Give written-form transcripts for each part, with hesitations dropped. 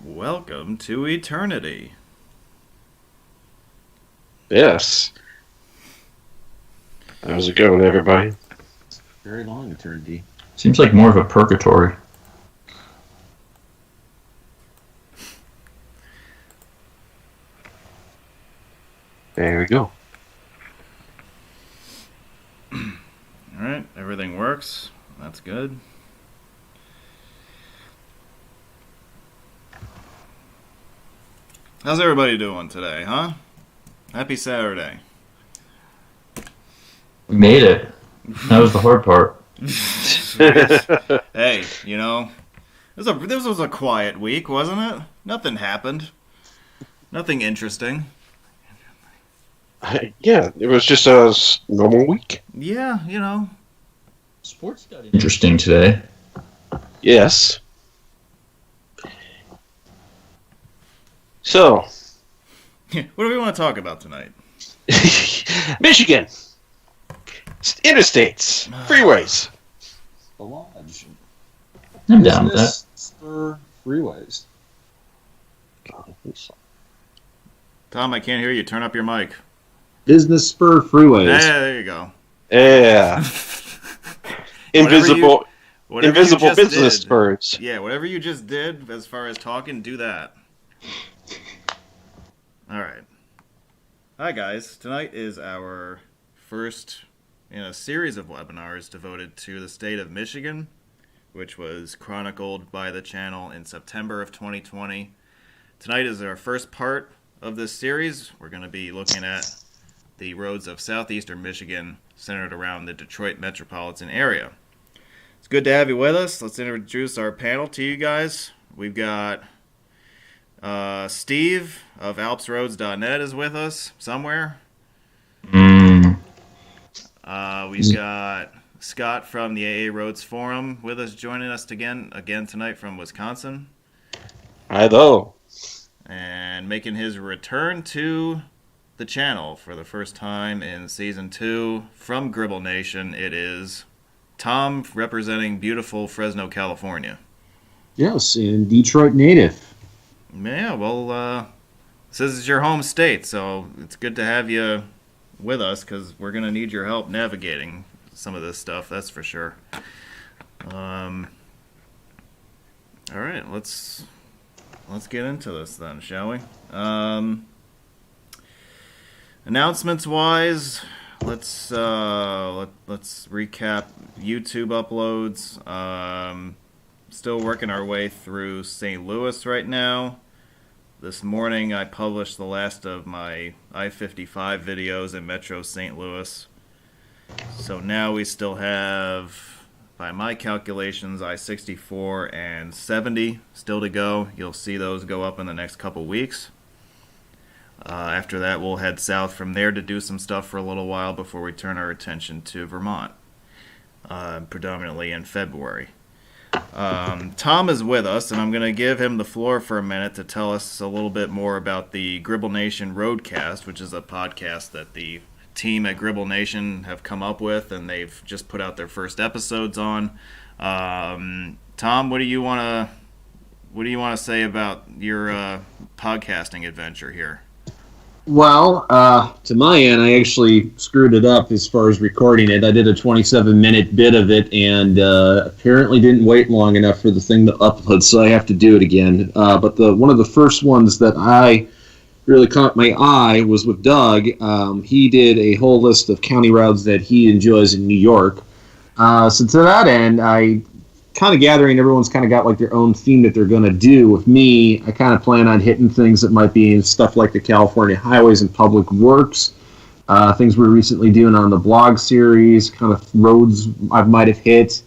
Welcome to eternity. Yes. How's it going, everybody? Very long eternity. Seems like more of a purgatory. There we go. Alright, everything works. That's good. How's everybody doing today, huh? Happy Saturday. We made it. That was the hard part. Hey, you know, this was a quiet week, wasn't it? Nothing happened. Nothing interesting. Yeah, it was just a normal week. Yeah, you know. Sports got interesting today. Yes. So, What do we want to talk about tonight? Michigan. Interstates. Freeways. The Lodge. I'm down with that. Spur Freeways. Tom, I can't hear you. Turn up your mic. Business Spur Freeways. There you go. Yeah. Invisible Whatever business spurs. Yeah, whatever you just did as far as talking, do that. All right. Hi, guys. Tonight is our first in a series of webinars devoted to the state of Michigan, which was chronicled by the channel in September of 2020. Tonight is our first part of this series. We're going to be looking at the roads of southeastern Michigan centered around the Detroit metropolitan area. It's good to have you with us. Let's introduce our panel to you guys. We've got Steve of alpsroads.net is with us somewhere. We've got Scott from the AA Roads Forum with us, joining us again tonight from Wisconsin. Hello. And making his return to the channel for the first time in Season 2 from Gribble Nation, it is Tom, representing beautiful Fresno, California. Yes, and Detroit native. Yeah, well, this is your home state, so it's good to have you with us because we're going to need your help navigating some of this stuff, that's for sure. All right, let's get into this then, shall we? Announcements wise, let's recap YouTube uploads. Still working our way through St. Louis right now. This morning I published the last of my I-55 videos in Metro St. Louis. So now we still have, by my calculations, I-64 and 70 still to go. You'll see those go up in the next couple weeks. After that, we'll head south from there to do some stuff for a little while before we turn our attention to Vermont, predominantly in February. Tom is with us, and I'm going to give him the floor for a minute to tell us a little bit more about the Gribble Nation Roadcast, which is a podcast that the team at Gribble Nation have come up with, and they've just put out their first episodes on. Tom, what do you want to say about your podcasting adventure here? Well, to my end, I actually screwed it up as far as recording it. I did a 27-minute bit of it, and apparently didn't wait long enough for the thing to upload, so I have to do it again. But one of the first ones that I really caught my eye was with Doug. He did a whole list of county routes that he enjoys in New York. So to that end, I kind of gathering everyone's kind of got like their own theme that they're going to do. With me, I kind of plan on hitting things that might be stuff like the California highways and public works, things we're recently doing on the blog series, kind of roads I might have hit.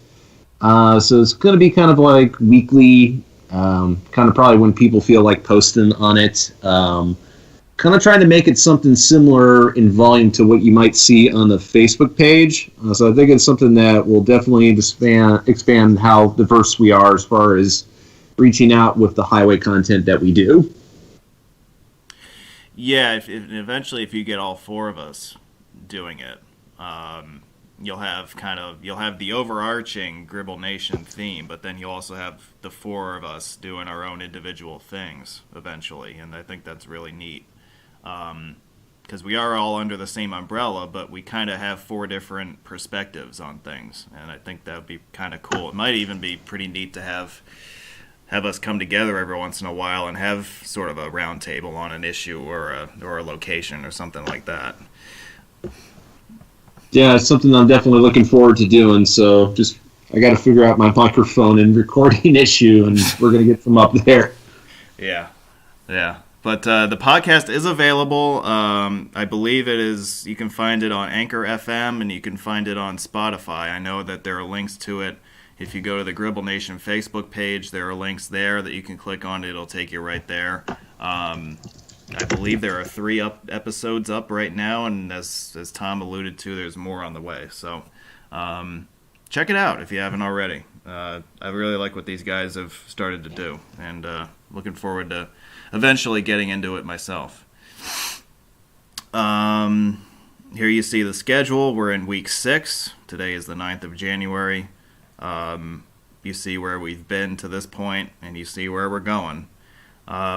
So it's going to be kind of like weekly, kind of probably when people feel like posting on it. Kind of trying to make it something similar in volume to what you might see on the Facebook page. So I think it's something that will definitely expand how diverse we are as far as reaching out with the highway content that we do. Yeah, if eventually if you get all four of us doing it, you'll have the overarching Gribble Nation theme, but then you'll also have the four of us doing our own individual things eventually, and I think that's really neat. Because we are all under the same umbrella, but we kind of have four different perspectives on things, and I think that would be kind of cool. It might even be pretty neat to have us come together every once in a while and have sort of a round table on an issue or a location or something like that. Yeah, it's something I'm definitely looking forward to doing. So I got to figure out my microphone and recording issue, and we're going to get them up there. Yeah. But the podcast is available. I believe it is. You can find it on Anchor FM, and you can find it on Spotify. I know that there are links to it. If you go to the Gribble Nation Facebook page, there are links there that you can click on. It'll take you right there. I believe there are 3 episodes up right now, and as Tom alluded to, there's more on the way. So check it out if you haven't already. I really like what these guys have started to do, and looking forward to eventually getting into it myself. Here you see the schedule. We're in week 6. Today is the 9th of January. You see where we've been to this point, and you see where we're going.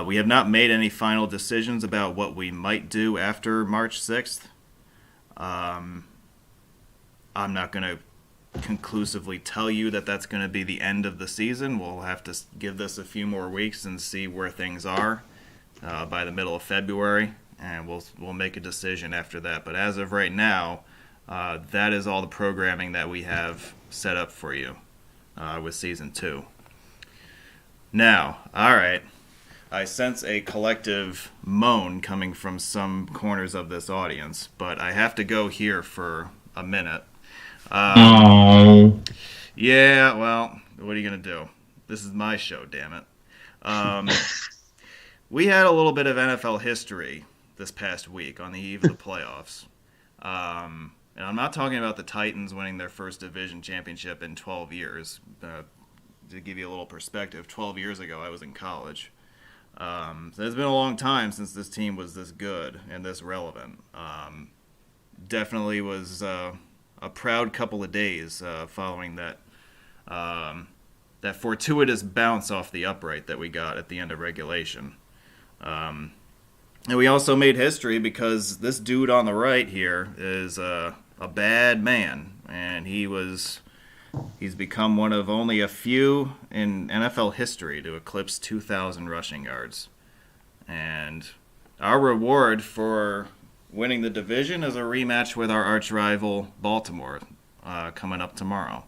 We have not made any final decisions about what we might do after March 6th. I'm not going to conclusively tell you that that's going to be the end of the season. We'll have to give this a few more weeks and see where things are by the middle of February, and we'll make a decision after that. But as of right now, that is all the programming that we have set up for you with Season 2. Now, all right, I sense a collective moan coming from some corners of this audience, but I have to go here for a minute. Yeah, well, what are you going to do? This is my show, damn it. We had a little bit of NFL history this past week on the eve of the playoffs. And I'm not talking about the Titans winning their first division championship in 12 years. To give you a little perspective, 12 years ago I was in college. So it's been a long time since this team was this good and this relevant. Definitely was a proud couple of days following that fortuitous bounce off the upright that we got at the end of regulation. And we also made history because this dude on the right here is a bad man, and he's become one of only a few in NFL history to eclipse 2,000 rushing yards. And our reward for winning the division is a rematch with our arch rival Baltimore coming up tomorrow.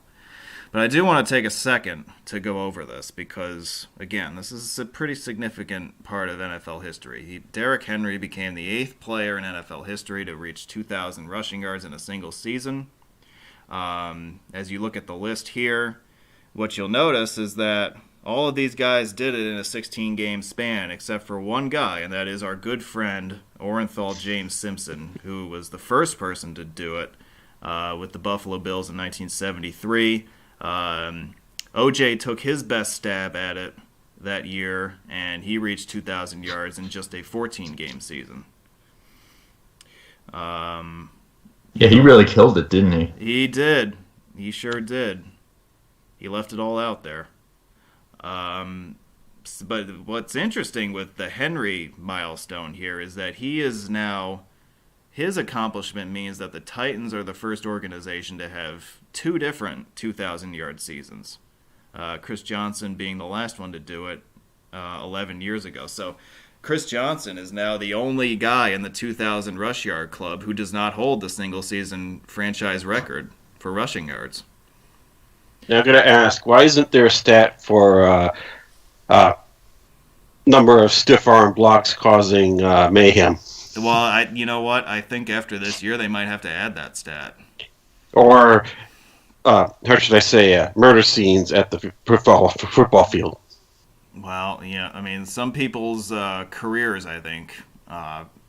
But I do want to take a second to go over this because, again, this is a pretty significant part of NFL history. Derrick Henry became the 8th player in NFL history to reach 2,000 rushing yards in a single season. As you look at the list here, what you'll notice is that all of these guys did it in a 16-game span except for one guy, and that is our good friend Orenthal James Simpson, who was the first person to do it with the Buffalo Bills in 1973. OJ took his best stab at it that year, and he reached 2,000 yards in just a 14-game season. Yeah, he really killed it, didn't he? He did. He sure did. He left it all out there. But what's interesting with the Henry milestone here is that he is now... His accomplishment means that the Titans are the first organization to have 2 different 2,000-yard seasons. Chris Johnson being the last one to do it 11 years ago. So Chris Johnson is now the only guy in the 2,000 rush yard club who does not hold the single-season franchise record for rushing yards. Now I'm going to ask, why isn't there a stat for number of stiff arm blocks causing mayhem? Well, you know what? I think after this year they might have to add that stat. Or, how should I say, murder scenes at the football field. Well, yeah, I mean, some people's careers, I think,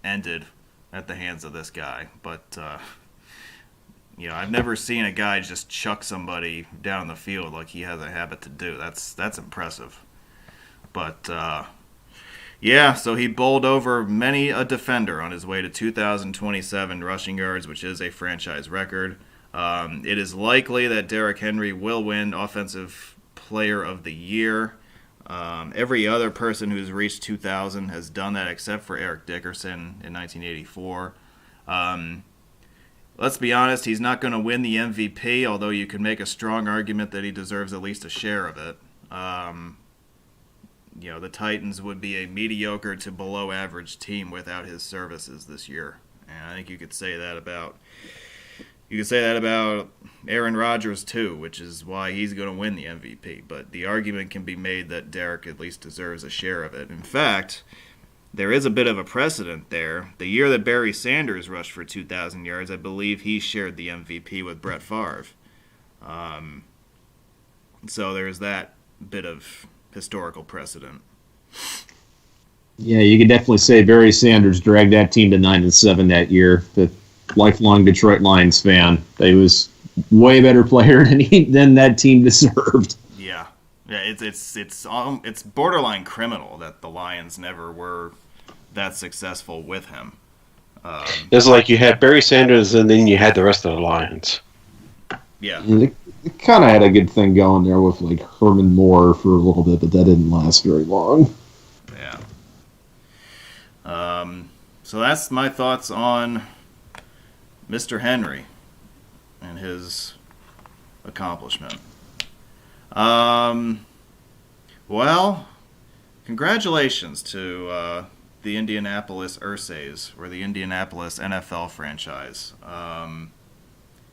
ended at the hands of this guy. But, I've never seen a guy just chuck somebody down the field like he has a habit to do. That's impressive. But, Yeah, so he bowled over many a defender on his way to 2,027 rushing yards, which is a franchise record. It is likely that Derrick Henry will win Offensive Player of the Year. Every other person who's reached 2,000 has done that except for Eric Dickerson in 1984. Let's be honest, he's not going to win the MVP, although you can make a strong argument that he deserves at least a share of it. The Titans would be a mediocre to below average team without his services this year. And I think you could say that about Aaron Rodgers too, which is why he's going to win the MVP. But the argument can be made that Derek at least deserves a share of it. In fact, there is a bit of a precedent there. The year that Barry Sanders rushed for 2,000 yards, I believe he shared the MVP with Brett Favre. So there's that bit of historical precedent. Yeah, you could definitely say Barry Sanders dragged that team to 9-7 that year. The lifelong Detroit Lions fan. They was way better player than that team deserved. Yeah, it's borderline criminal that the Lions never were that successful with him. It's like you had Barry Sanders and then you had the rest of the Lions. Yeah. They kind of had a good thing going there with like Herman Moore for a little bit, but that didn't last very long. Yeah. So that's my thoughts on Mr. Henry and his accomplishment. Well, congratulations to the Indianapolis Ursays, or the Indianapolis NFL franchise.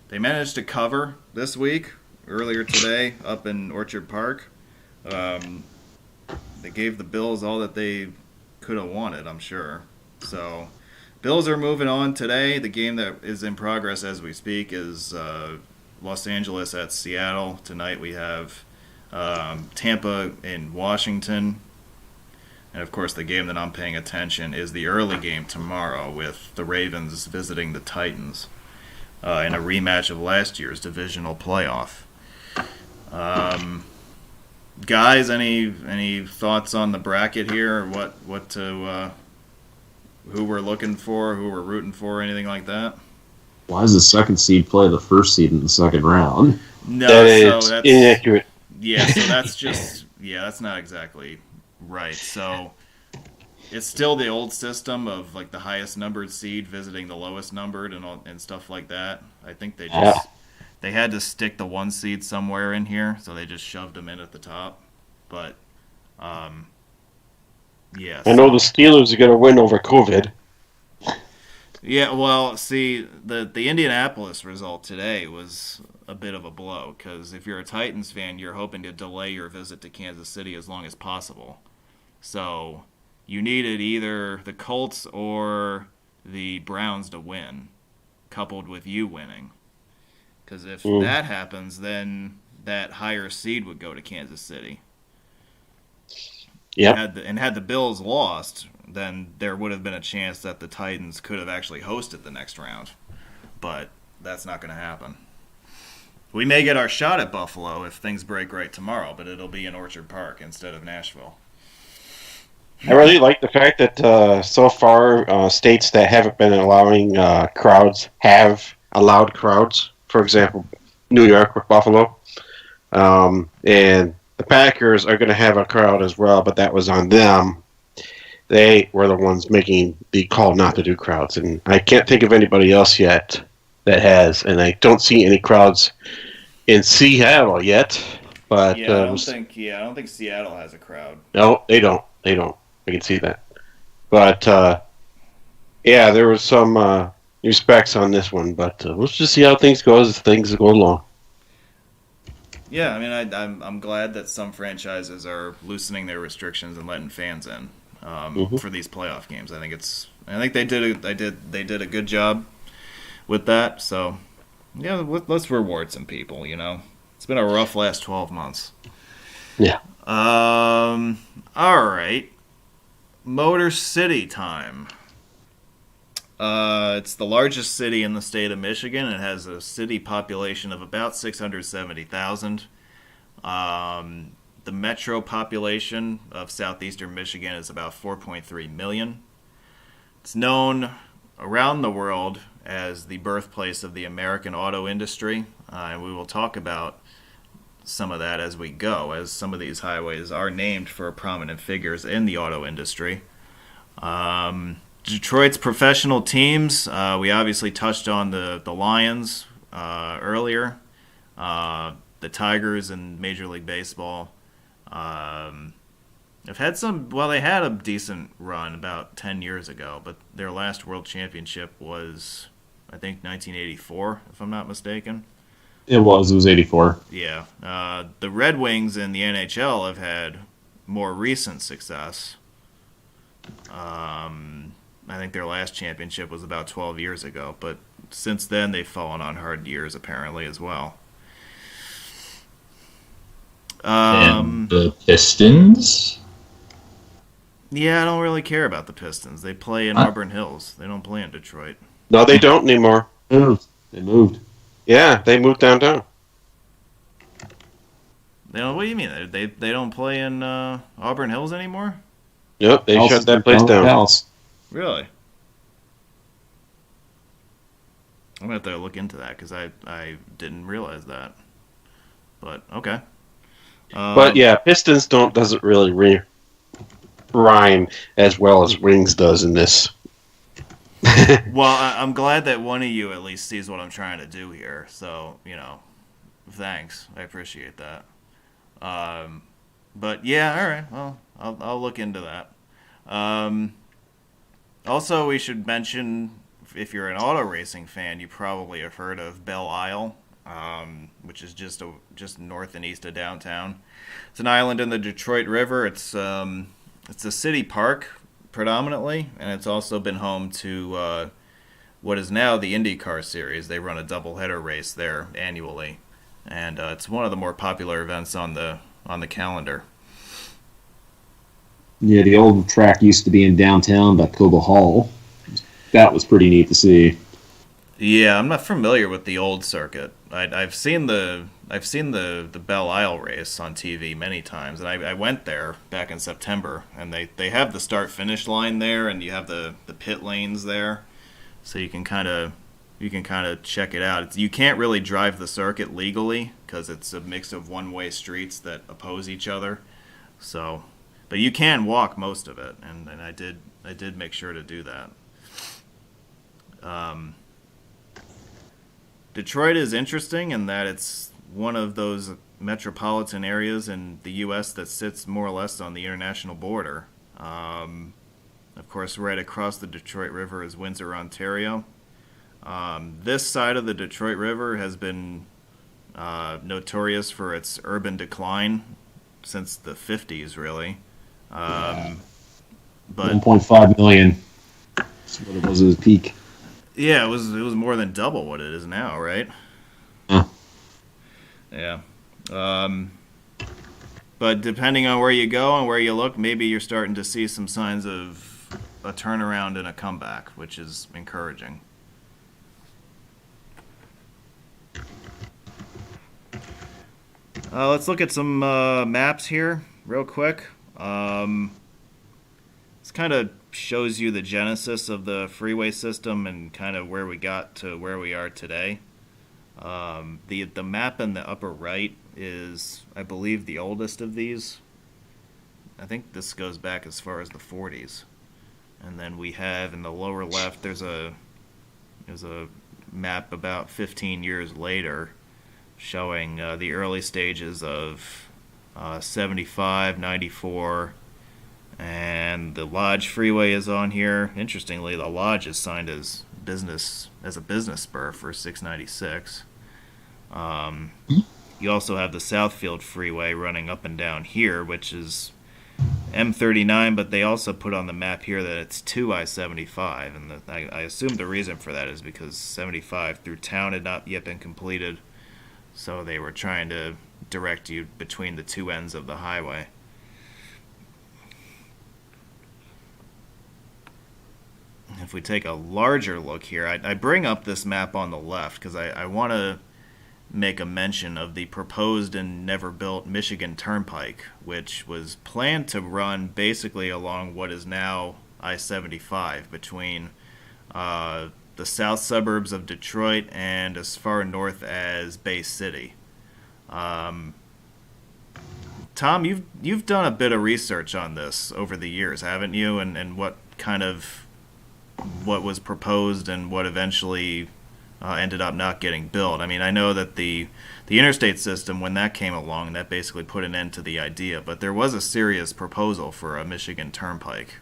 They managed to cover this week, earlier today, up in Orchard Park. They gave the Bills all that they could have wanted, I'm sure. So, Bills are moving on today. The game that is in progress as we speak is Los Angeles at Seattle. Tonight we have Tampa in Washington. And, of course, the game that I'm paying attention is the early game tomorrow with the Ravens visiting the Titans in a rematch of last year's divisional playoff. Guys, any thoughts on the bracket here? Or what to who we're looking for, who we're rooting for, anything like that? Why does the second seed play the first seed in the second round? No, that's inaccurate. Yeah, so that's just that's not exactly right. So it's still the old system of like the highest numbered seed visiting the lowest numbered and stuff like that. I think they had to stick the one seed somewhere in here, so they just shoved them in at the top. But yeah. I know the Steelers are going to win over COVID. Yeah, well, see, the Indianapolis result today was a bit of a blow because if you're a Titans fan, you're hoping to delay your visit to Kansas City as long as possible. So you needed either the Colts or the Browns to win, coupled with you winning. Because if that happens, then that higher seed would go to Kansas City. Yeah. And had the Bills lost, then there would have been a chance that the Titans could have actually hosted the next round. But that's not going to happen. We may get our shot at Buffalo if things break right tomorrow, but it'll be in Orchard Park instead of Nashville. I really like the fact that so far states that haven't been allowing crowds have allowed crowds. For example, New York with Buffalo. And the Packers are going to have a crowd as well, but that was on them. They were the ones making the call not to do crowds. And I can't think of anybody else yet that has. And I don't see any crowds in Seattle yet. But I don't think Seattle has a crowd. No, they don't. I can see that. But there was some respects on this one. But let's just see how things go as things go along. Yeah, I mean, I'm glad that some franchises are loosening their restrictions and letting fans in for these playoff games. I think they did a good job with that. So yeah, let's reward some people. You know, it's been a rough last 12 months. Yeah. All right. Motor City time. It's the largest city in the state of Michigan. It has a city population of about 670,000. the metro population of southeastern Michigan is about 4.3 million. It's known around the world as the birthplace of the American auto industry, and we will talk about some of that as we go, as some of these highways are named for prominent figures in the auto industry. Detroit's professional teams, we obviously touched on the Lions earlier, the Tigers in Major League Baseball. They've had they had a decent run about 10 years ago, but their last world championship was, I think, 1984, if I'm not mistaken. It was 84. Yeah. The Red Wings in the NHL have had more recent success. I think their last championship was about 12 years ago, but since then they've fallen on hard years apparently as well. And the Pistons? Yeah, I don't really care about the Pistons. They play in Auburn Hills. They don't play in Detroit. No, they don't anymore. They moved. Yeah, they moved downtown. They don't, what do you mean? They don't play in Auburn Hills anymore? Yep, they shut that place down. House. Really? I'm going to have to look into that because I didn't realize that. But, okay. But, yeah, Pistons doesn't really rhyme as well as Rings does in this. Well, I'm glad that one of you at least sees what I'm trying to do here. So, thanks. I appreciate that. But, yeah, all right. Well, I'll look into that. Also, we should mention, if you're an auto racing fan, you probably have heard of Belle Isle, which is just north and east of downtown. It's an island in the Detroit River. It's a city park predominantly, and it's also been home to what is now the IndyCar series. They run a doubleheader race there annually, and it's one of the more popular events on the calendar. Yeah, the old track used to be in downtown by Cobo Hall. That was pretty neat to see. Yeah, I'm not familiar with the old circuit. I've seen the Belle Isle race on TV many times, and I went there back in September, and they have the start-finish line there, and you have the pit lanes there, so you can kind of check it out. You can't really drive the circuit legally because it's a mix of one-way streets that oppose each other. So, but you can walk most of it, and I did make sure to do that. Detroit is interesting in that it's one of those metropolitan areas in the U.S. that sits more or less on the international border. Of course, right across the Detroit River is Windsor, Ontario. This side of the Detroit River has been notorious for its urban decline since the 50s, really. But 1.5 million. That's what it was at its peak. Yeah, it was more than double what it is now, right? Huh. Yeah. But depending on where you go and where you look, maybe you're starting to see some signs of a turnaround and a comeback, which is encouraging. Let's look at some maps here real quick. This kind of shows you the genesis of the freeway system and kind of where we got to where we are today. The map in the upper right is, I believe, the oldest of these. I think this goes back as far as the 40s. And then we have in the lower left, there's a map about 15 years later showing the early stages of 75, 94, and the Lodge Freeway is on here. Interestingly, the Lodge is signed as a business spur for 696. You also have the Southfield Freeway running up and down here, which is M39, but they also put on the map here that it's 2 I-75, and I assume the reason for that is because 75 through town had not yet been completed, so they were trying to direct you between the two ends of the highway. If we take a larger look here, I bring up this map on the left because I want to make a mention of the proposed and never built Michigan Turnpike, which was planned to run basically along what is now I-75 between the south suburbs of Detroit and as far north as Bay City. Tom, you've done a bit of research on this over the years, haven't you? And what was proposed and what eventually ended up not getting built. I mean, I know that the interstate system, when that came along, that basically put an end to the idea. But there was a serious proposal for a Michigan Turnpike.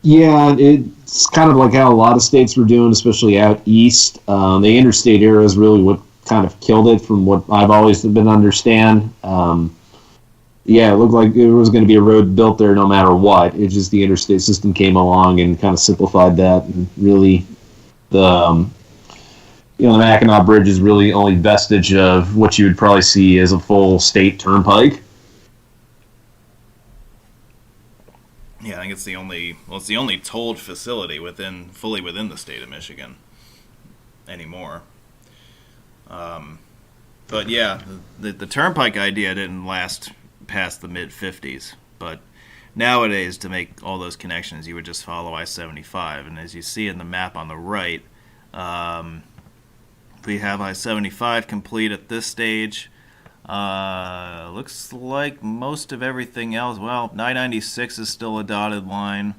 Yeah, it's kind of like how a lot of states were doing, especially out east. The interstate era is really what kind of killed it, from what I've always been understand. Yeah, it looked like there was going to be a road built there no matter what. It's just the interstate system came along and kind of simplified that. And really, the Mackinac Bridge is really the only vestige of what you would probably see as a full state turnpike. Yeah, I think it's the only tolled facility fully within the state of Michigan anymore. But yeah, the turnpike idea didn't last past the mid-50s, but nowadays, to make all those connections, you would just follow I-75, and as you see in the map on the right, we have I-75 complete at this stage. Looks like most of everything else, well, 996 is still a dotted line,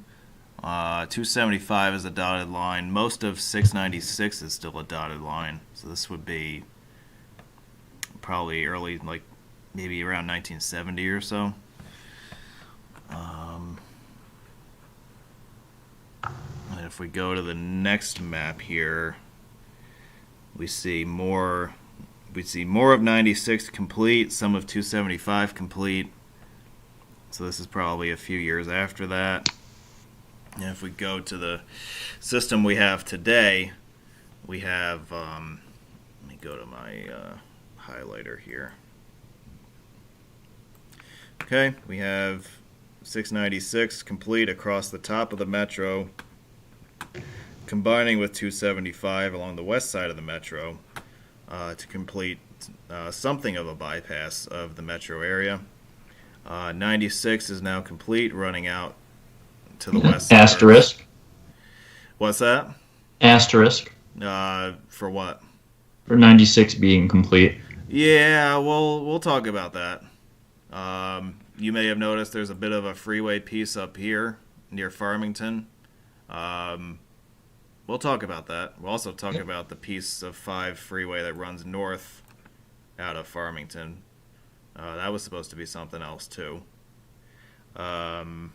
275 is a dotted line, most of 696 is still a dotted line, so this would be probably early, like maybe around 1970 or so. And if we go to the next map here, we see more of 96 complete, some of 275 complete. So this is probably a few years after that. And if we go to the system we have today, we have, let me go to my highlighter here. Okay, we have 696 complete across the top of the metro, combining with 275 along the west side of the metro to complete something of a bypass of the metro area. 96 is now complete, running out to the west. Asterisk. What's that? Asterisk. For what? For 96 being complete. Yeah, we'll talk about that. You may have noticed there's a bit of a freeway piece up here near Farmington. We'll talk about that. We'll also talk about the piece of 5 freeway that runs north out of Farmington. That was supposed to be something else too. And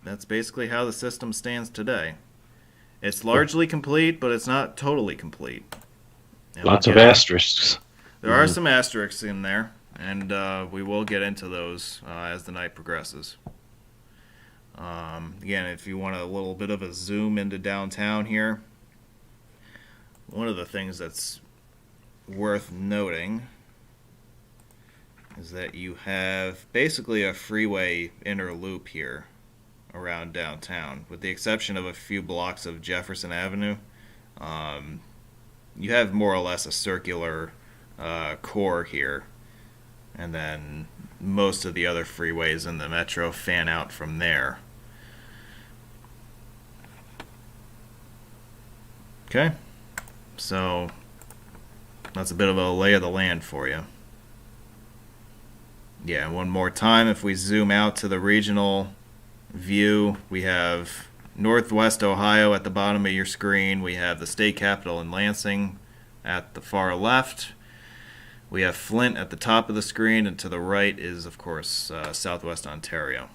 that's basically how the system stands today. It's largely complete, but it's not totally complete. And Lots of asterisks. There are some asterisks in there, and we will get into those as the night progresses. Again, if you want a little bit of a zoom into downtown here, one of the things that's worth noting is that you have basically a freeway inner loop here around downtown, with the exception of a few blocks of Jefferson Avenue. You have more or less a circular core here, and then most of the other freeways in the metro fan out from there. Okay, so that's a bit of a lay of the land for you. Yeah, one more time, if we zoom out to the regional view, we have Northwest Ohio at the bottom of your screen. We have the state capital in Lansing at the far left. We have Flint at the top of the screen, and to the right is, of course, Southwest Ontario.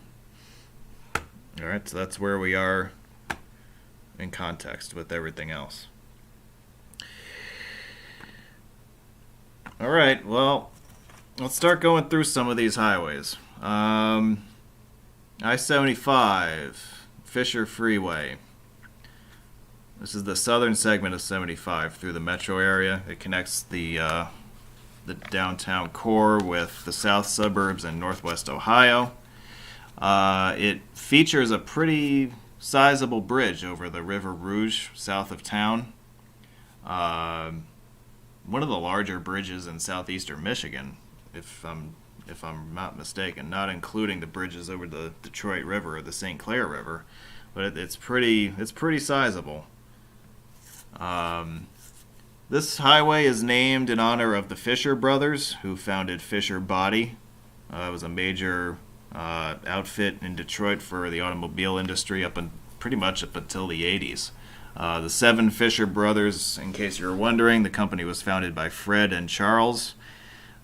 All right, so that's where we are in context with everything else. All right, well, let's start going through some of these highways. I-75, Fisher Freeway. This is the southern segment of 75 through the metro area. It connects the downtown core with the south suburbs and northwest Ohio. It features a pretty sizable bridge over the River Rouge south of town. One of the larger bridges in southeastern Michigan, if I'm not mistaken, not including the bridges over the Detroit River or the St. Clair River, but it's pretty sizable. This highway is named in honor of the Fisher brothers, who founded Fisher Body. It was a major outfit in Detroit for the automobile industry pretty much up until the 80s. The 7 Fisher brothers, in case you're wondering, the company was founded by Fred and Charles.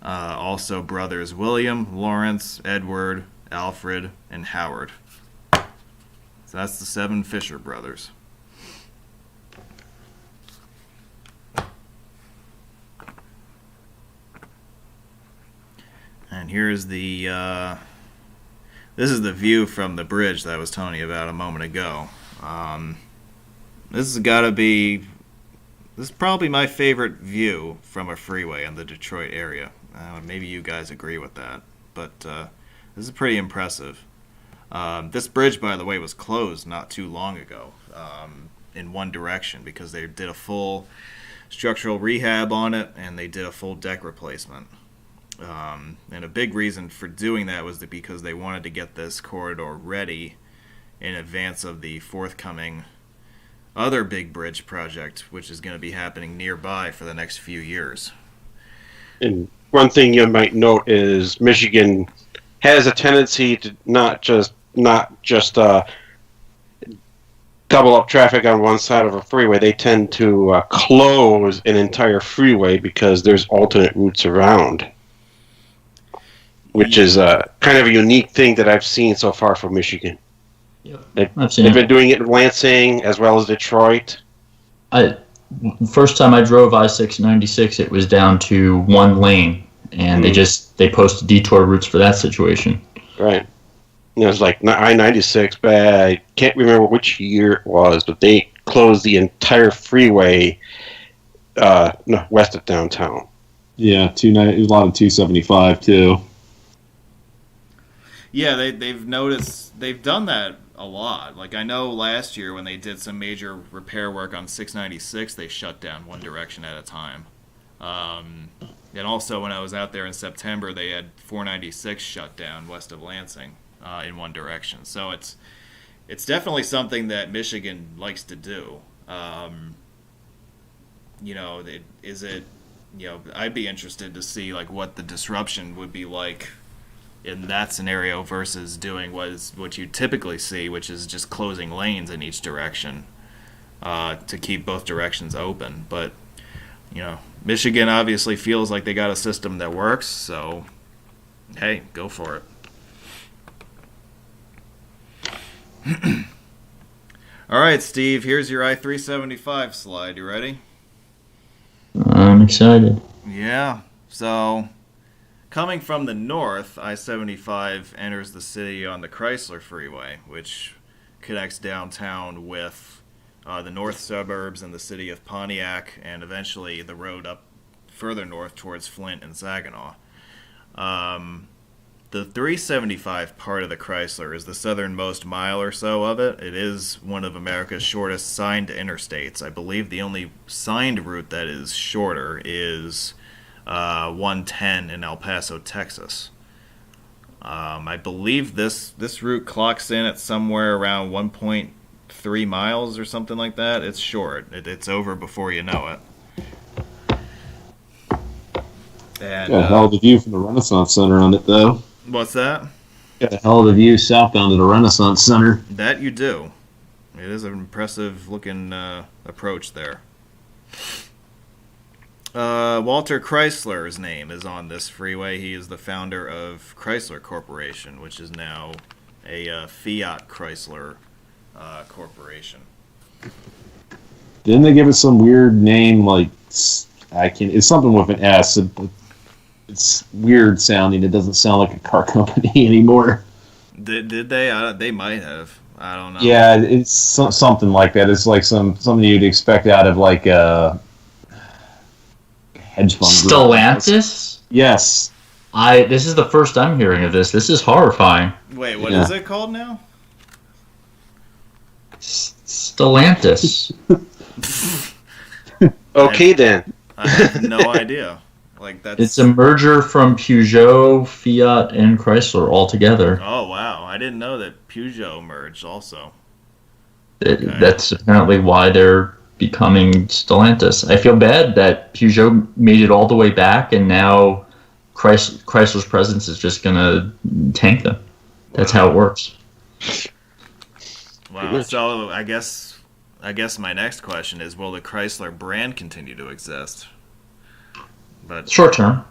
Also brothers William, Lawrence, Edward, Alfred, and Howard. So that's the 7 Fisher brothers. And here's this is the view from the bridge that I was telling you about a moment ago. This is probably my favorite view from a freeway in the Detroit area. Maybe you guys agree with that, but this is pretty impressive. This bridge, by the way, was closed not too long ago in one direction because they did a full structural rehab on it and they did a full deck replacement. And a big reason for doing that was because they wanted to get this corridor ready in advance of the forthcoming other big bridge project, which is going to be happening nearby for the next few years. And one thing you might note is Michigan has a tendency to not just double up traffic on one side of a freeway. They tend to close an entire freeway because there's alternate routes around, which is kind of a unique thing that I've seen so far from Michigan. Yep. They've been doing it in Lansing as well as Detroit. First time I drove I-696, it was down to one lane, and they posted detour routes for that situation. Right. It was like I-96, but I can't remember which year it was, but they closed the entire freeway west of downtown. Yeah, a lot of 275 too. Yeah, they've done that a lot. Like, I know last year when they did some major repair work on 696, they shut down one direction at a time. And also when I was out there in September, they had 496 shut down west of Lansing in one direction. So it's definitely something that Michigan likes to do. I'd be interested to see like what the disruption would be like in that scenario versus doing what you typically see, which is just closing lanes in each direction to keep both directions open. But Michigan obviously feels like they got a system that works, so hey, go for it. All right, Steve, here's your I-375 slide. You ready? I'm excited. Yeah, so coming from the north, I-75 enters the city on the Chrysler Freeway, which connects downtown with the north suburbs and the city of Pontiac, and eventually the road up further north towards Flint and Saginaw. The 375 part of the Chrysler is the southernmost mile or so of it. It is one of America's shortest signed interstates. I believe the only signed route that is shorter is 110 in El Paso, Texas. I believe this route clocks in at somewhere around 1.3 miles or something like that. It's short. It's over before you know it. And, got a hell of a view from the Renaissance Center on it, though. What's that? Got a hell of a view southbound to the Renaissance Center. That you do. It is an impressive looking approach there. Walter Chrysler's name is on this freeway. He is the founder of Chrysler Corporation, which is now a Fiat Chrysler corporation. Didn't they give it some weird name like it's something with an S. It's weird sounding. It doesn't sound like a car company anymore. Did they? They might have. I don't know. Yeah, it's something like that. It's like something you'd expect out of like a hedge fund. Stellantis? Yes. This is the first I'm hearing of this. This is horrifying. Wait, what is it called now? Stellantis. Okay, then. I have no idea. Like that's. It's a merger from Peugeot, Fiat, and Chrysler all together. Oh wow! I didn't know that Peugeot merged also. That's apparently why they're becoming Stellantis. I feel bad that Peugeot made it all the way back, and now Chrysler's presence is just going to tank them. That's how it works. Wow. So I guess my next question is: will the Chrysler brand continue to exist? But short term.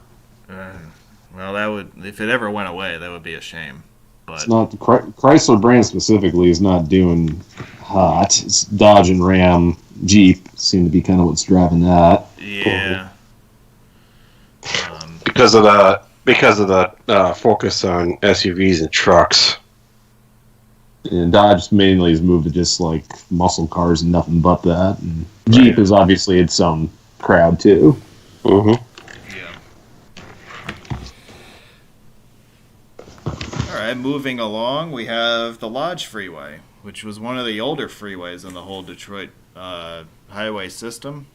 Well, that would, if it ever went away, that would be a shame. But it's not the Chrysler brand specifically is not doing hot. It's Dodge and Ram, Jeep seem to be kind of what's driving that. Yeah. Because of the focus on SUVs and trucks. And Dodge mainly has moved to just like muscle cars and nothing but that. And Jeep has obviously its own crowd too. Mm-hmm. Alright, moving along, we have the Lodge Freeway, which was one of the older freeways in the whole Detroit highway system.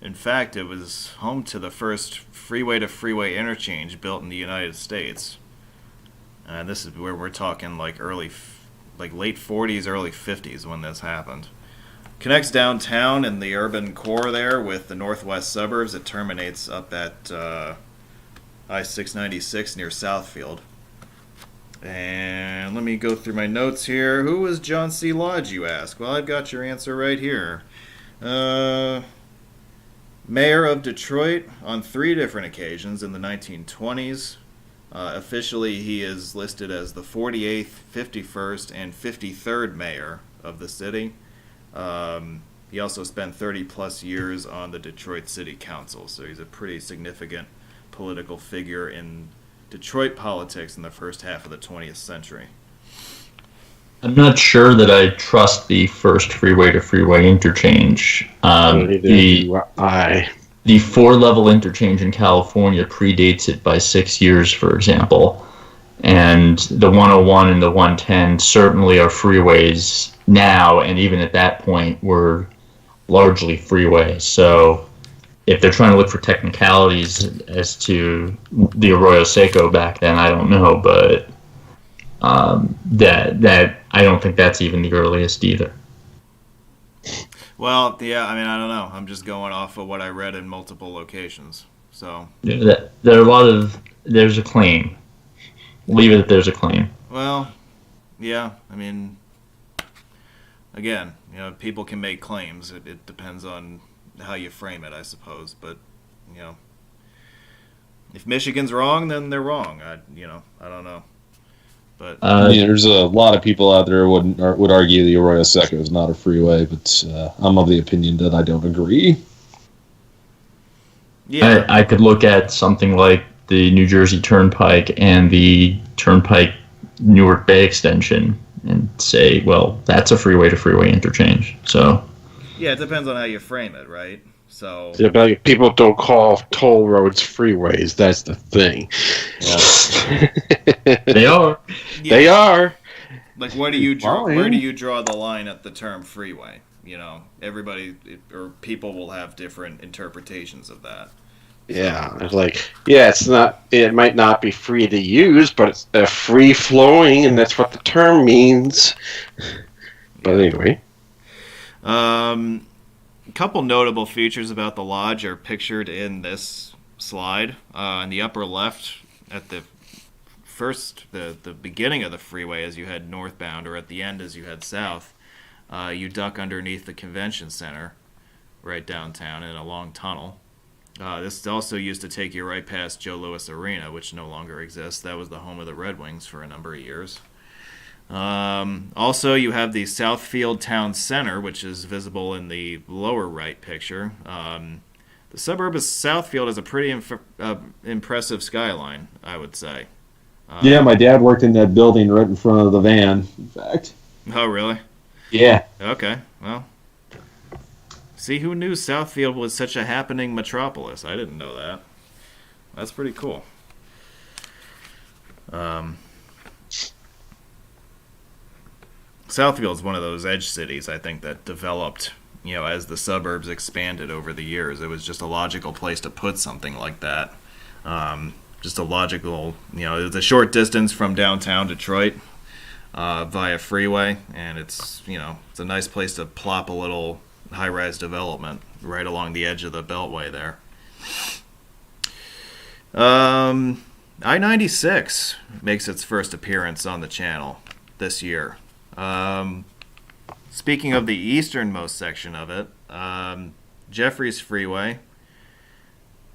In fact, it was home to the first freeway-to-freeway interchange built in the United States. And this is where we're talking like late 40s, early 50s when this happened. Connects downtown and the urban core there with the northwest suburbs. It terminates up at I-696 near Southfield. And let me go through my notes here. Who was John C. Lodge, you ask? Well, I've got your answer right here. Mayor of Detroit on 3 different occasions in the 1920s. Officially, he is listed as the 48th, 51st, and 53rd mayor of the city. He also spent 30-plus years on the Detroit City Council, so he's a pretty significant political figure in Detroit politics in the first half of the 20th century. I'm not sure that I trust the first freeway-to-freeway interchange. The 4-level interchange in California predates it by 6 years, for example. And the 101 and the 110 certainly are freeways now, and even at that point were largely freeways. So if they're trying to look for technicalities as to the Arroyo Seco back then, I don't know, but that I don't think that's even the earliest either. Well, yeah, I mean, I don't know. I'm just going off of what I read in multiple locations. So There are a lot of... There's a claim. Leave it that there's a claim. Well, yeah, I mean, again, people can make claims. It depends on how you frame it, I suppose. But, if Michigan's wrong, then they're wrong. I don't know. But there's a lot of people out there would argue the Arroyo Seco is not a freeway, but I'm of the opinion that I don't agree. Yeah, I could look at something like the New Jersey Turnpike and the Turnpike Newark Bay extension and say, well, that's a freeway-to-freeway interchange. So yeah, it depends on how you frame it, right? So yeah, but people don't call toll roads freeways. That's the thing. yeah. They are. Yeah. They are. Like, where do you draw the line at the term freeway? Everybody or people will have different interpretations of that. Yeah, it's like, it's not. It might not be free to use, but it's free flowing, and that's what the term means. But anyway, a couple notable features about the lodge are pictured in this slide. In the upper left, at the beginning of the freeway as you head northbound, or at the end as you head south, you duck underneath the convention center right downtown in a long tunnel. This also used to take you right past Joe Louis Arena, which no longer exists. That was the home of the Red Wings for a number of years. Also, you have the Southfield Town Center, which is visible in the lower right picture. The suburb of Southfield has a pretty impressive skyline, I would say. Yeah, my dad worked in that building right in front of the van, in fact. Oh, really? Yeah. Okay, well. See, who knew Southfield was such a happening metropolis? I didn't know that. That's pretty cool. Southfield's one of those edge cities, I think, that developed as the suburbs expanded over the years. It was just a logical place to put something like that. Just a logical, it's a short distance from downtown Detroit via freeway, and it's a nice place to plop a little high-rise development right along the edge of the Beltway there. I-96 makes its first appearance on the channel this year. Speaking of the easternmost section of it, Jeffries Freeway,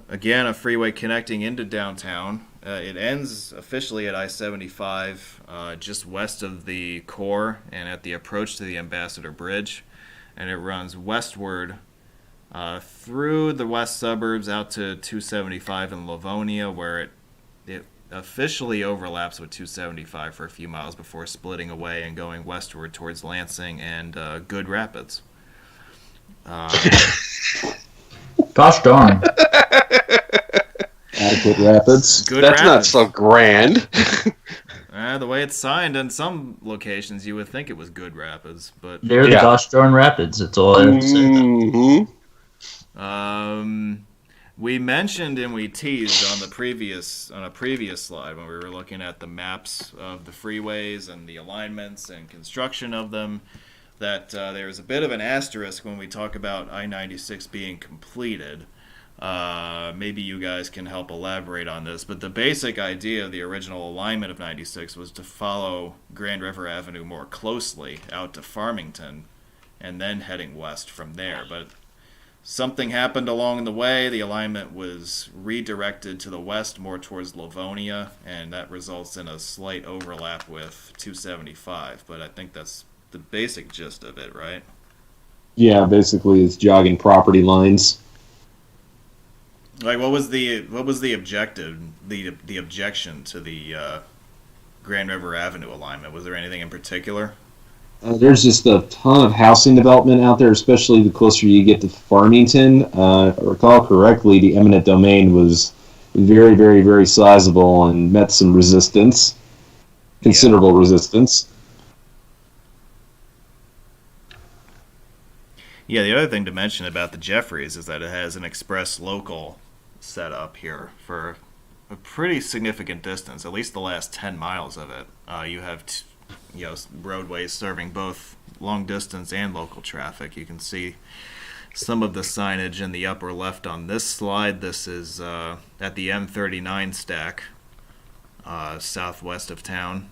again a freeway connecting into downtown. It ends officially at I-75 just west of the core and at the approach to the Ambassador Bridge, and it runs westward through the west suburbs out to 275 in Livonia, where it officially overlaps with 275 for a few miles before splitting away and going westward towards Lansing and Good Rapids. Gosh darn. Adequate Rapids. That's not so grand. The way it's signed in some locations, you would think it was Good Rapids, but they're the gosh darn Rapids. That's all I have to say. Mm-hmm. We mentioned and we teased on a previous slide when we were looking at the maps of the freeways and the alignments and construction of them that there's a bit of an asterisk when we talk about I-96 being completed. Maybe you guys can help elaborate on this, but the basic idea of the original alignment of 96 was to follow Grand River Avenue more closely out to Farmington and then heading west from there. But something happened along the way. The alignment was redirected to the west more towards Livonia, and that results in a slight overlap with 275. But I think that's the basic gist of it, right? Yeah, basically it's jogging property lines. Like, what was the objective, the objection to the Grand River Avenue alignment? Was there anything in particular? There's just a ton of housing development out there, especially the closer you get to Farmington. If I recall correctly, the eminent domain was very, very, very sizable and met some resistance, considerable resistance. Yeah, the other thing to mention about the Jeffries is that it has an express local set up here for a pretty significant distance, at least the last 10 miles of it. You have roadways serving both long distance and local traffic. You can see some of the signage in the upper left on this slide. This is at the M39 stack southwest of town.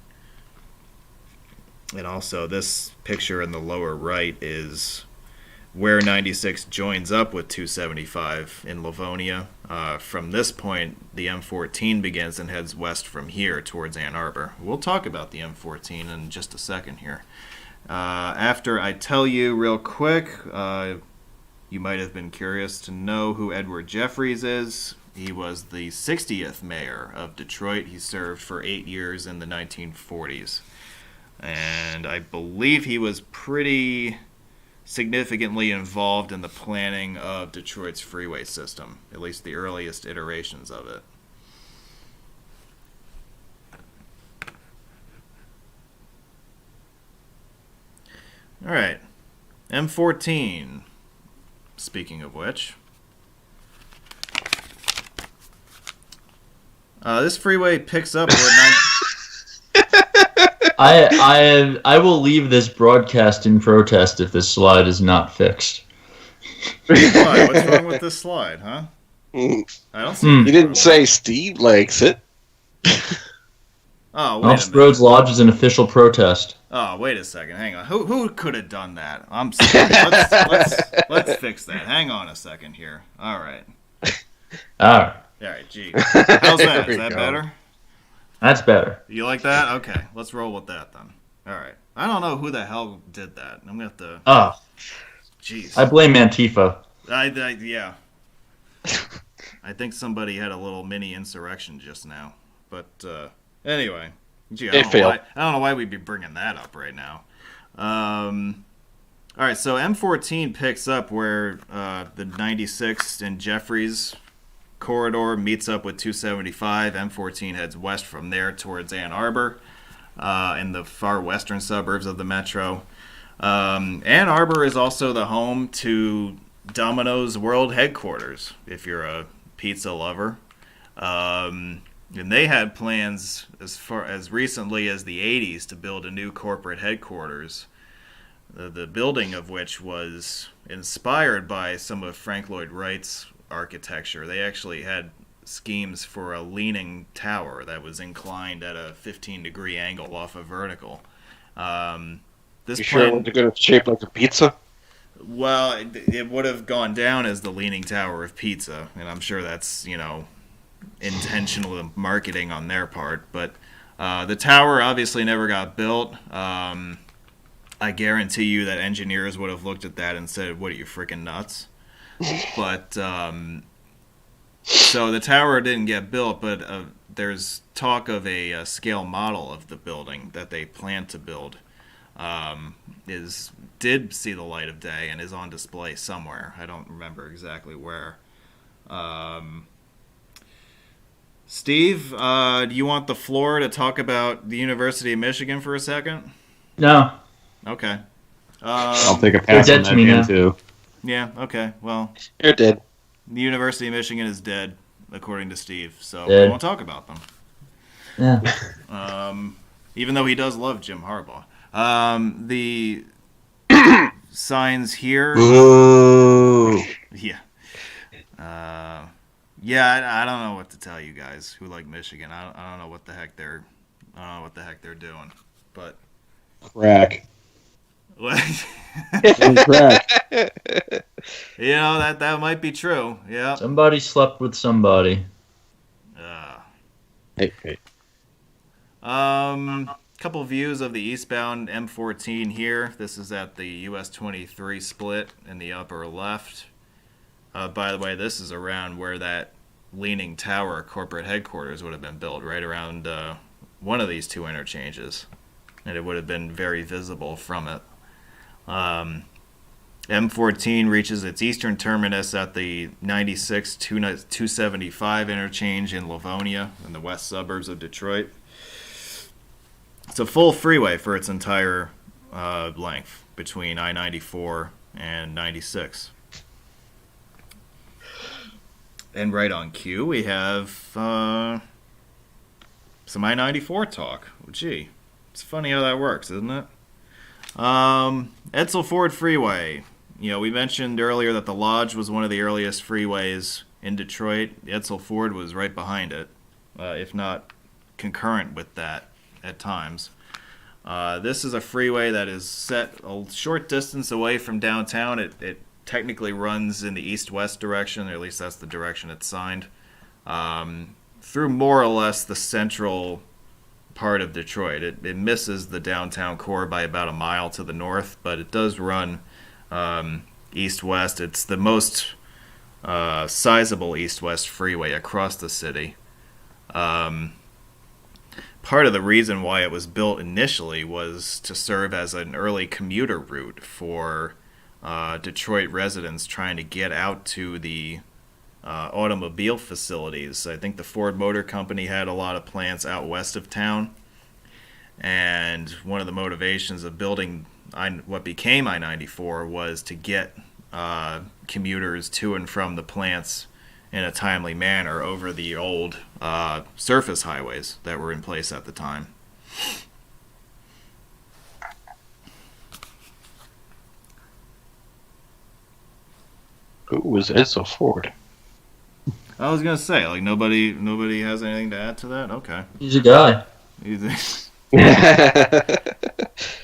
And also this picture in the lower right is where 96 joins up with 275 in Livonia. From this point, the M14 begins and heads west from here towards Ann Arbor. We'll talk about the M14 in just a second here. After I tell you real quick, you might have been curious to know who Edward Jeffries is. He was the 60th mayor of Detroit. He served for 8 years in the 1940s. And I believe he was pretty significantly involved in the planning of Detroit's freeway system, at least the earliest iterations of it. All right, M14. Speaking of which, this freeway picks up where I will leave this broadcast in protest if this slide is not fixed. Why? What's wrong with this slide, huh? I don't see. You didn't say Steve likes it. Oh, wait Off Roads Lodge is an official protest. Oh, wait a second. Hang on. Who could have done that? I'm sorry. Let's fix that. Hang on a second here. All right. All Gee. How's that? Is that better? That's better. You like that? Okay. Let's roll with that then. All right. I don't know who the hell did that. I'm going to have to... Oh. Jeez. I blame Antifa. Yeah. I think somebody had a little mini insurrection just now. But anyway. Gee, I don't know why we'd be bringing that up right now. All right, so M14 picks up where the 96 and Jeffries corridor meets up with 275. M14 heads west from there towards Ann Arbor in the far western suburbs of the metro. Ann Arbor is also the home to Domino's World Headquarters, if you're a pizza lover. And they had plans as far as recently as the 80s to build a new corporate headquarters, the building of which was inspired by some of Frank Lloyd Wright's architecture. They actually had schemes for a leaning tower that was inclined at a 15-degree angle off a vertical. This you sure they're going to shape like a pizza? Well, it would have gone down as the Leaning Tower of Pizza, and I'm sure that's, intentional marketing on their part. But the tower obviously never got built. I guarantee you that engineers would have looked at that and said, "What are you, freaking nuts?" But so the tower didn't get built, but there's talk of a scale model of the building that they plan to build. Did see the light of day and is on display somewhere. I don't remember exactly where. Steve, do you want the floor to talk about the University of Michigan for a second? No. Okay. I'll take a pass on that one too. Yeah, okay. Well, you're dead. The University of Michigan is dead, according to Steve, so dead. We won't talk about them. Yeah. Even though he does love Jim Harbaugh. The signs here. Ooh. Yeah. Yeah, I don't know what to tell you guys who like Michigan. I don't know what the heck they're doing. But crack. What? Crack. That might be true. Yeah. Somebody slept with somebody. Hey. Couple views of the eastbound M14 here. This is at the US 23 split in the upper left. By the way, this is around where that Leaning Tower corporate headquarters would have been built, right around one of these two interchanges. And it would have been very visible from it. M14 reaches its eastern terminus at the 96 275 interchange in Livonia in the west suburbs of Detroit. It's a full freeway for its entire length between I-94 and 96. And right on cue, we have some I-94 talk. Oh, gee, it's funny how that works, isn't it? Edsel Ford Freeway. We mentioned earlier that the Lodge was one of the earliest freeways in Detroit. Edsel Ford was right behind it, if not concurrent with that at times. This is a freeway that is set a short distance away from downtown. It technically runs in the east-west direction, or at least that's the direction it's signed, through more or less the central part of Detroit. It misses the downtown core by about a mile to the north, but it does run east-west. It's the most sizable east-west freeway across the city. Part of the reason why it was built initially was to serve as an early commuter route for Detroit residents trying to get out to the automobile facilities. I think the Ford Motor Company had a lot of plants out west of town, and one of the motivations of building what became I-94 was to get commuters to and from the plants in a timely manner over the old surface highways that were in place at the time. Who was Edsel Ford? I was gonna say, like, nobody has anything to add to that. Okay, He's a guy.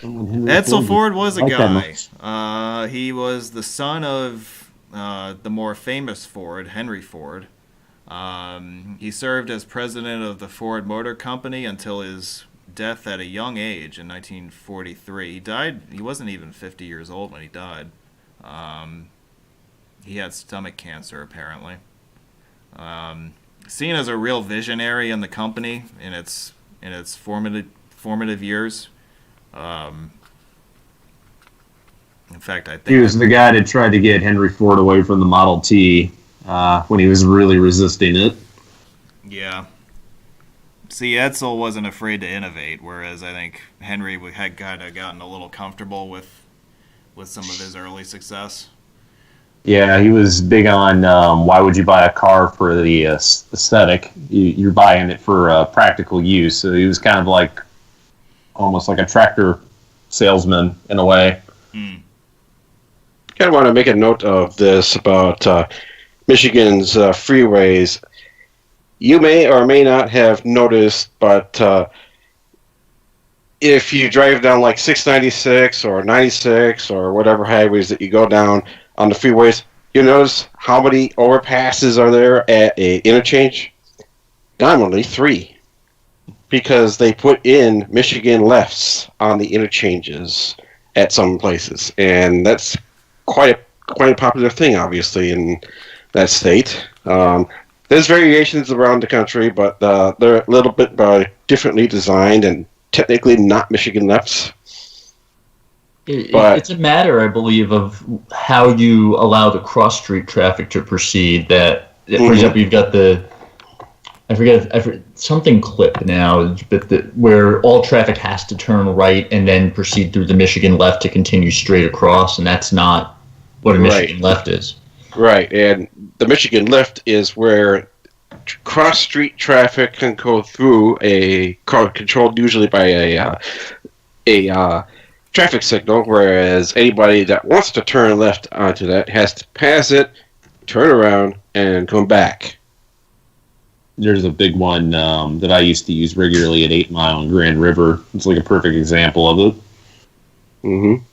Edsel Ford was a guy. He was the son of the more famous Ford, Henry Ford. He served as president of the Ford Motor Company until his death at a young age in 1943. He died. He wasn't even 50 years old when he died. He had stomach cancer, apparently. Seen as a real visionary in the company in its formative years. In fact, I think he was the guy that tried to get Henry Ford away from the Model T when he was really resisting it. Yeah. See, Edsel wasn't afraid to innovate, whereas I think Henry had kind of gotten a little comfortable with with some of his early success. Yeah, he was big on why would you buy a car for the aesthetic? You're buying it for practical use. So he was kind of like almost like a tractor salesman in a way. Kind of want to make a note of this about Michigan's freeways. You may or may not have noticed, but if you drive down like 696 or 96 or whatever highways that you go down on the freeways, you notice how many overpasses are there at a interchange? Commonly 3, because they put in Michigan lefts on the interchanges at some places, and that's quite a popular thing, obviously, in that state. There's variations around the country, but they're a little bit differently designed and technically not Michigan lefts. It's a matter, I believe, of how you allow the cross-street traffic to proceed. That, for example, you've got I forget something clip now, but where all traffic has to turn right and then proceed through the Michigan left to continue straight across, and that's not what a Michigan left is. Right, and the Michigan left is where cross-street traffic can go through a car controlled usually by a traffic signal, whereas anybody that wants to turn left onto that has to pass it, turn around, and come back. There's a big one that I used to use regularly at 8 Mile and Grand River. It's like a perfect example of it. Mm-hmm.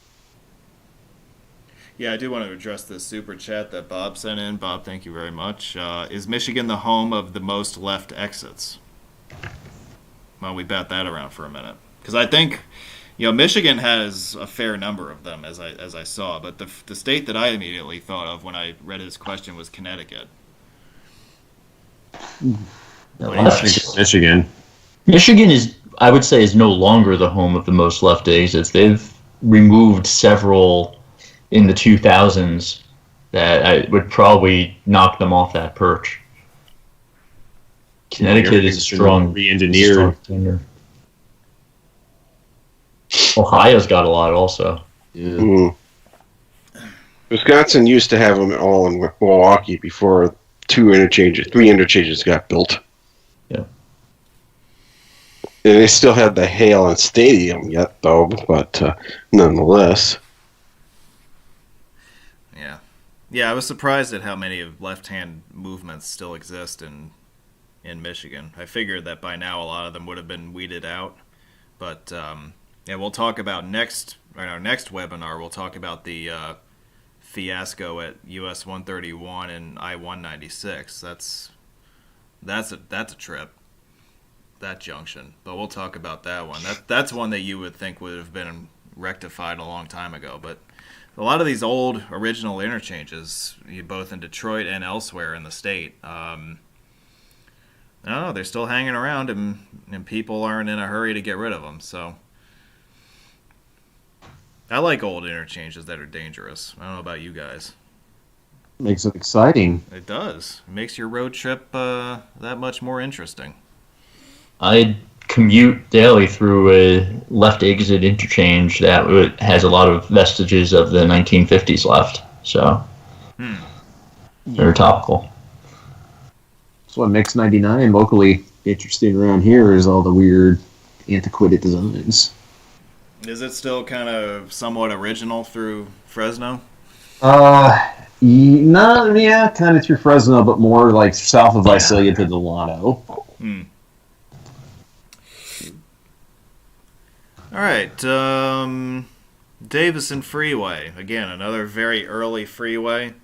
Yeah, I do want to address this super chat that Bob sent in. Bob, thank you very much. Is Michigan the home of the most left exits? Well, we bat that around for a minute. Because I think, Michigan has a fair number of them, as I saw. But the state that I immediately thought of when I read his question was Connecticut. Michigan. Michigan I would say, is no longer the home of the most left exits. They've removed several in the 2000s that I would probably knock them off that perch. Connecticut is a strong re-engineered. Ohio's got a lot also. Yeah. Mm-hmm. Wisconsin used to have them all in Milwaukee before 3 interchanges got built. Yeah. And they still had the Hale and Stadium yet, though, but nonetheless. Yeah, I was surprised at how many of left-hand movements still exist in Michigan. I figured that by now a lot of them would have been weeded out. But, we'll talk about in our next webinar, we'll talk about the fiasco at US 131 and I-196. That's a trip, that junction. But we'll talk about that one. That's one that you would think would have been rectified a long time ago, but a lot of these old original interchanges, both in Detroit and elsewhere in the state, they're still hanging around, and people aren't in a hurry to get rid of them. So I like old interchanges that are dangerous. I don't know about you guys. Makes it exciting. It does. It makes your road trip that much more interesting. I commute daily through a left exit interchange that has a lot of vestiges of the 1950s left. So very topical. That's what makes 99 locally interesting around here is all the weird antiquated designs. Is it still kind of somewhat original through Fresno? Kind of through Fresno, but more like south of Visalia to Delano. All right, Davison Freeway. Again, another very early freeway.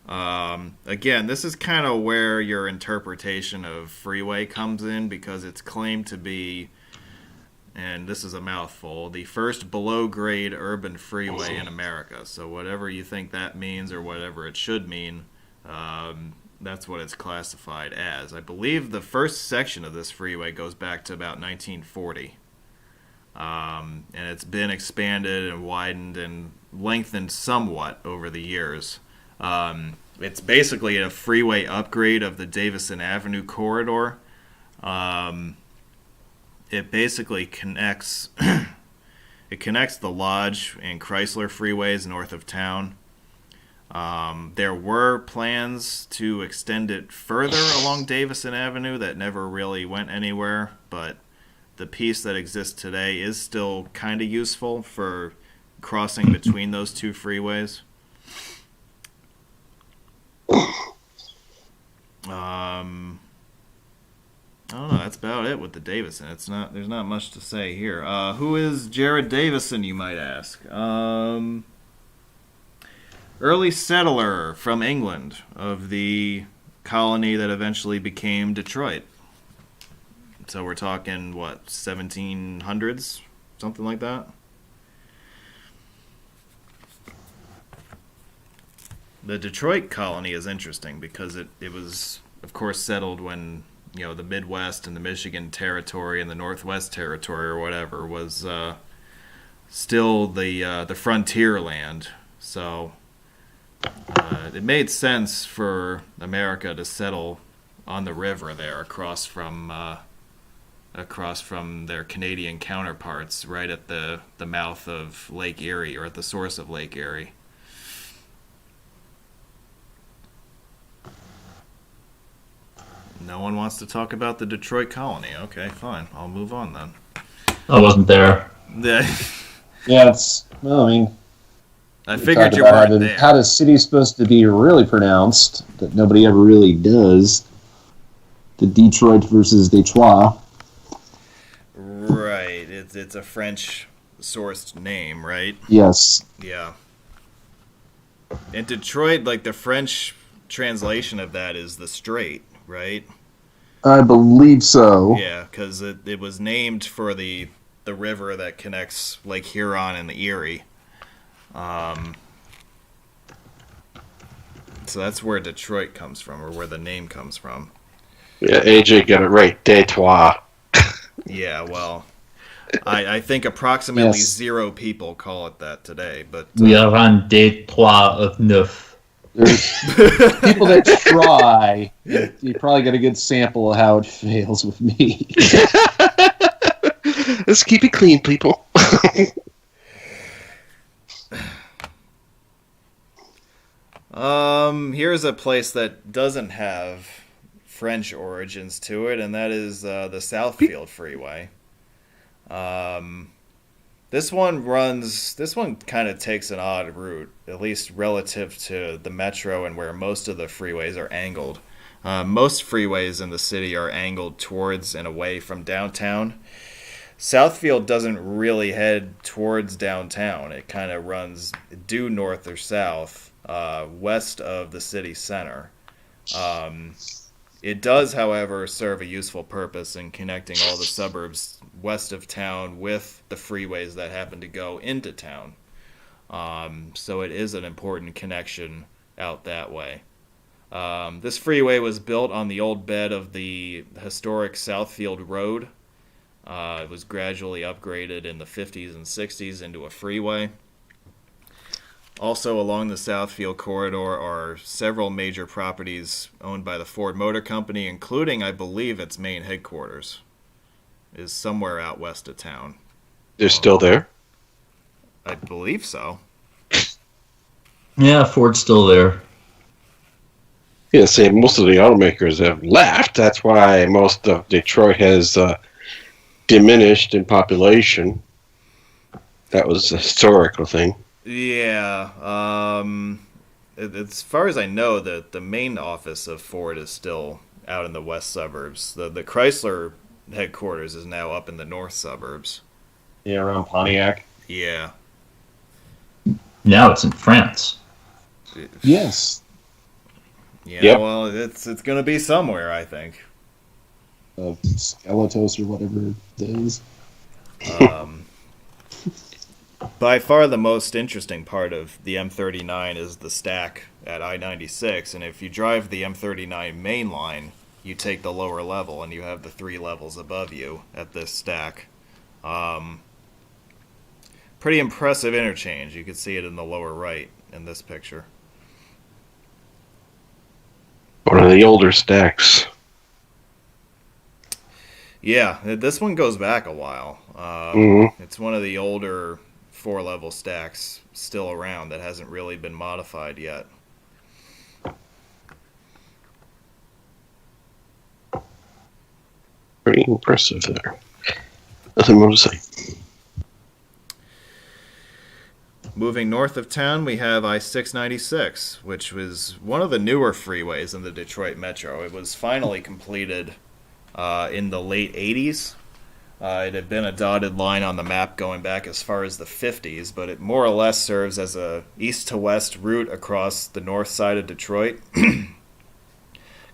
Again, this is kind of where your interpretation of freeway comes in, because it's claimed to be, and this is a mouthful, the first below-grade urban freeway in America. So whatever you think that means or whatever it should mean, that's what it's classified as. I believe the first section of this freeway goes back to about 1940. And it's been expanded and widened and lengthened somewhat over the years. It's basically a freeway upgrade of the Davison Avenue corridor. It basically connects It connects the Lodge and Chrysler freeways north of town. There were plans to extend it further along Davison Avenue that never really went anywhere, but the piece that exists today is still kind of useful for crossing between those two freeways. I don't know. That's about it with the Davison. There's not much to say here. Who is Jared Davison, you might ask? Early settler from England of the colony that eventually became Detroit. So we're talking, 1700s? Something like that? The Detroit colony is interesting because it was, of course, settled when, the Midwest and the Michigan Territory and the Northwest Territory or whatever was still the frontier land. So it made sense for America to settle on the river there across from their Canadian counterparts right at the mouth of Lake Erie, or at the source of Lake Erie. No one wants to talk about the Detroit colony. Okay, fine. I'll move on then. I wasn't there. Yeah, I figured you weren't there. How the city's supposed to be really pronounced, that nobody ever really does. The Detroit versus Detroit. Right. It's a French-sourced name, right? Yes. Yeah. In Detroit, the French translation of that is the Strait, right? I believe so. Yeah, because it was named for the river that connects Lake Huron and the Erie. So that's where Detroit comes from, or where the name comes from. Yeah, AJ got it right. Detroit. Yeah, well, I think approximately 0 people call it that today, but we are on day 3 of 9. There's people that try. You probably get a good sample of how it fails with me. Let's keep it clean, people. Here's a place that doesn't have French origins to it, and that is the Southfield Freeway. This one kind of takes an odd route, at least relative to the metro and where most of the freeways are angled. Most freeways in the city are angled towards and away from downtown. Southfield doesn't really head towards downtown. It kind of runs due north or south, west of the city center. It does, however, serve a useful purpose in connecting all the suburbs west of town with the freeways that happen to go into town. So it is an important connection out that way. This freeway was built on the old bed of the historic Southfield Road. It was gradually upgraded in the 50s and 60s into a freeway. Also along the Southfield corridor are several major properties owned by the Ford Motor Company, including, I believe, its main headquarters is somewhere out west of town. They're still there? I believe so. Yeah, Ford's still there. Yeah, say most of the automakers have left. That's why most of Detroit has diminished in population. That was a historical thing. Yeah. As far as I know, the main office of Ford is still out in the west suburbs. The Chrysler headquarters is now up in the north suburbs. Yeah, around Pontiac. Yeah. Now it's in France. Yes. Yeah, yep. Well, it's going to be somewhere, I think. Skeletos or whatever it is. By far the most interesting part of the M39 is the stack at I-96, and if you drive the M39 main line, you take the lower level, and you have the 3 levels above you at this stack. Pretty impressive interchange. You can see it in the lower right in this picture. One of the older stacks. Yeah, this one goes back a while. Mm-hmm. It's one of the older 4-level stacks still around that hasn't really been modified yet. Pretty impressive there. Nothing more to say. Moving north of town, we have I-696, which was one of the newer freeways in the Detroit Metro. It was finally completed in the late 80s. It had been a dotted line on the map going back as far as the 50s, but it more or less serves as a east-to-west route across the north side of Detroit,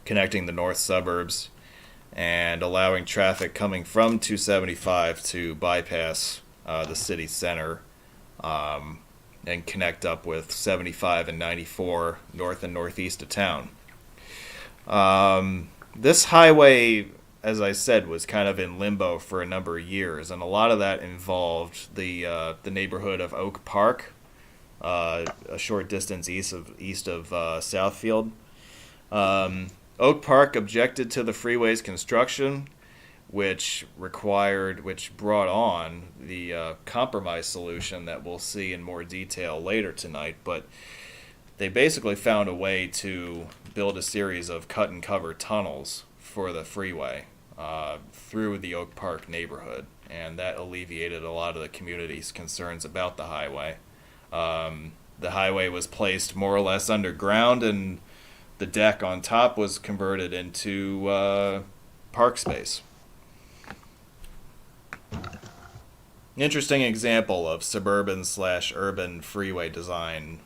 connecting the north suburbs and allowing traffic coming from 275 to bypass the city center and connect up with 75 and 94 north and northeast of town. This highway, as I said, was kind of in limbo for a number of years, and a lot of that involved the neighborhood of Oak Park, a short distance east of Southfield. Oak Park objected to the freeway's construction, which brought on the compromise solution that we'll see in more detail later tonight. But they basically found a way to build a series of cut and cover tunnels for the freeway through the Oak Park neighborhood, and that alleviated a lot of the community's concerns about the highway. The highway was placed more or less underground, and the deck on top was converted into park space. Interesting example of suburban/urban freeway design,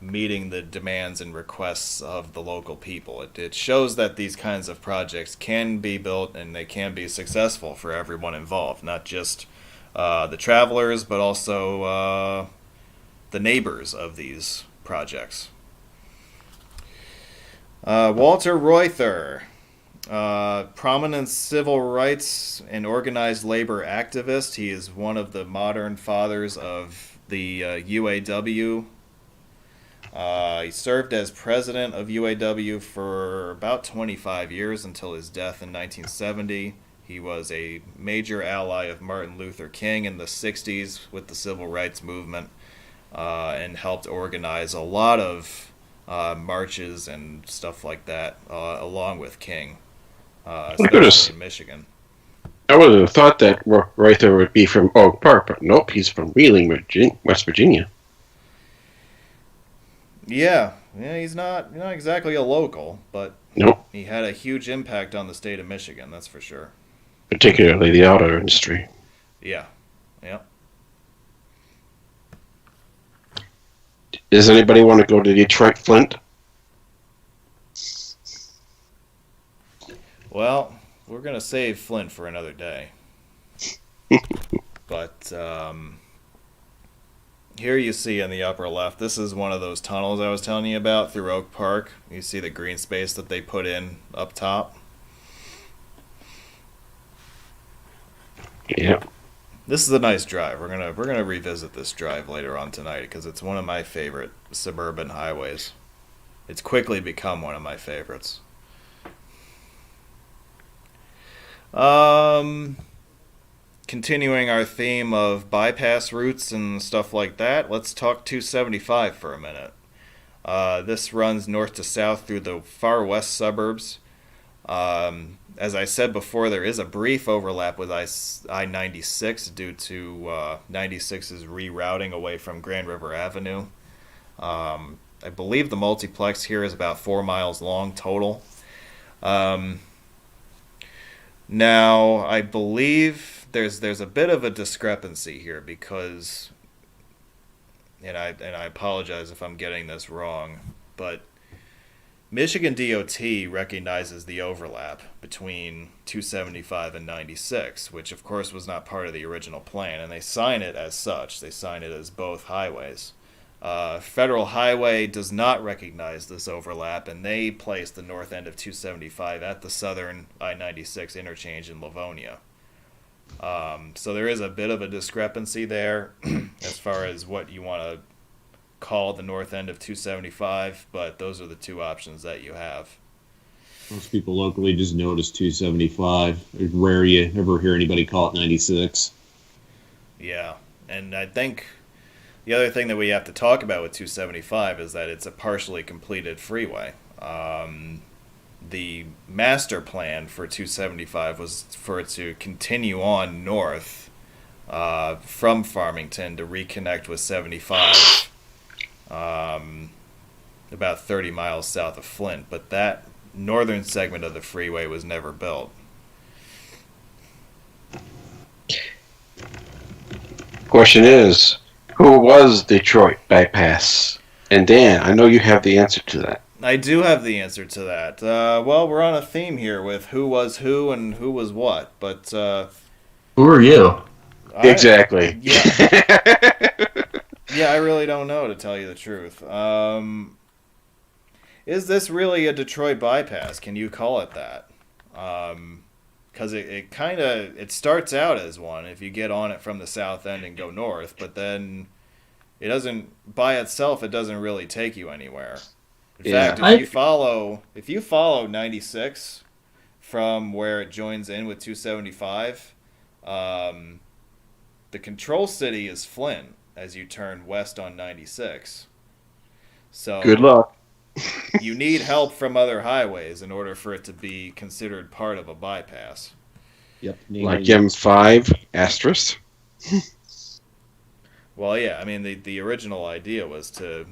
meeting the demands and requests of the local people. It shows that these kinds of projects can be built and they can be successful for everyone involved, not just the travelers, but also the neighbors of these projects. Walter Reuther, prominent civil rights and organized labor activist. He is one of the modern fathers of the UAW. He served as president of UAW for about 25 years until his death in 1970. He was a major ally of Martin Luther King in the 60s with the civil rights movement, and helped organize a lot of marches and stuff like that, along with King, especially in Michigan. I would have thought that Reuther would be from Oak Park, but nope, he's from Wheeling, West Virginia. Yeah, he's not exactly a local, but nope. He had a huge impact on the state of Michigan, that's for sure. Particularly the auto industry. Yeah. Does anybody want to go to Detroit Flint? Well, we're going to save Flint for another day. But here you see in the upper left, this is one of those tunnels I was telling you about through Oak Park. You see the green space that they put in up top. Yeah. This is a nice drive. We're gonna revisit this drive later on tonight because it's one of my favorite suburban highways. It's quickly become one of my favorites. Continuing our theme of bypass routes and stuff like that, let's talk 275 for a minute. This runs north to south through the far west suburbs. As I said before, there is a brief overlap with I-96 due to 96's rerouting away from Grand River Avenue. I believe the multiplex here is about 4 miles long total. Now, I believe there's a bit of a discrepancy here because, and I apologize if I'm getting this wrong, but Michigan DOT recognizes the overlap between 275 and 96, which of course was not part of the original plan, and they sign it as such. They sign it as both highways. Federal Highway does not recognize this overlap, and they place the north end of 275 at the southern I-96 interchange in Livonia. So there is a bit of a discrepancy there as far as what you want to call the north end of 275, but those are the two options that you have. Most people locally just know it as 275. It's rare you ever hear anybody call it 96. Yeah, and I think the other thing that we have to talk about with 275 is that it's a partially completed freeway. The master plan for 275 was for it to continue on north from Farmington to reconnect with 75 about 30 miles south of Flint, but that northern segment of the freeway was never built. Question is, who was Detroit Bypass? And Dan, I know you have the answer to that. I do have the answer to that. Well, we're on a theme here with who was who and who was what, but... who are you? Exactly. Yeah, I really don't know, to tell you the truth. Is this really a Detroit bypass? Can you call it that? Because it starts out as one if you get on it from the south end and go north, but then it doesn't, by itself, it doesn't really take you anywhere. In fact, if you follow 96 from where it joins in with 275, the control city is Flint as you turn west on 96. So good luck. You need help from other highways in order for it to be considered part of a bypass. Yep. Like M5 asterisk. Well, yeah, I mean the original idea was to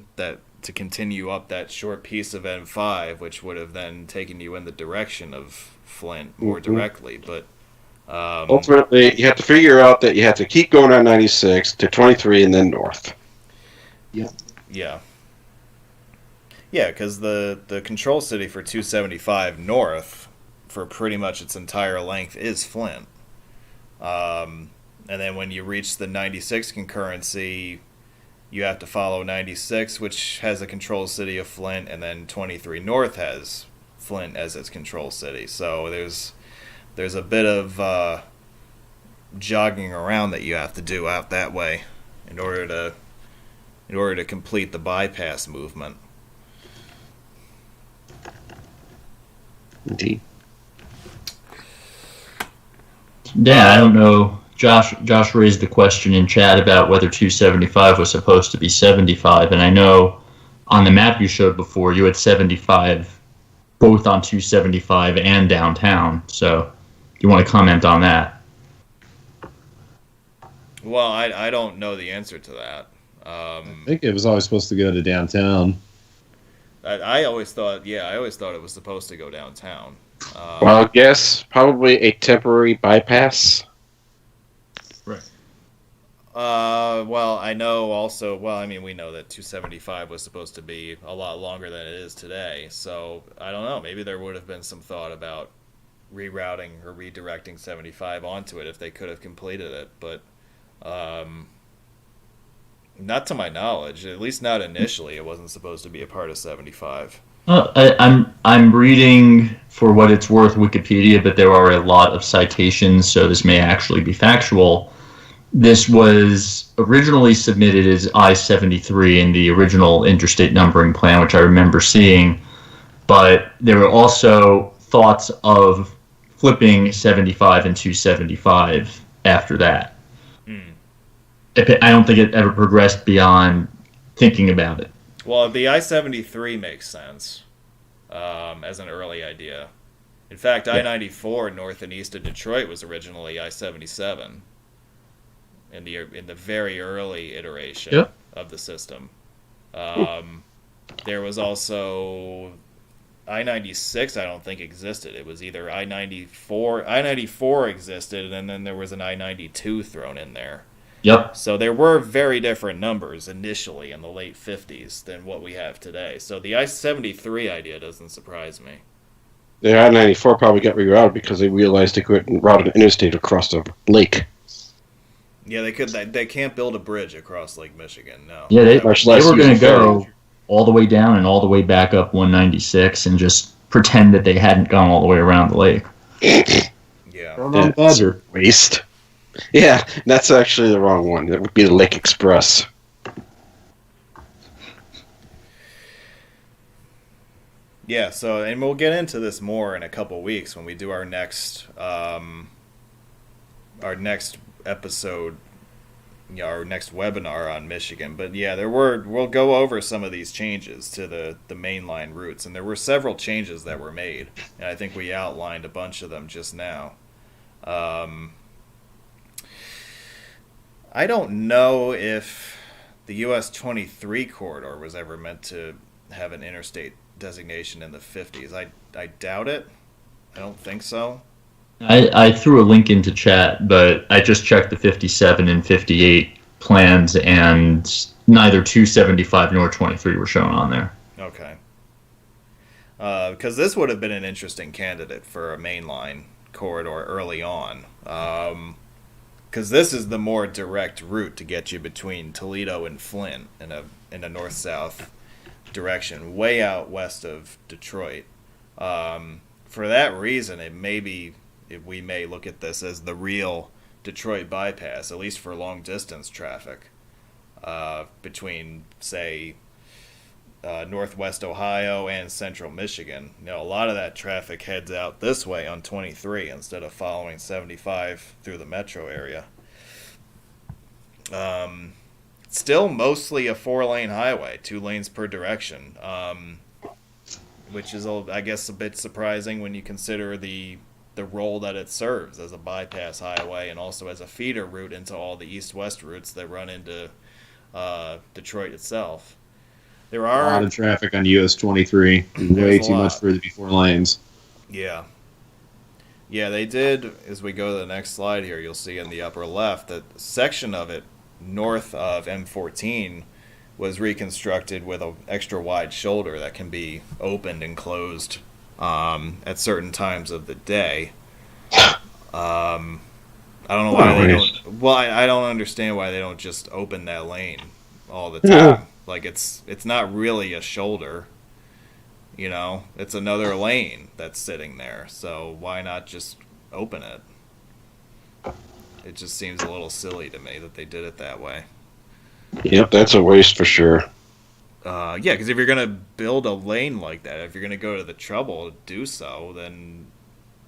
continue up that short piece of M5, which would have then taken you in the direction of Flint more directly, but ultimately you have to figure out that you have to keep going on 96 to 23 and then north. Yep. Yeah. Yeah, because the control city for 275 north for pretty much its entire length is Flint. And then when you reach the 96 concurrency, you have to follow 96, which has a control city of Flint, and then 23 north has Flint as its control city. So there's a bit of jogging around that you have to do out that way in order to complete the bypass movement. Indeed. Yeah, I don't know. Josh raised the question in chat about whether 275 was supposed to be 75, and I know on the map you showed before you had 75 both on 275 and downtown. So, do you want to comment on that? Well, I don't know the answer to that. I think it was always supposed to go to downtown. I always thought it was supposed to go downtown. Well, I guess probably a temporary bypass. Right. Well, I know also. Well, I mean, we know that 275 was supposed to be a lot longer than it is today. So I don't know. Maybe there would have been some thought about rerouting or redirecting 75 onto it if they could have completed it, but not to my knowledge. At least not initially. It wasn't supposed to be a part of 75. I'm reading, for what it's worth, Wikipedia, but there are a lot of citations, so this may actually be factual. This was originally submitted as I-73 in the original interstate numbering plan, which I remember seeing, but there were also thoughts of flipping 75 and 275 after that. I don't think it ever progressed beyond thinking about it. Well, the I-73 makes sense as an early idea. In fact, I-94 north and east of Detroit was originally I-77 in the very early iteration of the system. There was also I-96. I don't think existed. It was either I-94 existed, and then there was an I-92 thrown in there. Yep. So there were very different numbers initially in the late 50s than what we have today. So the I-73 idea doesn't surprise me. The I-94 probably got rerouted because they realized they couldn't route an interstate across the lake. Yeah, they could. They can't build a bridge across Lake Michigan. No. Yeah, they were going to go all the way down and all the way back up 196 and just pretend that they hadn't gone all the way around the lake. Yeah. That's waste. Yeah, that's actually the wrong one. That would be the Lake Express. Yeah, so, and we'll get into this more in a couple weeks when we do our next episode, our next webinar on Michigan. But yeah, we'll go over some of these changes to the mainline routes, and there were several changes that were made, and I think we outlined a bunch of them just now. I don't know if the US 23 corridor was ever meant to have an interstate designation in the 50s. I doubt it. I don't think so. I threw a link into chat, but I just checked the 57 and 58 plans, and neither 275 nor 23 were shown on there. Okay. Because this would have been an interesting candidate for a mainline corridor early on. Because this is the more direct route to get you between Toledo and Flint in a north-south direction, way out west of Detroit. For that reason, we may look at this as the real Detroit bypass, at least for long-distance traffic, between, say, northwest Ohio and central Michigan. A lot of that traffic heads out this way on 23 instead of following 75 through the metro area. Still mostly a 4-lane highway, 2 lanes per direction, which is, I guess, a bit surprising when you consider the role that it serves as a bypass highway and also as a feeder route into all the east-west routes that run into Detroit itself. There are a lot of traffic on US 23. Way too much for it to be 4 lanes. Yeah. Yeah, they did, as we go to the next slide here, you'll see in the upper left that a section of it north of M14 was reconstructed with an extra wide shoulder that can be opened and closed at certain times of the day. I don't know why they don't. Well, I don't understand why they don't just open that lane all the time. Yeah. Like it's not really a shoulder, it's another lane that's sitting there. So why not just open it? It just seems a little silly to me that they did it that way. Yep, that's a waste for sure. Yeah, because if you're going to build a lane like that, if you're going to go to the trouble to do so, then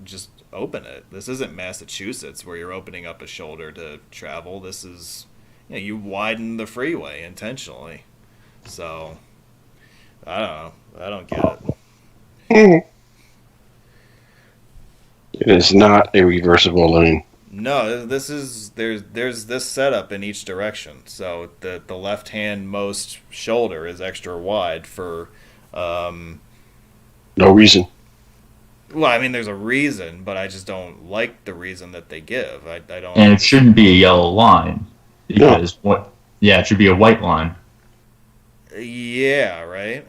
just open it. This isn't Massachusetts where you're opening up a shoulder to travel. This is, you widen the freeway intentionally. So, I don't know. I don't get it. It is not a reversible lane. No, there's this setup in each direction. So the left-hand most shoulder is extra wide for no reason. Well, I mean, there's a reason, but I just don't like the reason that they give. I don't. And it shouldn't be a yellow line because it should be a white line. Yeah, right.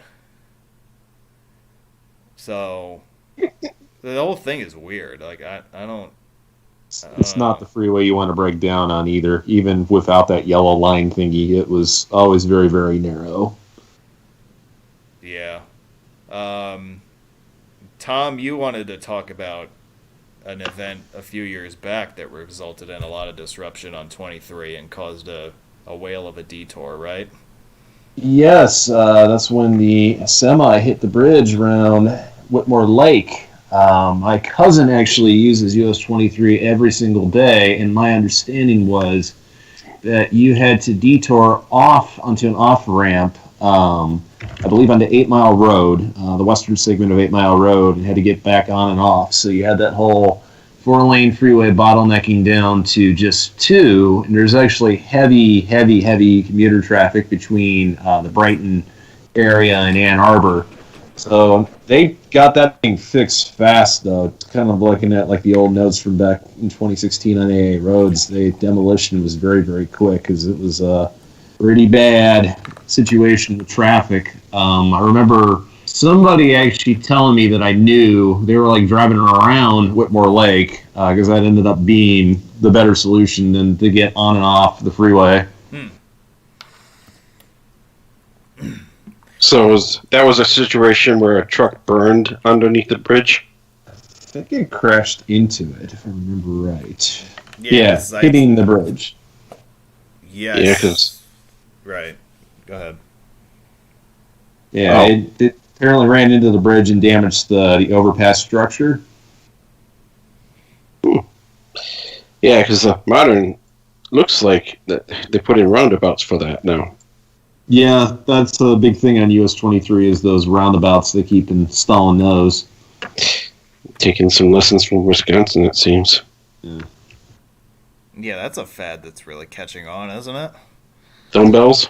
So the whole thing is weird. Like I don't. It's not the freeway you want to break down on either. Even without that yellow line thingy, it was always very, very narrow. Yeah. Tom, you wanted to talk about an event a few years back that resulted in a lot of disruption on 23 and caused a whale of a detour, right? Yes, that's when the semi hit the bridge around Whitmore Lake. My cousin actually uses US 23 every single day, and my understanding was that you had to detour off onto an off-ramp, I believe onto 8 Mile Road, the western segment of 8 Mile Road, and had to get back on and off. So you had that whole 4-lane freeway bottlenecking down to just 2, and there's actually heavy commuter traffic between the Brighton area and Ann Arbor. So they got that thing fixed fast, though. It's kind of looking at like the old notes from back in 2016 on AA roads. The demolition was very, very quick because it was a pretty bad situation with traffic. I remember somebody actually telling me that I knew they were like driving around Whitmore Lake because that ended up being the better solution than to get on and off the freeway. So that was a situation where a truck burned underneath the bridge? I think it crashed into it, if I remember right. Yes, hitting the bridge. Yes. Yeah, 'cause... Right. Go ahead. Yeah, Apparently ran into the bridge and damaged the overpass structure. Yeah, because the modern looks like that they put in roundabouts for that now. Yeah, that's a big thing on US 23 is those roundabouts. They keep installing those. Taking some lessons from Wisconsin, it seems. Yeah, that's a fad that's really catching on, isn't it? Dumbbells?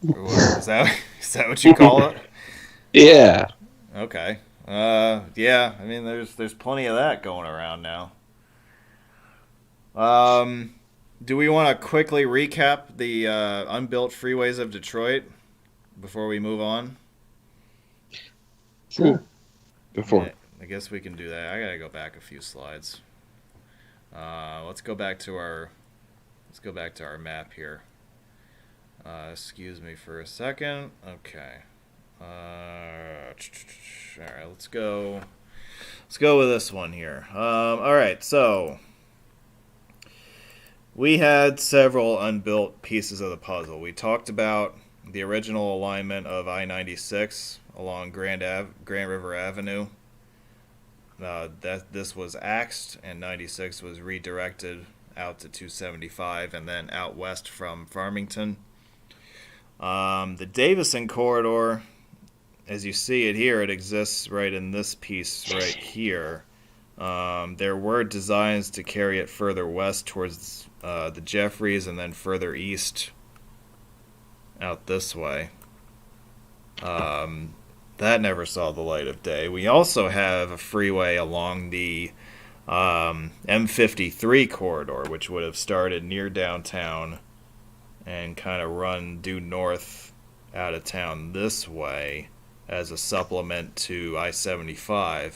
Is that what you call it? Yeah. Okay. Yeah. I mean, there's plenty of that going around now. Do we want to quickly recap the unbuilt freeways of Detroit before we move on? Sure. Before. Yeah, I guess we can do that. I gotta go back a few slides. Let's go back to our map here. Excuse me for a second. Okay. All right, let's go with this one here. All right, so we had several unbuilt pieces of the puzzle. We talked about the original alignment of I-96 along Grand River Avenue. That this was axed, and 96 was redirected out to 275 and then out west from Farmington. The Davison corridor, as you see it here, it exists right in this piece right here. There were designs to carry it further west towards the Jeffries and then further east out this way. That never saw the light of day. We also have a freeway along the M53 corridor, which would have started near downtown and kind of run due north out of town this way as a supplement to I-75.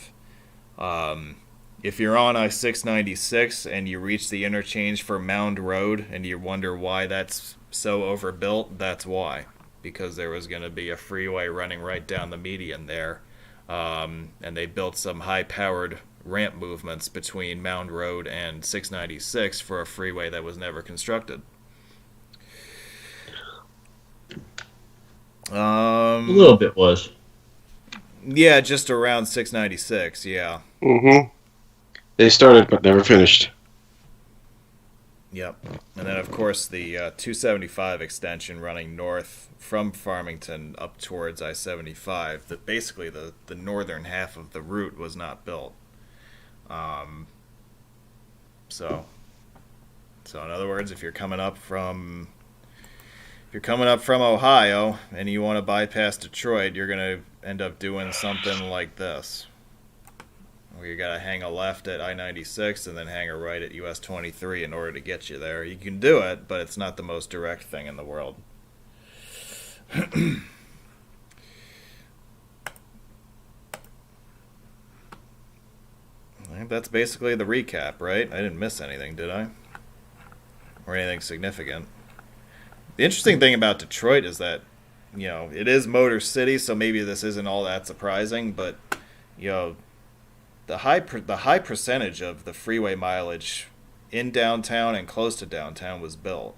If you're on I-696 and you reach the interchange for Mound Road and you wonder why that's so overbuilt, that's why. Because there was going to be a freeway running right down the median there. And they built some high-powered ramp movements between Mound Road and 696 for a freeway that was never constructed. A little bit was. Yeah, just around 696, yeah. Mm-hmm. They started but never finished. Yep. And then, of course, the 275 extension running north from Farmington up towards I-75. That basically the northern half of the route was not built. So in other words, if you're coming up from Ohio and you want to bypass Detroit, you're going to end up doing something like this. Where you got to hang a left at I-96 and then hang a right at US 23 in order to get you there. You can do it, but it's not the most direct thing in the world. I think that's basically the recap, right? I didn't miss anything, did I? Or anything significant. The interesting thing about Detroit is that, you know, it is Motor City, so maybe this isn't all that surprising, but, you know, the high percentage of the freeway mileage in downtown and close to downtown was built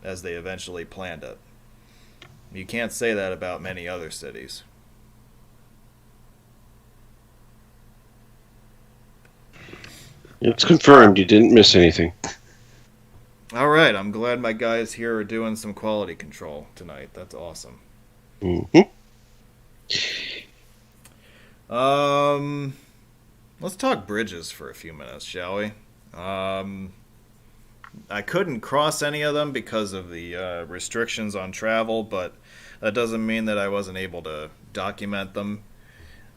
as they eventually planned it. You can't say that about many other cities. It's confirmed you didn't miss anything. All right, I'm glad my guys here are doing some quality control tonight. That's awesome. Mm-hmm. Let's talk bridges for a few minutes, shall we? I couldn't cross any of them because of the restrictions on travel, but that doesn't mean that I wasn't able to document them.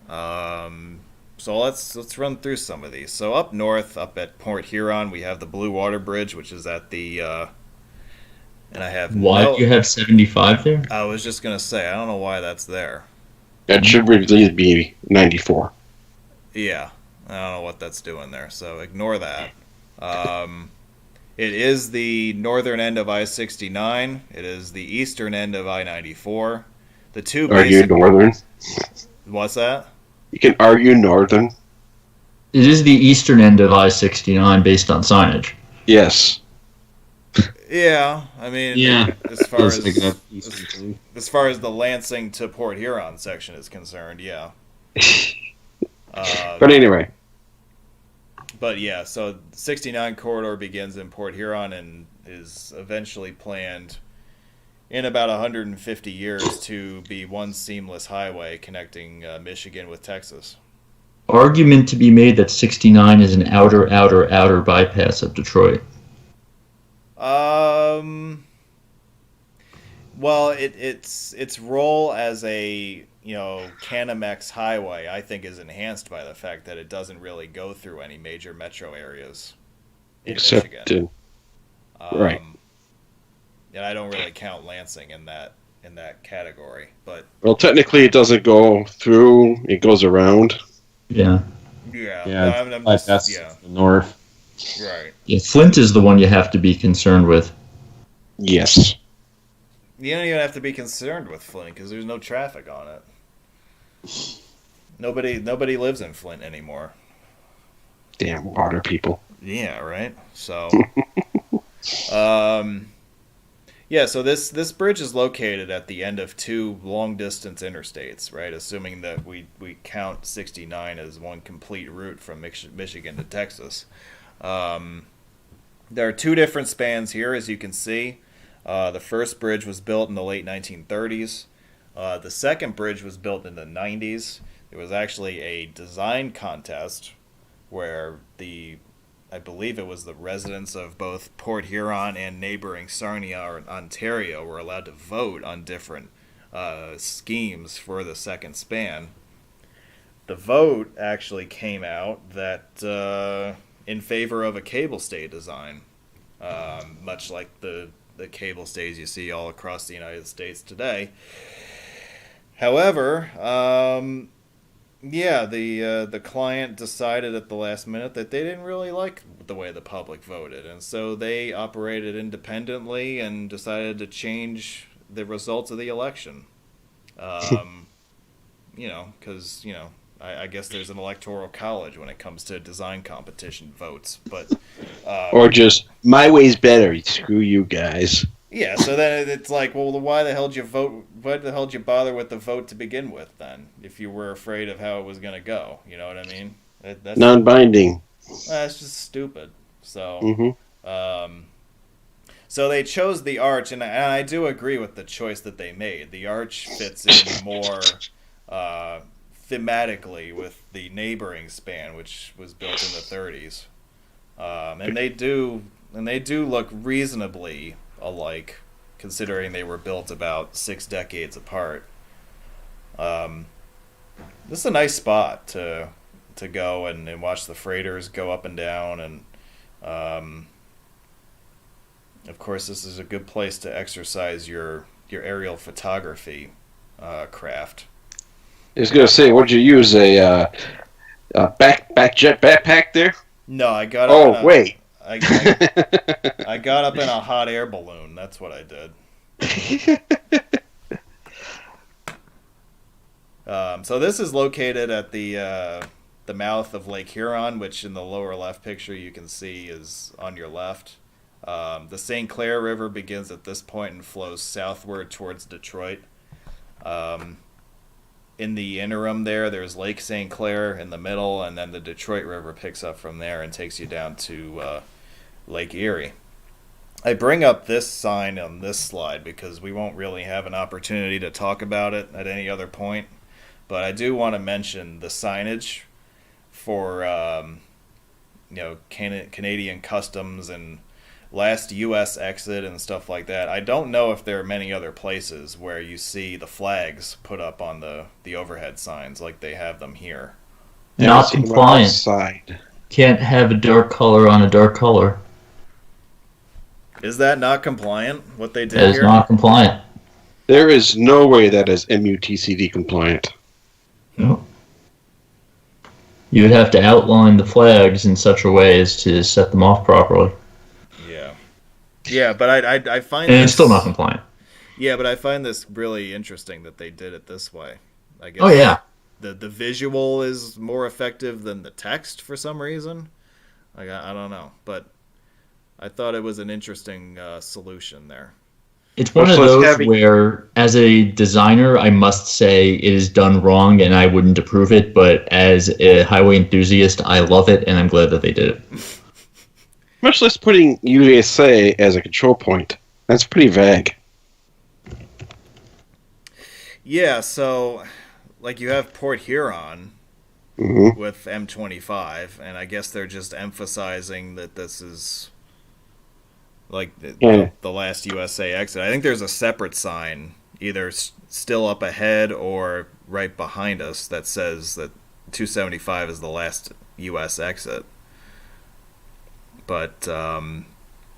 So let's run through some of these. So up north, up at Port Huron, we have the Blue Water Bridge, which is at the and I have why do you have 75 there? I was just gonna say I don't know why that's there. That should really be 94. Yeah, I don't know what that's doing there, so ignore that. It is the northern end of I-69. It is the eastern end of I-94. The two basic... Argue northern. What's that? You can argue northern. It is the eastern end of I-69 based on signage. Yes. Yeah, I mean, Yeah, as far as like a eastern thing. as far as the Lansing to Port Huron section is concerned, yeah. But anyway, But yeah, so 69 corridor begins in Port Huron and is eventually planned in about 150 years to be one seamless highway connecting Michigan with Texas. Argument to be made that 69 is an outer bypass of Detroit. Well, its role as a Canamex highway, I think, is enhanced by the fact that it doesn't really go through any major metro areas in Michigan. Right. And I don't really count Lansing in that category, but well, technically, it doesn't go through; it goes around. Yeah. Yeah. Yeah, I'm that's just, the north. right. Yeah, Flint is the one you have to be concerned with. Yes. You don't even have to be concerned with Flint because there's no traffic on it. Nobody lives in Flint anymore. Damn water people. Yeah, right. So, yeah. So this bridge is located at the end of two long distance interstates, right? Assuming that we count 69 as one complete route from Michigan to Texas. There are two different spans here, as you can see. The first bridge was built in the late 1930s. The second bridge was built in the 90s. There was actually a design contest where I believe it was the residents of both Port Huron and neighboring Sarnia, Ontario, were allowed to vote on different schemes for the second span. The vote actually came out that in favor of a cable stay design, much like the cable stays you see all across the United States today. However, the client decided at the last minute that they didn't really like the way the public voted, and so they operated independently and decided to change the results of the election. Because I guess there's an electoral college when it comes to design competition votes, but or just my way's better. Screw you guys. Yeah, so then it's like, well, why the hell did you vote? Why the hell did you bother with the vote to begin with, then, if you were afraid of how it was going to go? You know what I mean? That's non-binding. That's just stupid. So, so they chose the arch, and I do agree with the choice that they made. The arch fits in more thematically with the neighboring span, which was built in the 30s, and they do look reasonably alike, considering they were built about 6 decades apart. This is a nice spot to go and watch the freighters go up and down, and of course this is a good place to exercise your aerial photography craft. I was gonna say, what'd you use, a backpack there? No, I got wait. I got up in a hot air balloon. That's what I did. So this is located at the mouth of Lake Huron, which in the lower left picture you can see is on your left. The St. Clair River begins at this point and flows southward towards Detroit. In the interim there's Lake St. Clair in the middle, and then the Detroit River picks up from there and takes you down to Lake Erie. I bring up this sign on this slide because we won't really have an opportunity to talk about it at any other point, but I do want to mention the signage for Canadian customs and last U.S. exit and stuff like that. I don't know if there are many other places where you see the flags put up on the overhead signs like they have them here. Not compliant. Can't have a dark color on a dark color. Is that not compliant, what they did here? That is not compliant. There is no way that is MUTCD compliant. No. You would have to outline the flags in such a way as to set them off properly. Yeah, but I find and it's still not compliant. Yeah, but I find this really interesting that they did it this way. I guess. Oh yeah. The visual is more effective than the text for some reason. Like I don't know, but I thought it was an interesting solution there. It's one of those where, as a designer, I must say it is done wrong and I wouldn't approve it, but as a highway enthusiast, I love it and I'm glad that they did it. Much less putting USA as a control point. That's pretty vague. Yeah, so, like, you have Port Huron with M25, and I guess they're just emphasizing that this is... like the last USA exit. I think there's a separate sign, either still up ahead or right behind us, that says that 275 is the last US exit. But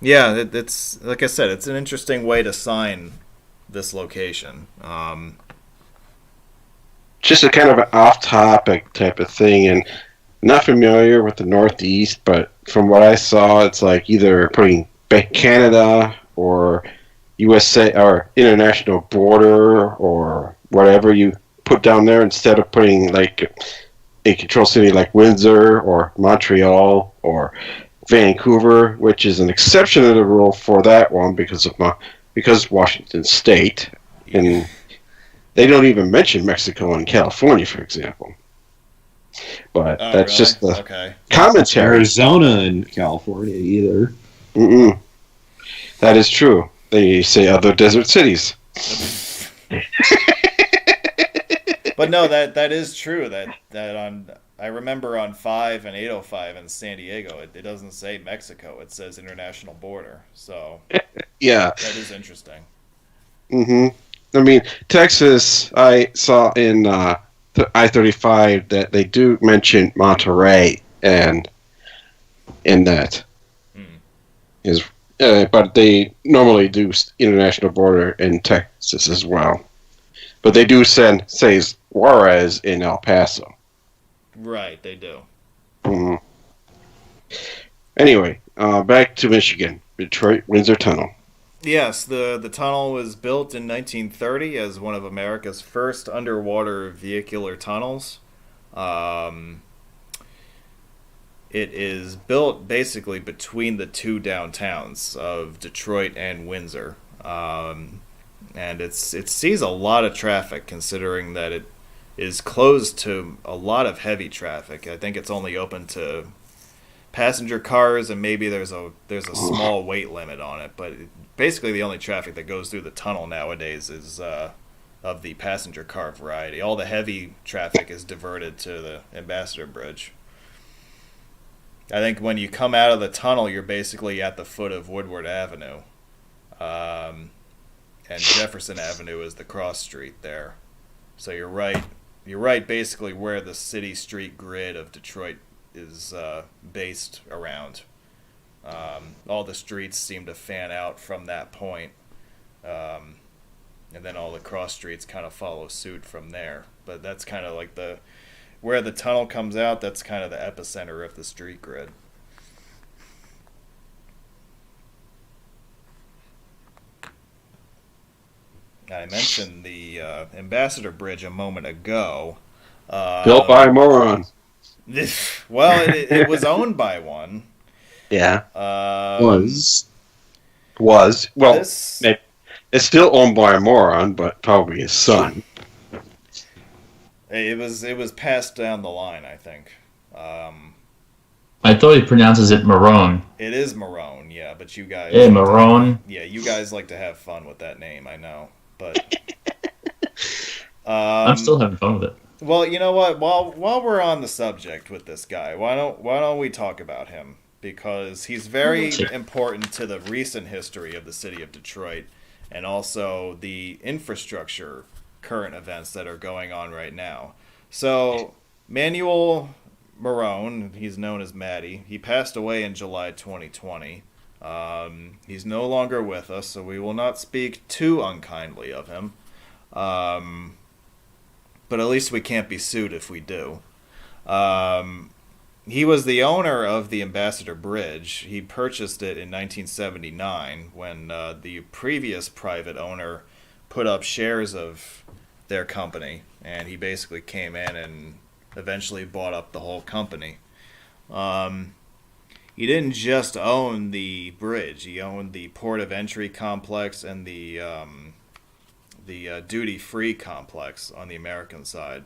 yeah, it's like I said, it's an interesting way to sign this location. Just a kind of an off-topic type of thing, and not familiar with the Northeast, but from what I saw, it's like either putting Canada or USA or international border or whatever you put down there instead of putting like a control city like Windsor or Montreal or Vancouver, which is an exception to the rule for that one because Washington State, and they don't even mention Mexico and California, for example. But that's really? Just the commentary. Arizona and California either. Mm-mm. That is true. They say other desert cities. But no, that is true. That on I remember on 5 and 805 in San Diego, it doesn't say Mexico. It says international border. So yeah, that is interesting. Mm-hmm. I mean, Texas. I saw in I-35 that they do mention Monterey and in that is. But they normally do international border in Texas as well. But they do say Juarez in El Paso. Right, they do. Mm-hmm. Anyway, back to Michigan. Detroit-Windsor Tunnel. Yes, the tunnel was built in 1930 as one of America's first underwater vehicular tunnels. It is built basically between the two downtowns of Detroit and Windsor. And it sees a lot of traffic considering that it is closed to a lot of heavy traffic. I think it's only open to passenger cars and maybe there's a small weight limit on it. But basically the only traffic that goes through the tunnel nowadays is of the passenger car variety. All the heavy traffic is diverted to the Ambassador Bridge. I think when you come out of the tunnel, you're basically at the foot of Woodward Avenue. And Jefferson Avenue is the cross street there. So you're right basically where the city street grid of Detroit is based around. All the streets seem to fan out from that point. And then all the cross streets kind of follow suit from there. But that's kind of like where the tunnel comes out, that's kind of the epicenter of the street grid. I mentioned the Ambassador Bridge a moment ago. Built by a moron. Well, it was owned by one. Yeah. Was. Well, it's still owned by a moron, but probably his son. It was passed down the line, I think. I thought he pronounces it Marone. It is Marone, yeah, but you guys... Yeah, Marone. Yeah, you guys like to have fun with that name, I know. But I'm still having fun with it. Well, you know what? While we're on the subject with this guy, why don't we talk about him? Because he's very important to the recent history of the city of Detroit and also the infrastructure current events that are going on right now. So, Manuel Marone, he's known as Matty, he passed away in July 2020. He's no longer with us, so we will not speak too unkindly of him. But at least we can't be sued if we do. He was the owner of the Ambassador Bridge. He purchased it in 1979 when the previous private owner put up shares of their company, and he basically came in and eventually bought up the whole company. he didn't just own the bridge. He owned the port of entry complex and the duty-free complex on the American side.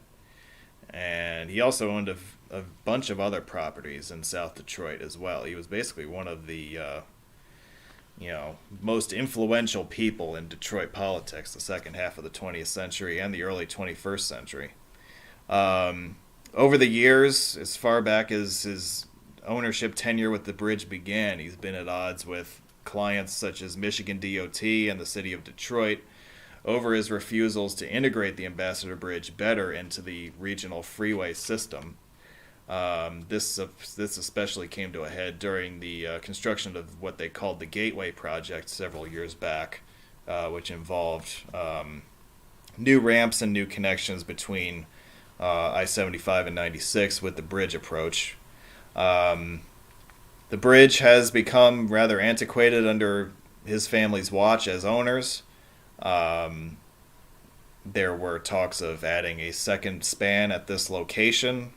And he also owned a bunch of other properties in South Detroit as well. He was basically one of the most influential people in Detroit politics the second half of the 20th century and the early 21st century. Over the years, as far back as his ownership tenure with the bridge began, he's been at odds with clients such as Michigan DOT and the city of Detroit over his refusals to integrate the Ambassador Bridge better into the regional freeway system. This especially came to a head during the construction of what they called the Gateway Project several years back, which involved new ramps and new connections between I-75 and 96 with the bridge approach. The bridge has become rather antiquated under his family's watch as owners. There were talks of adding a second span at this location.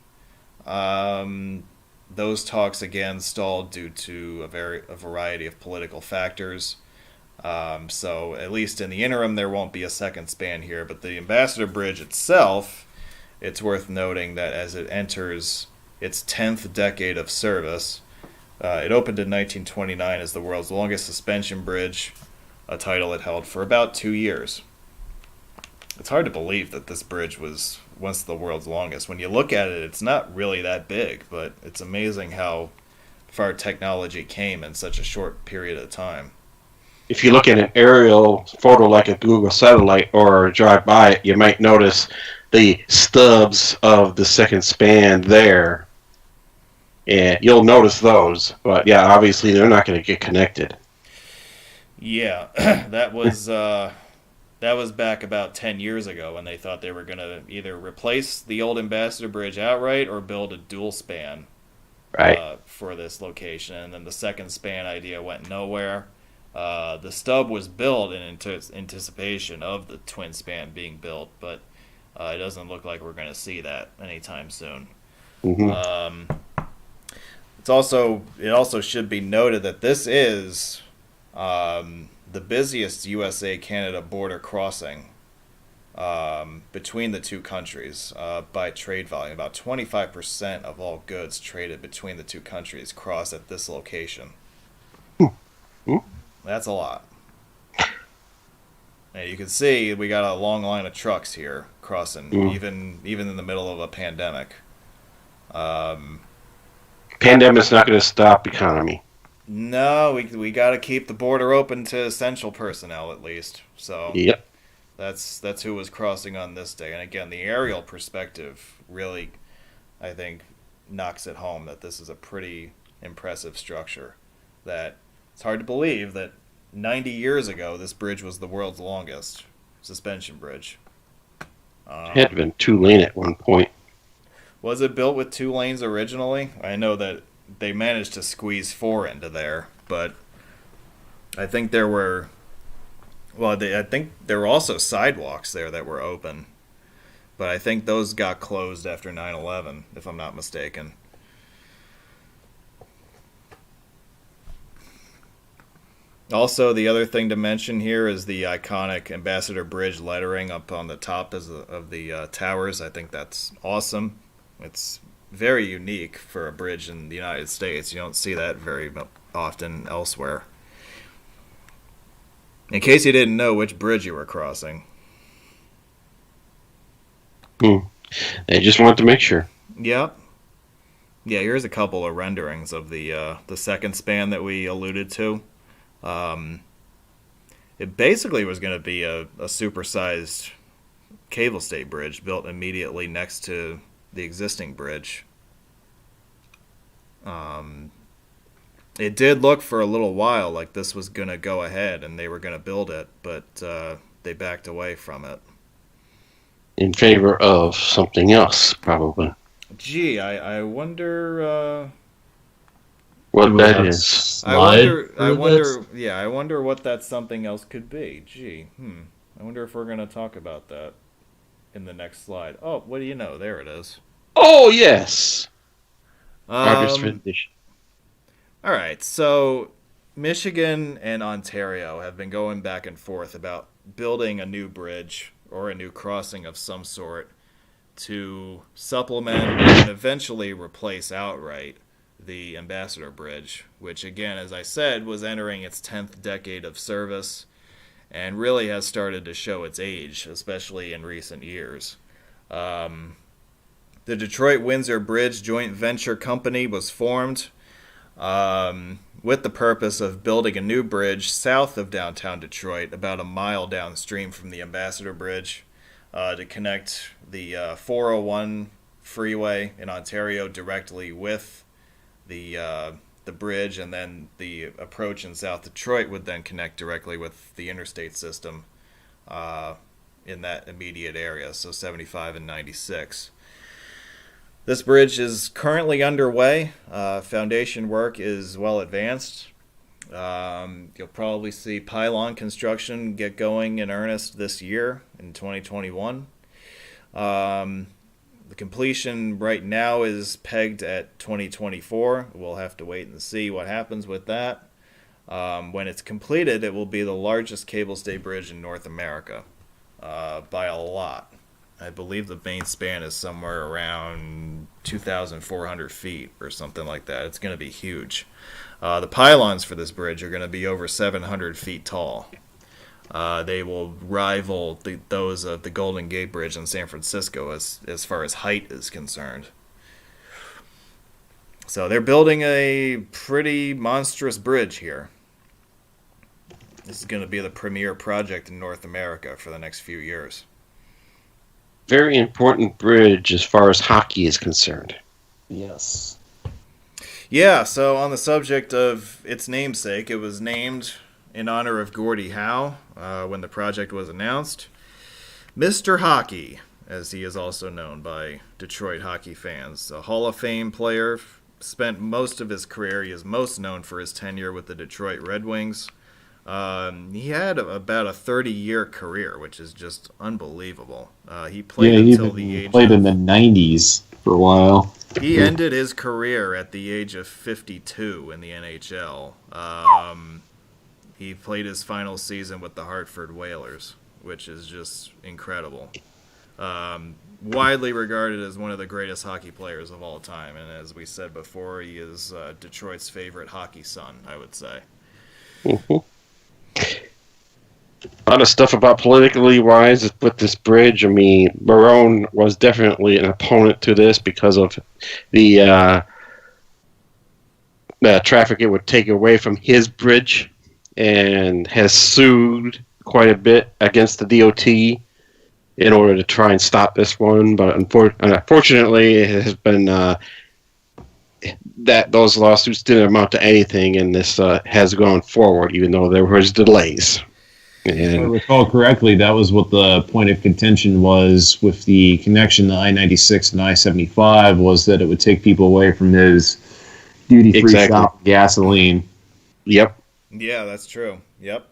Those talks again stalled due to a variety of political factors. So at least in the interim, there won't be a second span here. But the Ambassador Bridge itself, it's worth noting that as it enters its 10th decade of service, it opened in 1929 as the world's longest suspension bridge, a title it held for about 2 years. It's hard to believe that this bridge was once the world's longest. When you look at it, it's not really that big, but it's amazing how far technology came in such a short period of time. If you look at an aerial photo like a Google satellite or drive by it, you might notice the stubs of the second span there. And you'll notice those, but yeah, obviously they're not going to get connected. Yeah, that was back about 10 years ago when they thought they were going to either replace the old Ambassador Bridge outright or build a dual span for this location. And then the second span idea went nowhere. The stub was built in anticipation of the twin span being built, but it doesn't look like we're going to see that anytime soon. Mm-hmm. It also should be noted that this is the busiest USA-Canada border crossing between the two countries by trade volume. About 25% of all goods traded between the two countries cross at this location. That's a lot. And you can see we got a long line of trucks here crossing, even in the middle of a pandemic. Pandemic's not going to stop economy. No, we got to keep the border open to essential personnel at least. So yep. That's who was crossing on this day. And again, the aerial perspective really, I think, knocks it home that this is a pretty impressive structure. That it's hard to believe that 90 years ago this bridge was the world's longest suspension bridge. It had been 2-lane at one point. Was it built with 2 lanes originally? I know that they managed to squeeze 4 into there, but I think there were also sidewalks there that were open, but I think those got closed after 9/11, if I'm not mistaken. Also, the other thing to mention here is the iconic Ambassador Bridge lettering up on the top of the towers. I think that's awesome. It's very unique for a bridge in the United States. You don't see that very often elsewhere. In case you didn't know which bridge you were crossing. They just wanted to make sure. Yep. Yeah, here's a couple of renderings of the second span that we alluded to. It basically was going to be a supersized cable stay bridge built immediately next to the existing bridge. It did look for a little while like this was going to go ahead and they were going to build it, but they backed away from it. In favor of something else, probably. Gee, I wonder what that is. I wonder what that something else could be. Gee, I wonder if we're going to talk about that in the next slide. Oh, what do you know? There it is. Oh, yes. Artist rendition. All right, so Michigan and Ontario have been going back and forth about building a new bridge or a new crossing of some sort to supplement and eventually replace outright the Ambassador Bridge, which, again, as I said, was entering its 10th decade of service and really has started to show its age, especially in recent years. The Detroit-Windsor Bridge Joint Venture Company was formed with the purpose of building a new bridge south of downtown Detroit, about a mile downstream from the Ambassador Bridge, to connect the 401 freeway in Ontario directly with the bridge, and then the approach in South Detroit would then connect directly with the interstate system in that immediate area, so 75 and 96. This bridge is currently underway. Foundation work is well advanced. You'll probably see pylon construction get going in earnest this year in 2021. The completion right now is pegged at 2024. We'll have to wait and see what happens with that. When it's completed, it will be the largest cable stay bridge in North America by a lot. I believe the main span is somewhere around 2,400 feet or something like that. It's going to be huge. The pylons for this bridge are going to be over 700 feet tall. They will rival those of the Golden Gate Bridge in San Francisco as far as height is concerned. So they're building a pretty monstrous bridge here. This is going to be the premier project in North America for the next few years. Very important bridge as far as hockey is concerned. Yes. Yeah, so on the subject of its namesake, it was named in honor of Gordie Howe when the project was announced. Mr. Hockey, as he is also known by Detroit hockey fans. A Hall of Fame player, spent most of his career. He is most known for his tenure with the Detroit Red Wings. He had about a 30-year career, which is just unbelievable. He played until the age played in the 90s for a while. He ended his career at the age of 52 in the NHL. He played his final season with the Hartford Whalers, which is just incredible. Widely regarded as one of the greatest hockey players of all time, and as we said before, he is Detroit's favorite hockey son, I would say. Mm-hmm. A lot of stuff about politically wise with this bridge. I mean, Barone was definitely an opponent to this because of the traffic it would take away from his bridge, and has sued quite a bit against the DOT in order to try and stop this one. But unfortunately, it has been that those lawsuits didn't amount to anything, and this has gone forward, even though there was delays. And if I recall correctly, that was what the point of contention was with the connection to I-96 and I-75, was that it would take people away from his duty-free shop gasoline. Yep. Yeah, that's true. Yep.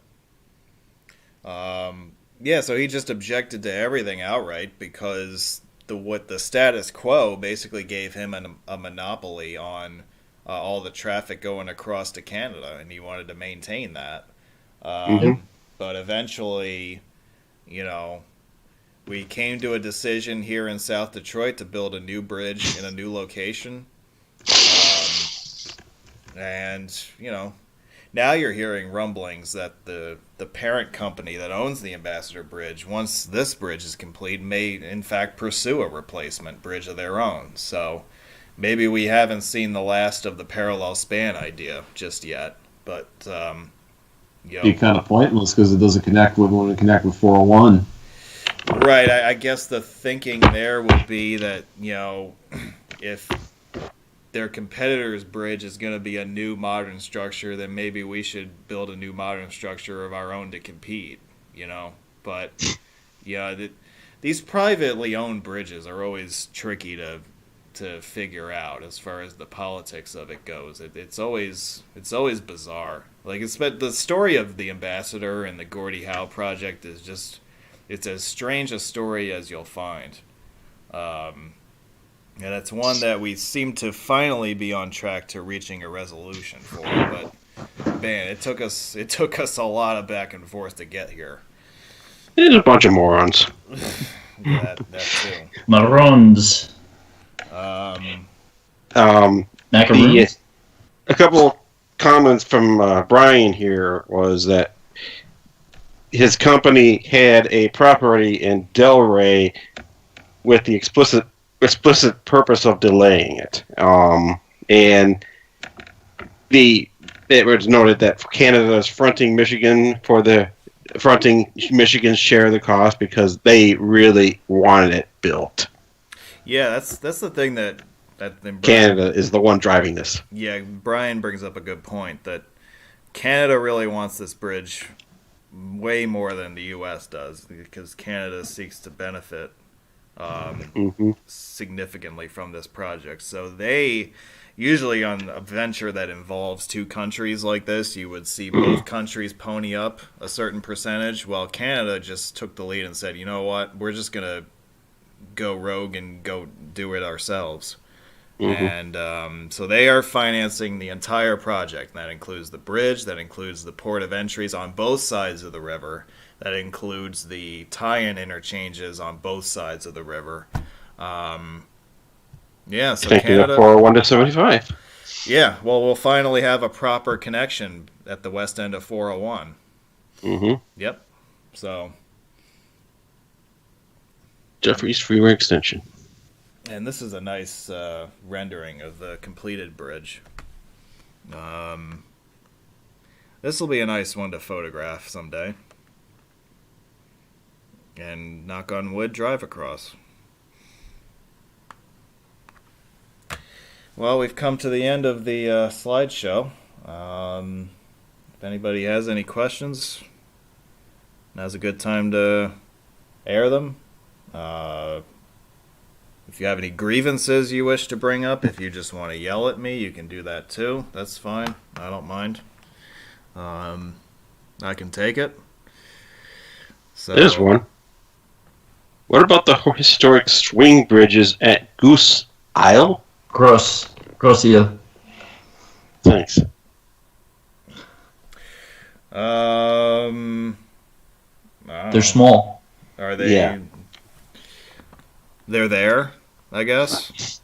Yeah, so he just objected to everything outright because the status quo basically gave him a monopoly on all the traffic going across to Canada, and he wanted to maintain that. But eventually, we came to a decision here in South Detroit to build a new bridge in a new location. And, now you're hearing rumblings that the parent company that owns the Ambassador Bridge, once this bridge is complete, may in fact pursue a replacement bridge of their own. So maybe we haven't seen the last of the parallel span idea just yet. But be kind of pointless because it doesn't connect with 401. Right. I guess the thinking there would be that, if their competitor's bridge is going to be a new modern structure, then maybe we should build a new modern structure of our own to compete, But, these privately owned bridges are always tricky to figure out as far as the politics of it goes. It's always bizarre. Like, the story of the Ambassador and the Gordie Howe project is just, it's as strange a story as you'll find. And it's one that we seem to finally be on track to reaching a resolution for. But man, it took us a lot of back and forth to get here. There's a bunch of morons. that too. Morons. A couple comments from Brian here was that his company had a property in Delray with the explicit purpose of delaying it. And it was noted that Canada is fronting Michigan's share of the cost because they really wanted it built. Yeah, that's the thing that Canada is the one driving this. Yeah, Brian brings up a good point that Canada really wants this bridge way more than the U.S. does because Canada seeks to benefit significantly from this project. So they usually on a venture that involves two countries like this, you would see both countries pony up a certain percentage, while Canada just took the lead and said, you know what, we're just going to go rogue and go do it ourselves. And so they are financing the entire project. That includes the bridge, that includes the port of entries on both sides of the river, that includes the tie-in interchanges on both sides of the river. Yeah, so Canada 401 to 75. Yeah, well, we'll finally have a proper connection at the west end of 401. Yep. So Jeffries Freeway Extension. And this is a nice rendering of the completed bridge. This will be a nice one to photograph someday. And knock on wood, drive across. Well, we've come to the end of the slideshow. If anybody has any questions, now's a good time to air them. If you have any grievances you wish to bring up, if you just want to yell at me, you can do that too. That's fine. I don't mind. I can take it. So, there's one. What about the historic swing bridges at Goose Isle? Gross eel. Thanks. They're small. Are they? Yeah. They're there, I guess.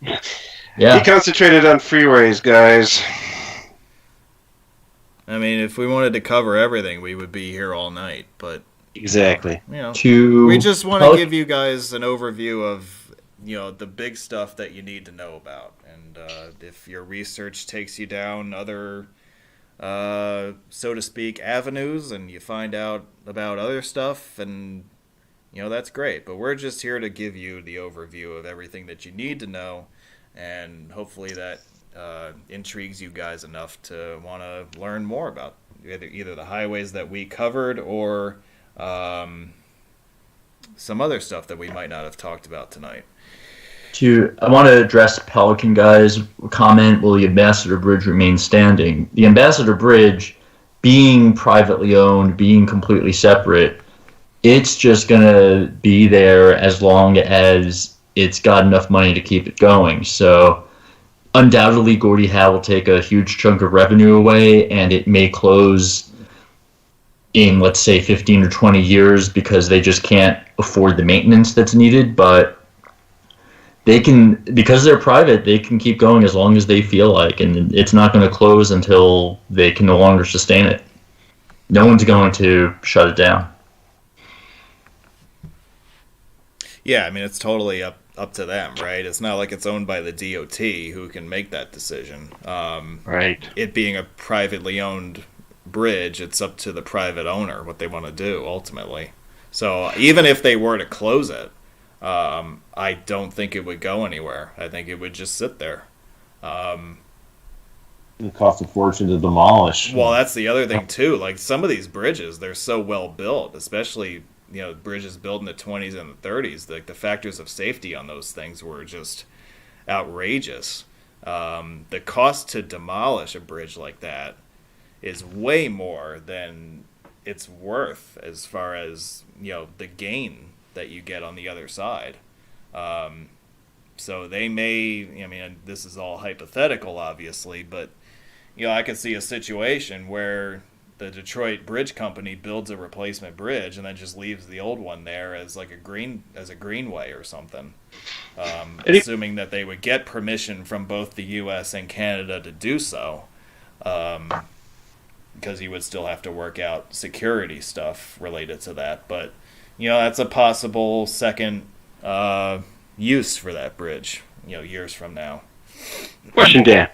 Yeah. Be concentrated on freeways, guys. I mean, if we wanted to cover everything, we would be here all night. But exactly. You know, To we just want to give you guys an overview of the big stuff that you need to know about, and if your research takes you down other, so to speak, avenues, and you find out about other stuff, and that's great. But we're just here to give you the overview of everything that you need to know, and hopefully that intrigues you guys enough to want to learn more about either the highways that we covered or some other stuff that we might not have talked about tonight. I want to address Pelican Guy's comment, will the Ambassador Bridge remain standing? The Ambassador Bridge, being privately owned, being completely separate, it's just going to be there as long as it's got enough money to keep it going. So undoubtedly, Gordie Howe will take a huge chunk of revenue away, and it may close in, let's say, 15 or 20 years because they just can't afford the maintenance that's needed. But they can, because they're private, they can keep going as long as they feel like, and it's not going to close until they can no longer sustain it. No one's going to shut it down. Yeah, I mean, it's totally up to them, right? It's not like it's owned by the DOT who can make that decision. Right. It being a privately owned bridge, it's up to the private owner what they want to do ultimately. So even if they were to close it, I don't think it would go anywhere. I think it would just sit there. It cost a fortune to demolish. Well, that's the other thing too. Like some of these bridges, they're so well built, especially bridges built in the 20s and the 30s. Like the factors of safety on those things were just outrageous. The cost to demolish a bridge like that is way more than it's worth as far as the gain that you get on the other side. So they may, I mean, this is all hypothetical, obviously, but, I could see a situation where the Detroit Bridge Company builds a replacement bridge and then just leaves the old one there as like a greenway or something. Assuming that they would get permission from both the U.S. and Canada to do so, because you would still have to work out security stuff related to that. But, that's a possible second use for that bridge, years from now. Question, Dan.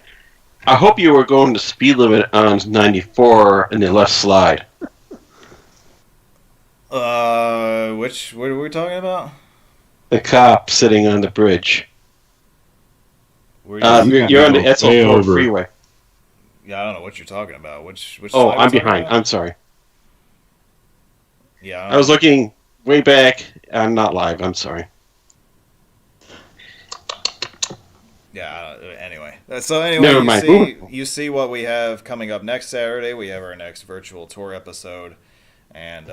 I hope you were going the speed limit on 94 in the left slide. What are we talking about? The cop sitting on the bridge. You're on the Etzel Freeway. Yeah, I don't know what you're talking about. Which Oh, I'm behind. I'm sorry. Yeah. I was looking way back. I'm not live. I'm sorry. Yeah, anyway. Anyway, Never mind. You see what we have coming up next Saturday. We have our next virtual tour episode. And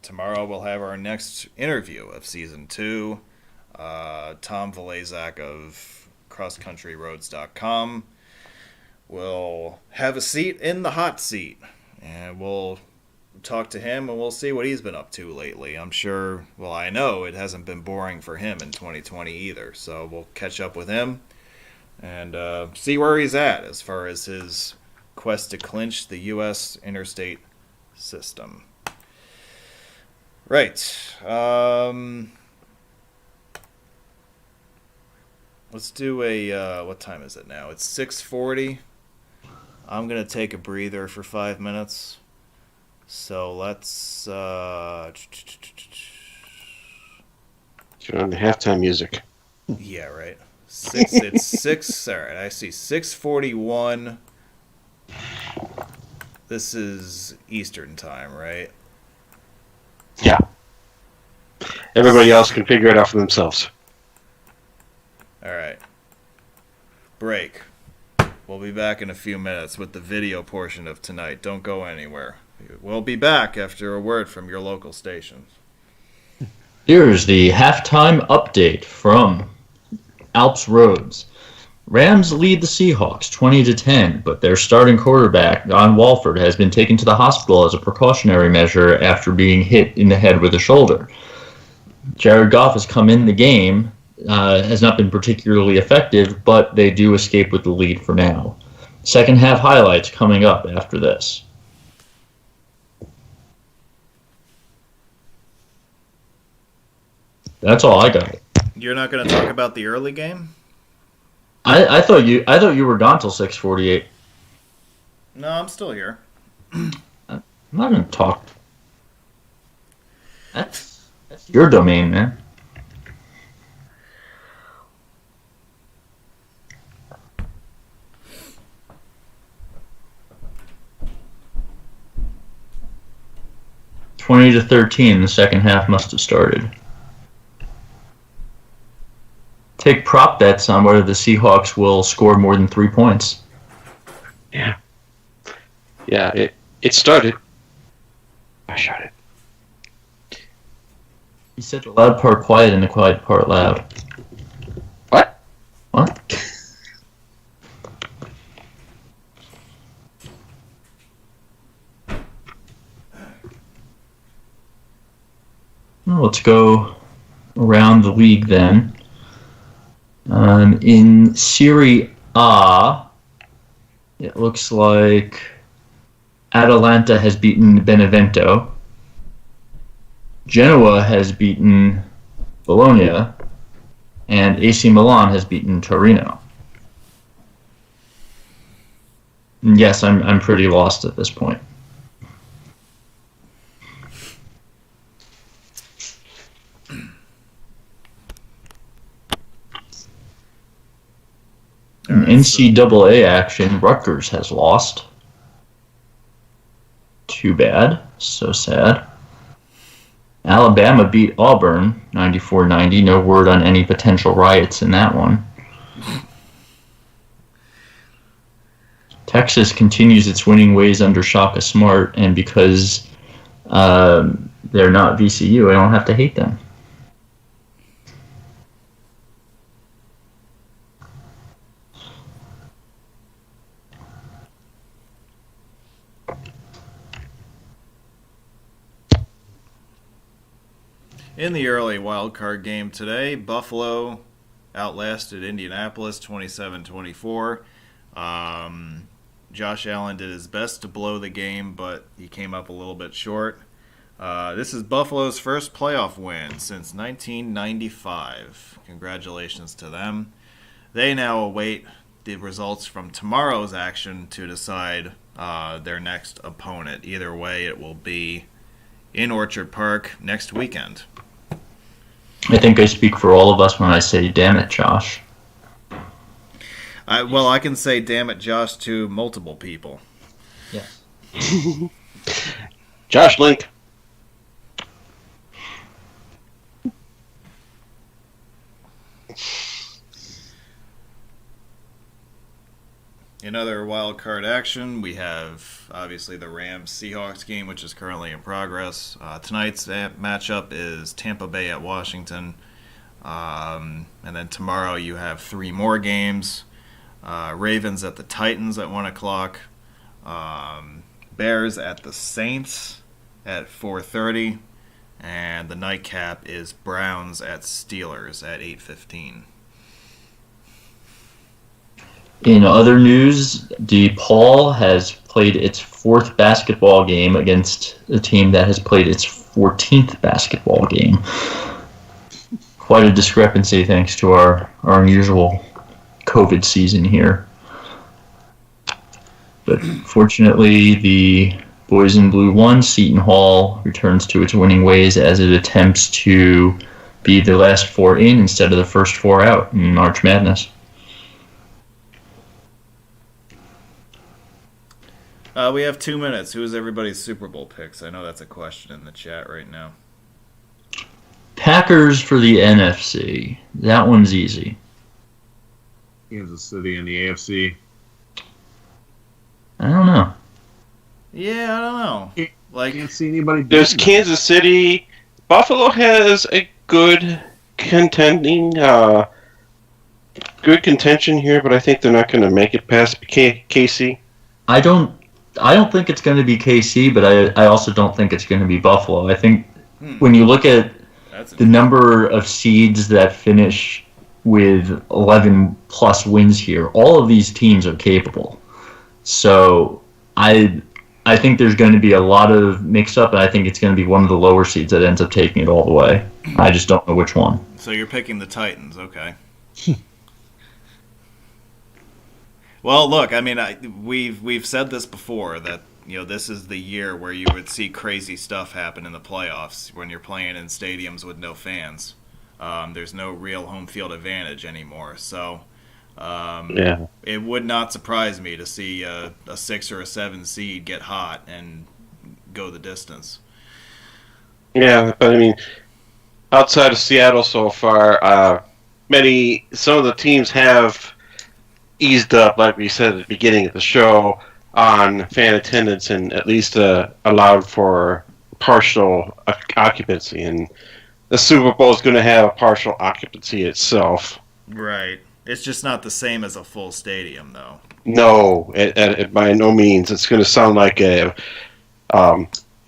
tomorrow we'll have our next interview of Season 2. Tom Valazak of CrossCountryRoads.com will have a seat in the hot seat. And we'll talk to him and we'll see what he's been up to lately. I'm sure, well, I know it hasn't been boring for him in 2020 either. So we'll catch up with him and see where he's at as far as his quest to clinch the U.S. interstate system. Right. Let's do what time is it now? It's 6:40. I'm going to take a breather for 5 minutes. So let's Turn on the halftime music. Yeah, right. It's 6. All right, I see 6:41. This is Eastern time, right? Yeah. Everybody else can figure it out for themselves. All right. Break. We'll be back in a few minutes with the video portion of tonight. Don't go anywhere. We'll be back after a word from your local stations. Here's the halftime update from Alps Roads. Rams lead the Seahawks 20-10, but their starting quarterback, Don Walford, has been taken to the hospital as a precautionary measure after being hit in the head with a shoulder. Jared Goff has come in the game, has not been particularly effective, but they do escape with the lead for now. Second half highlights coming up after this. That's all I got. You're not going to talk about the early game? I thought you were gone till 6:48. No, I'm still here. I'm not going to talk. That's your domain, man. (20-13), the second half must have started. Take prop bets on whether the Seahawks will score more than 3 points. Yeah. Yeah, it started. I shot it. You said the loud part quiet and the quiet part loud. What? What? Well, let's go around the league then. In Serie A, it looks like Atalanta has beaten Benevento. Genoa has beaten Bologna. And AC Milan has beaten Torino. And yes, I'm pretty lost at this point. In NCAA action, Rutgers has lost. Too bad. So sad. Alabama beat Auburn 94-90. No word on any potential riots in that one. Texas continues its winning ways under Shaka Smart, and because they're not VCU, I don't have to hate them. In the early wild card game today, Buffalo outlasted Indianapolis 27-24. Josh Allen did his best to blow the game, but he came up a little bit short. This is Buffalo's first playoff win since 1995. Congratulations to them. They now await the results from tomorrow's action to decide their next opponent. Either way, it will be in Orchard Park next weekend. I think I speak for all of us when I say, damn it, Josh. I can say, damn it, Josh, to multiple people. Yes. Josh Link. In other wild card action, we have obviously the Rams-Seahawks game, which is currently in progress. Tonight's matchup is Tampa Bay at Washington. And then tomorrow you have 3 more games. Ravens at the Titans at 1 o'clock. Bears at the Saints at 4:30. And the nightcap is Browns at Steelers at 8:15. In other news, DePaul has played its 4th basketball game against a team that has played its 14th basketball game. Quite a discrepancy thanks to our unusual COVID season here. But fortunately, the Boys in Blue won. Seton Hall returns to its winning ways as it attempts to be the last 4 in instead of the first 4 out in March Madness. We have 2 minutes. Who is everybody's Super Bowl picks? I know that's a question in the chat right now. Packers for the NFC. That one's easy. Kansas City in the AFC. I don't know. Yeah, I don't know. Like, Can't see anybody. There's Kansas City. Buffalo has a good contending, good contention here, but I think they're not going to make it past KC. I don't think it's going to be KC, but I also don't think it's going to be Buffalo. I think when you look at the number of seeds that finish with 11 plus wins here, all of these teams are capable. So I think there's going to be a lot of mix-up, and I think it's going to be one of the lower seeds that ends up taking it all the way. I just don't know which one. So you're picking the Titans, okay. Well, look, I mean, we've said this before that this is the year where you would see crazy stuff happen in the playoffs when you're playing in stadiums with no fans. There's no real home field advantage anymore, so it would not surprise me to see a 6 or a 7 seed get hot and go the distance. Yeah, but I mean, outside of Seattle so far, some of the teams have eased up, like we said at the beginning of the show, on fan attendance and at least allowed for partial occupancy. And the Super Bowl is going to have partial occupancy itself. Right. It's just not the same as a full stadium, though. No, it by no means. It's going to sound like a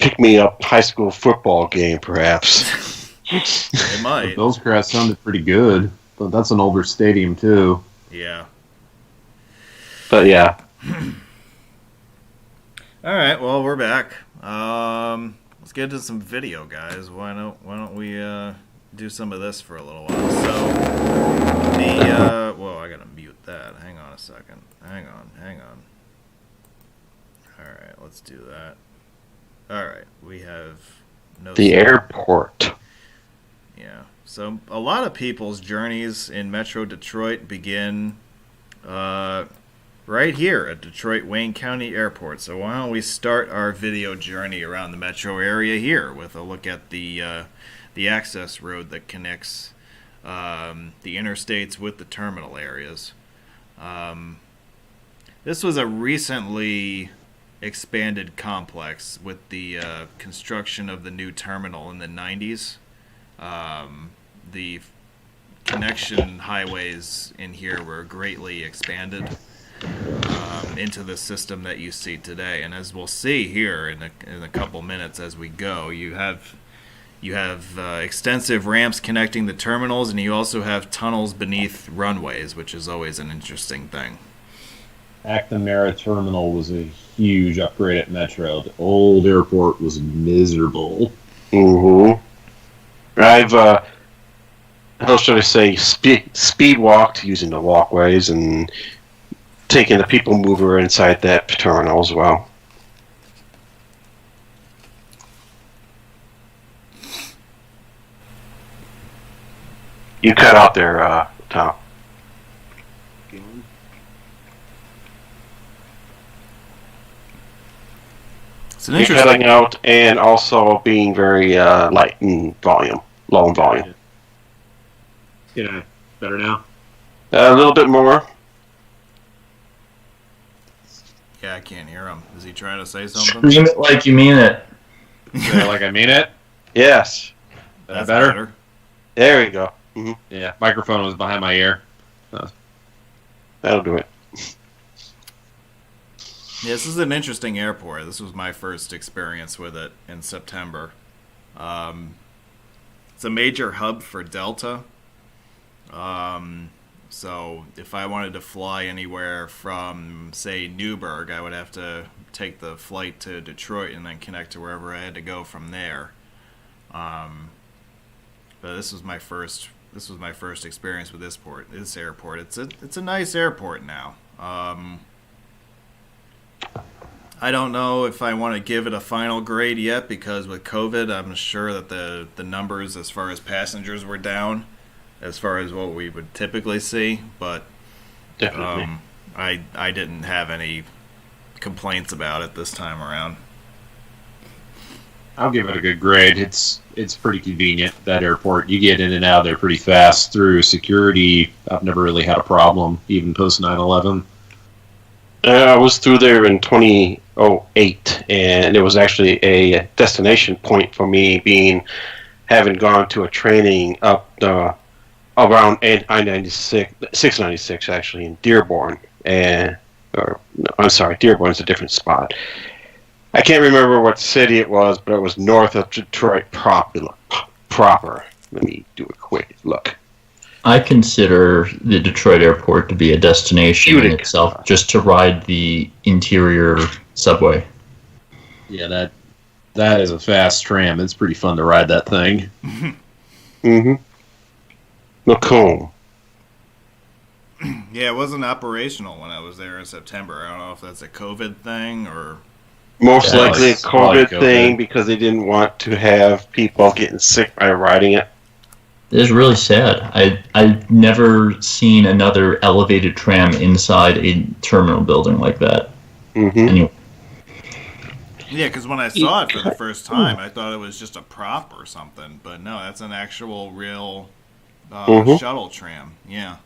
pick-me-up high school football game, perhaps. It might. Those crowds sounded pretty good, but that's an older stadium, too. Yeah. But yeah. All right. Well, we're back. Let's get into some video, guys. Why don't we do some of this for a little while? So whoa, I gotta mute that. Hang on a second. Hang on. All right, let's do that. All right, we have the airport. Yeah. So a lot of people's journeys in Metro Detroit begin right here at Detroit Wayne County Airport. So why don't we start our video journey around the metro area here with a look at the access road that connects the interstates with the terminal areas. This was a recently expanded complex with the construction of the new terminal in the 90s. The connection highways in here were greatly expanded into the system that you see today. And as we'll see here in a couple minutes as we go, you have You have extensive ramps connecting the terminals, and you also have tunnels beneath runways, which is always an interesting thing. McNamara Terminal was a huge upgrade at Metro. The old airport was miserable. Mm-hmm. How should I say, speed walked using the walkways and taking the people mover inside that terminal as well. You cut out there, Tom. It's an You're interesting cutting out and also being very light in volume, low in volume. Yeah, better now? A little bit more. Yeah, I can't hear him. Is he trying to say something? Scream it like you mean it. Like I mean it? Yes. That's better? There we go. Mm-hmm. Yeah, microphone was behind my ear. That'll do it. Yeah, this is an interesting airport. This was my first experience with it in September. It's a major hub for Delta. So if I wanted to fly anywhere from, say, Newburgh, I would have to take the flight to Detroit and then connect to wherever I had to go from there. But this was my first experience with this airport. It's a nice airport now. I don't know if I want to give it a final grade yet, because with COVID, I'm sure that the numbers as far as passengers were down as far as what we would typically see, but Definitely. I didn't have any complaints about it this time around. I'll give it a good grade. It's pretty convenient, that airport. You get in and out of there pretty fast. Through security, I've never really had a problem, even post 9/11. I was through there in 2008, and it was actually a destination point for me, having gone to a training up around I-96, 696 actually, in Dearborn. Dearborn's a different spot. I can't remember what city it was, but it was north of Detroit proper. Let me do a quick look. I consider the Detroit airport to be a destination in itself, just to ride the interior subway. Yeah, that is a fast tram. It's pretty fun to ride that thing. Mm-hmm. Macomb. Yeah, it wasn't operational when I was there in September. I don't know if that's a COVID thing or... Most likely a probably COVID thing, because they didn't want to have people getting sick by riding it. It is really sad. I've never seen another elevated tram inside a terminal building like that. Mm-hmm. Anyway. Yeah, because when I saw it for the first time, I thought it was just a prop or something. But no, that's an actual, real shuttle tram. Yeah.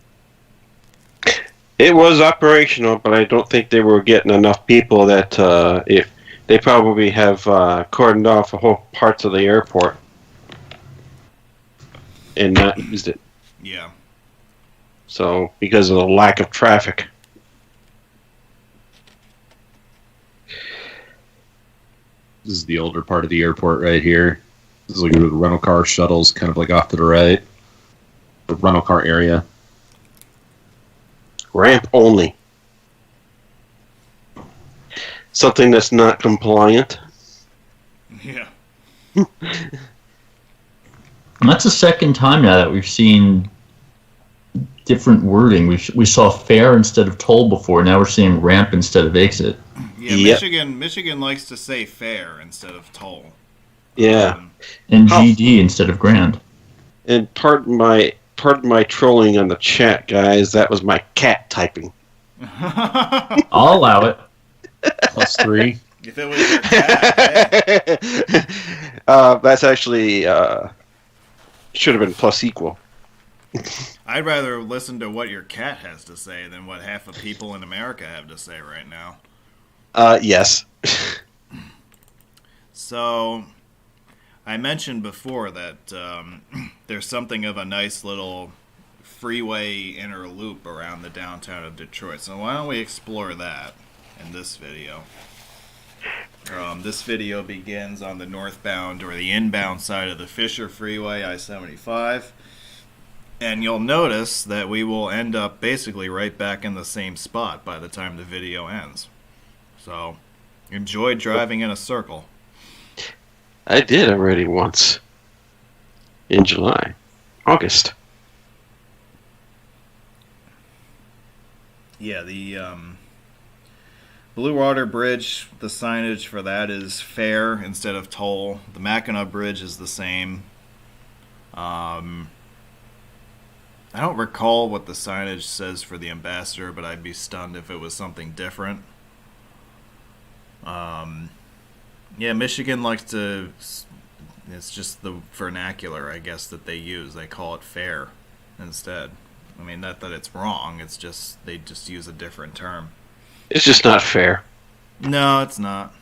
It was operational, but I don't think they were getting enough people that if they probably have cordoned off whole parts of the airport and not used it. Yeah. So, because of the lack of traffic. This is the older part of the airport right here. This is like where the rental car shuttles, kind of like off to the right. The rental car area. Ramp only. Something that's not compliant. Yeah. And that's the second time now that we've seen different wording. We saw fare instead of toll before. Now we're seeing ramp instead of exit. Yeah, yep. Michigan likes to say fare instead of toll. Yeah. And GD instead of grand. And pardon my trolling on the chat, guys. That was my cat typing. I'll allow it. +3. If it was your cat, hey. That's actually should have been plus equal. I'd rather listen to what your cat has to say than what half of people in America have to say right now. Yes. So, I mentioned before that there's something of a nice little freeway inner loop around the downtown of Detroit. So why don't we explore that in this video? This video begins on the northbound or the inbound side of the Fisher Freeway, I-75. And you'll notice that we will end up basically right back in the same spot by the time the video ends. So, enjoy driving in a circle. I did already once. In July. August. Yeah, the Blue Water Bridge, the signage for that is fare instead of toll. The Mackinac Bridge is the same. I don't recall what the signage says for the Ambassador, but I'd be stunned if it was something different. Yeah, Michigan likes to... It's just the vernacular, I guess, that they use. They call it fare instead. I mean, not that it's wrong. It's just they just use a different term. It's just not fair. No, it's not.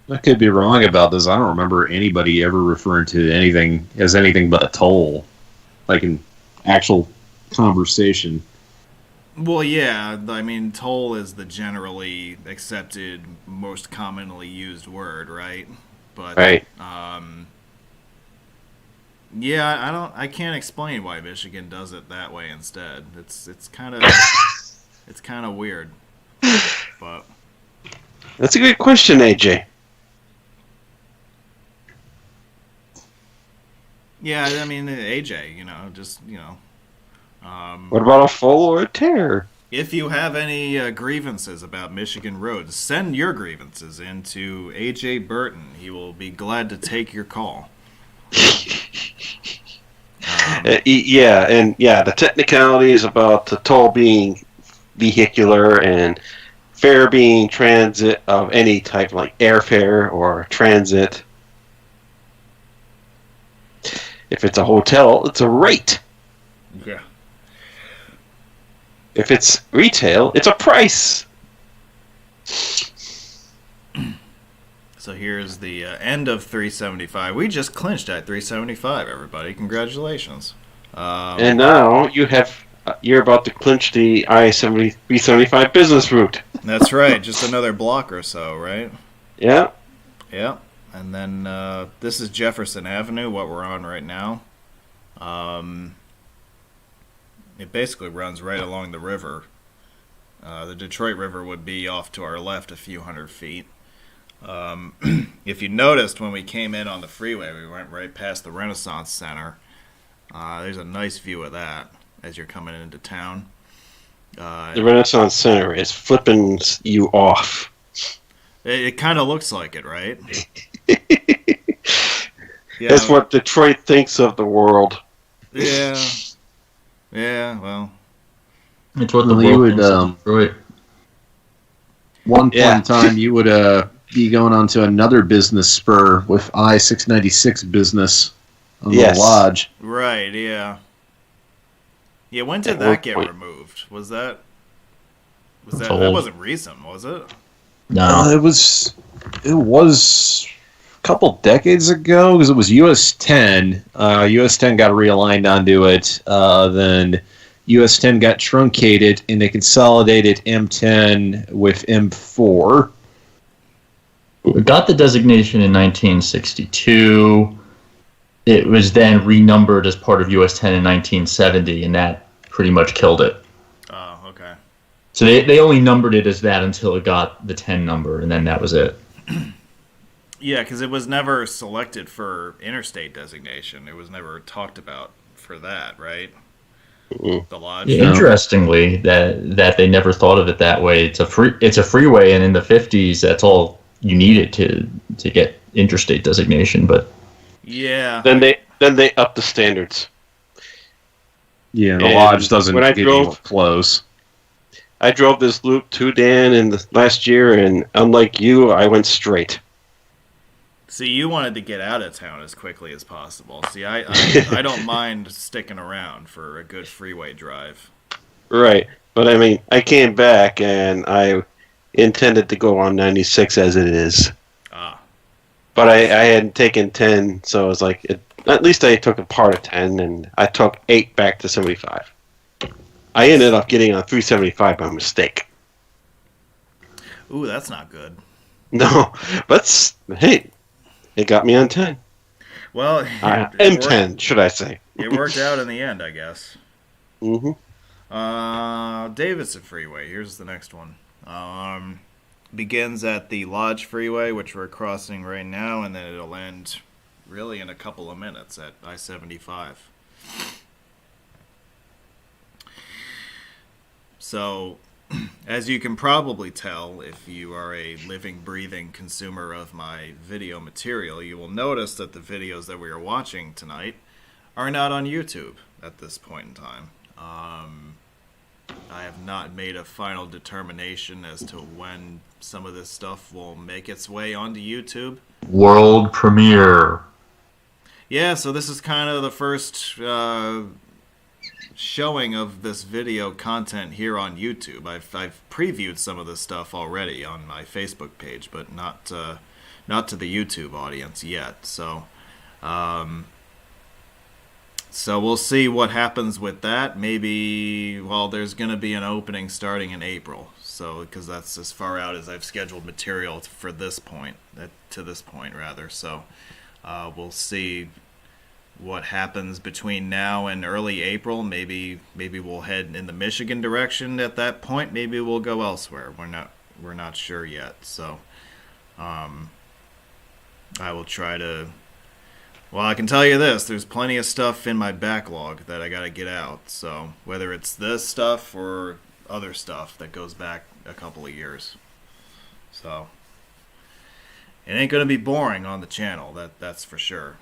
I could be wrong about this. I don't remember anybody ever referring to anything as anything but a toll, like in actual conversation. Well, yeah. I mean, toll is the generally accepted, most commonly used word, right? But right. Yeah, I can't explain why Michigan does it that way instead. It's kind of it's kind of weird. But that's a good question, AJ. Yeah, I mean, AJ, what about a full or a tear? If you have any grievances about Michigan roads, send your grievances into AJ Burton. He will be glad to take your call. The technicalities about the toll being vehicular and fare being transit of any type, like airfare or transit. If it's a hotel, it's a rate. Yeah. If it's retail, it's a price. So here's the end of 375. We just clinched at 375, everybody. Congratulations. And now you're about to clinch the I-375 business route. That's right. Just another block or so, right? Yeah. Yeah. And then this is Jefferson Avenue, what we're on right now. It basically runs right along the river. The Detroit River would be off to our left a few hundred feet. If you noticed when we came in on the freeway, we went right past the Renaissance Center. There's a nice view of that as you're coming into town. The Renaissance Center is flipping you off. It kind of looks like it, right? Yeah. That's what Detroit thinks of the world. Yeah. Yeah, well. It's what the world would, thinks of Detroit. One point in time, you would be going on to another business spur with I-696 business on the Lodge. Right, yeah. Yeah, when did that get removed? That wasn't recent, was it? No. It was a couple decades ago because it was US 10. US 10 got realigned onto it. Then US 10 got truncated and they consolidated M10 with M4. We got the designation in 1962. It was then renumbered as part of US 10 in 1970, and that pretty much killed it. Oh, okay. So they only numbered it as that until it got the 10 number, and then that was it. Yeah, because it was never selected for interstate designation. It was never talked about for that, right? Mm-hmm. The Lodge. Yeah, interestingly, that they never thought of it that way. It's a freeway, and in the 50s, that's all you needed to get interstate designation. But yeah, then they upped the standards. Yeah, the Lodge doesn't get you close. I drove this loop to Dan in the last year, and unlike you, I went straight. See, you wanted to get out of town as quickly as possible. See, I don't mind sticking around for a good freeway drive. Right, but I mean, I came back, and I intended to go on 96 as it is. Ah. But I hadn't taken 10, so it was like, at least I took a part of 10, and I took 8 back to 75. I ended up getting on 375 by mistake. Ooh, that's not good. No, but hey, it got me on 10. Well, M10, should I say? It worked out in the end, I guess. Mm-hmm. Davison Freeway. Here's the next one. Begins at the Lodge Freeway, which we're crossing right now, and then it'll end really in a couple of minutes at I-75. So, as you can probably tell, if you are a living, breathing consumer of my video material, you will notice that the videos that we are watching tonight are not on YouTube at this point in time. I have not made a final determination as to when some of this stuff will make its way onto YouTube. World premiere. Yeah, so this is kind of the first showing of this video content here on YouTube. I've previewed some of this stuff already on my Facebook page, but not to the YouTube audience yet. So we'll see what happens with that. Maybe, well, there's going to be an opening starting in April. So, because that's as far out as I've scheduled material for this point, to this point rather. So, we'll see what happens between now and early April. Maybe we'll head in the Michigan direction at that point. Maybe we'll go elsewhere. We're not sure yet. So, I will try to. Well, I can tell you this, there's plenty of stuff in my backlog that I gotta get out, so whether it's this stuff or other stuff that goes back a couple of years. So, it ain't gonna be boring on the channel, that's for sure.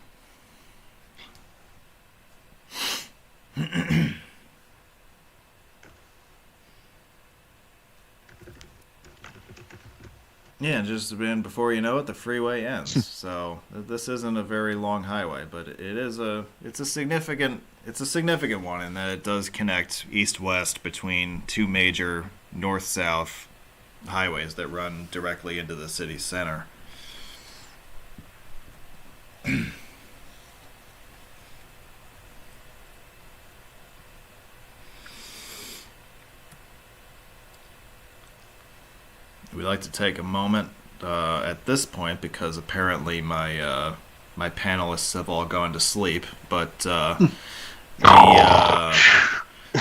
Yeah, just before you know it, the freeway ends. So this isn't a very long highway, but it's a significant one in that it does connect east-west between two major north-south highways that run directly into the city center. We'd like to take a moment at this point because apparently my panelists have all gone to sleep. But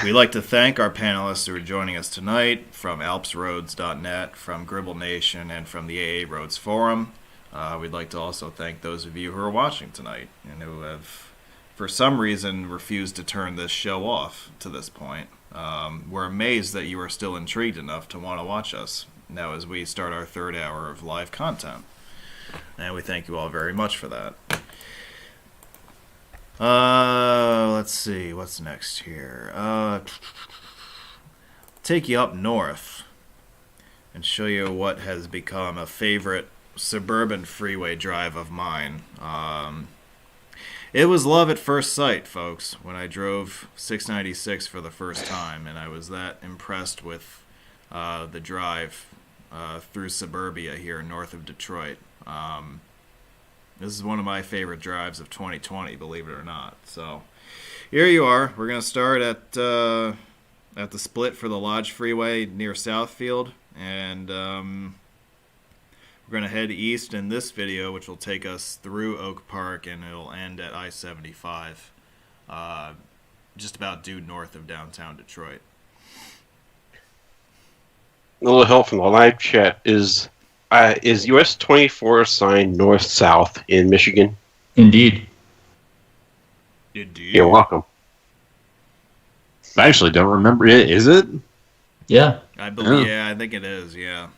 we'd like to thank our panelists who are joining us tonight from alpsroads.net, from Gribble Nation, and from the AA Roads Forum. We'd like to also thank those of you who are watching tonight and who have, for some reason, refused to turn this show off to this point. We're amazed that you are still intrigued enough to want to watch us now as we start our third hour of live content. And we thank you all very much for that. Let's see, what's next here? Take you up north and show you what has become a favorite suburban freeway drive of mine. It was love at first sight, folks, when I drove 696 for the first time, and I was that impressed with the drive through suburbia here north of Detroit. This is one of my favorite drives of 2020, believe it or not. So here you are. We're going to start at the split for the Lodge Freeway near Southfield, and we're going to head east in this video, which will take us through Oak Park, and it'll end at I-75, just about due north of downtown Detroit. A little help from the live chat is US 24 assigned north-south in Michigan? Indeed. You're welcome. I actually don't remember it. Is it? Yeah. I believe. Yeah, I think it is. Yeah.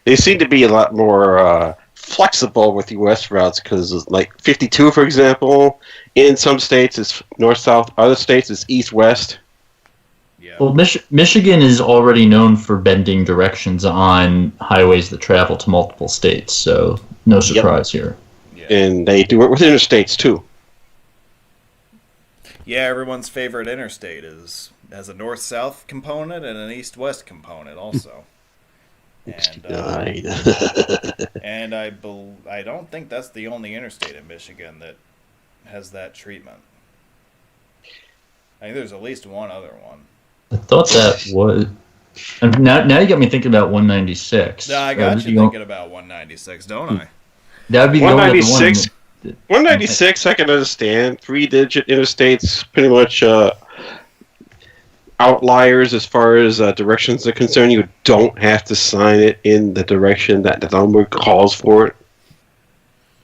They seem to be a lot more flexible with US routes because, like 52, for example, in some states it's north-south, other states it's east-west. Yeah. Well, Michigan is already known for bending directions on highways that travel to multiple states, so no surprise here. Yeah. And they do it with interstates, too. Yeah, everyone's favorite interstate has a north-south component and an east-west component also. And I don't think that's the only interstate in Michigan that has that treatment. I think there's at least one other one. I thought that was... And now you got me thinking about 196. No, I got you thinking about 196, don't I? That would be the only other 196. 196, I can understand. 3-digit interstates, pretty much outliers as far as directions are concerned. You don't have to sign it in the direction that the number calls for it.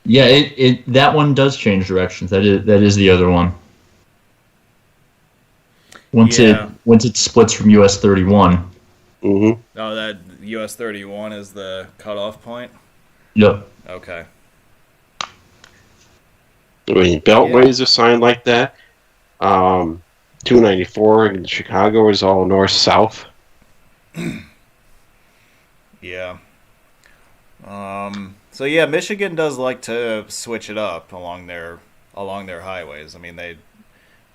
Yeah, that one does change directions. That is the other one. Once it splits from US 31. Mm-hmm. Oh, that US 31 is the cutoff point? Yep. Okay. I mean, beltways are signed like that. 294 in Chicago is all north-south. Yeah. So yeah, Michigan does like to switch it up along their highways. I mean,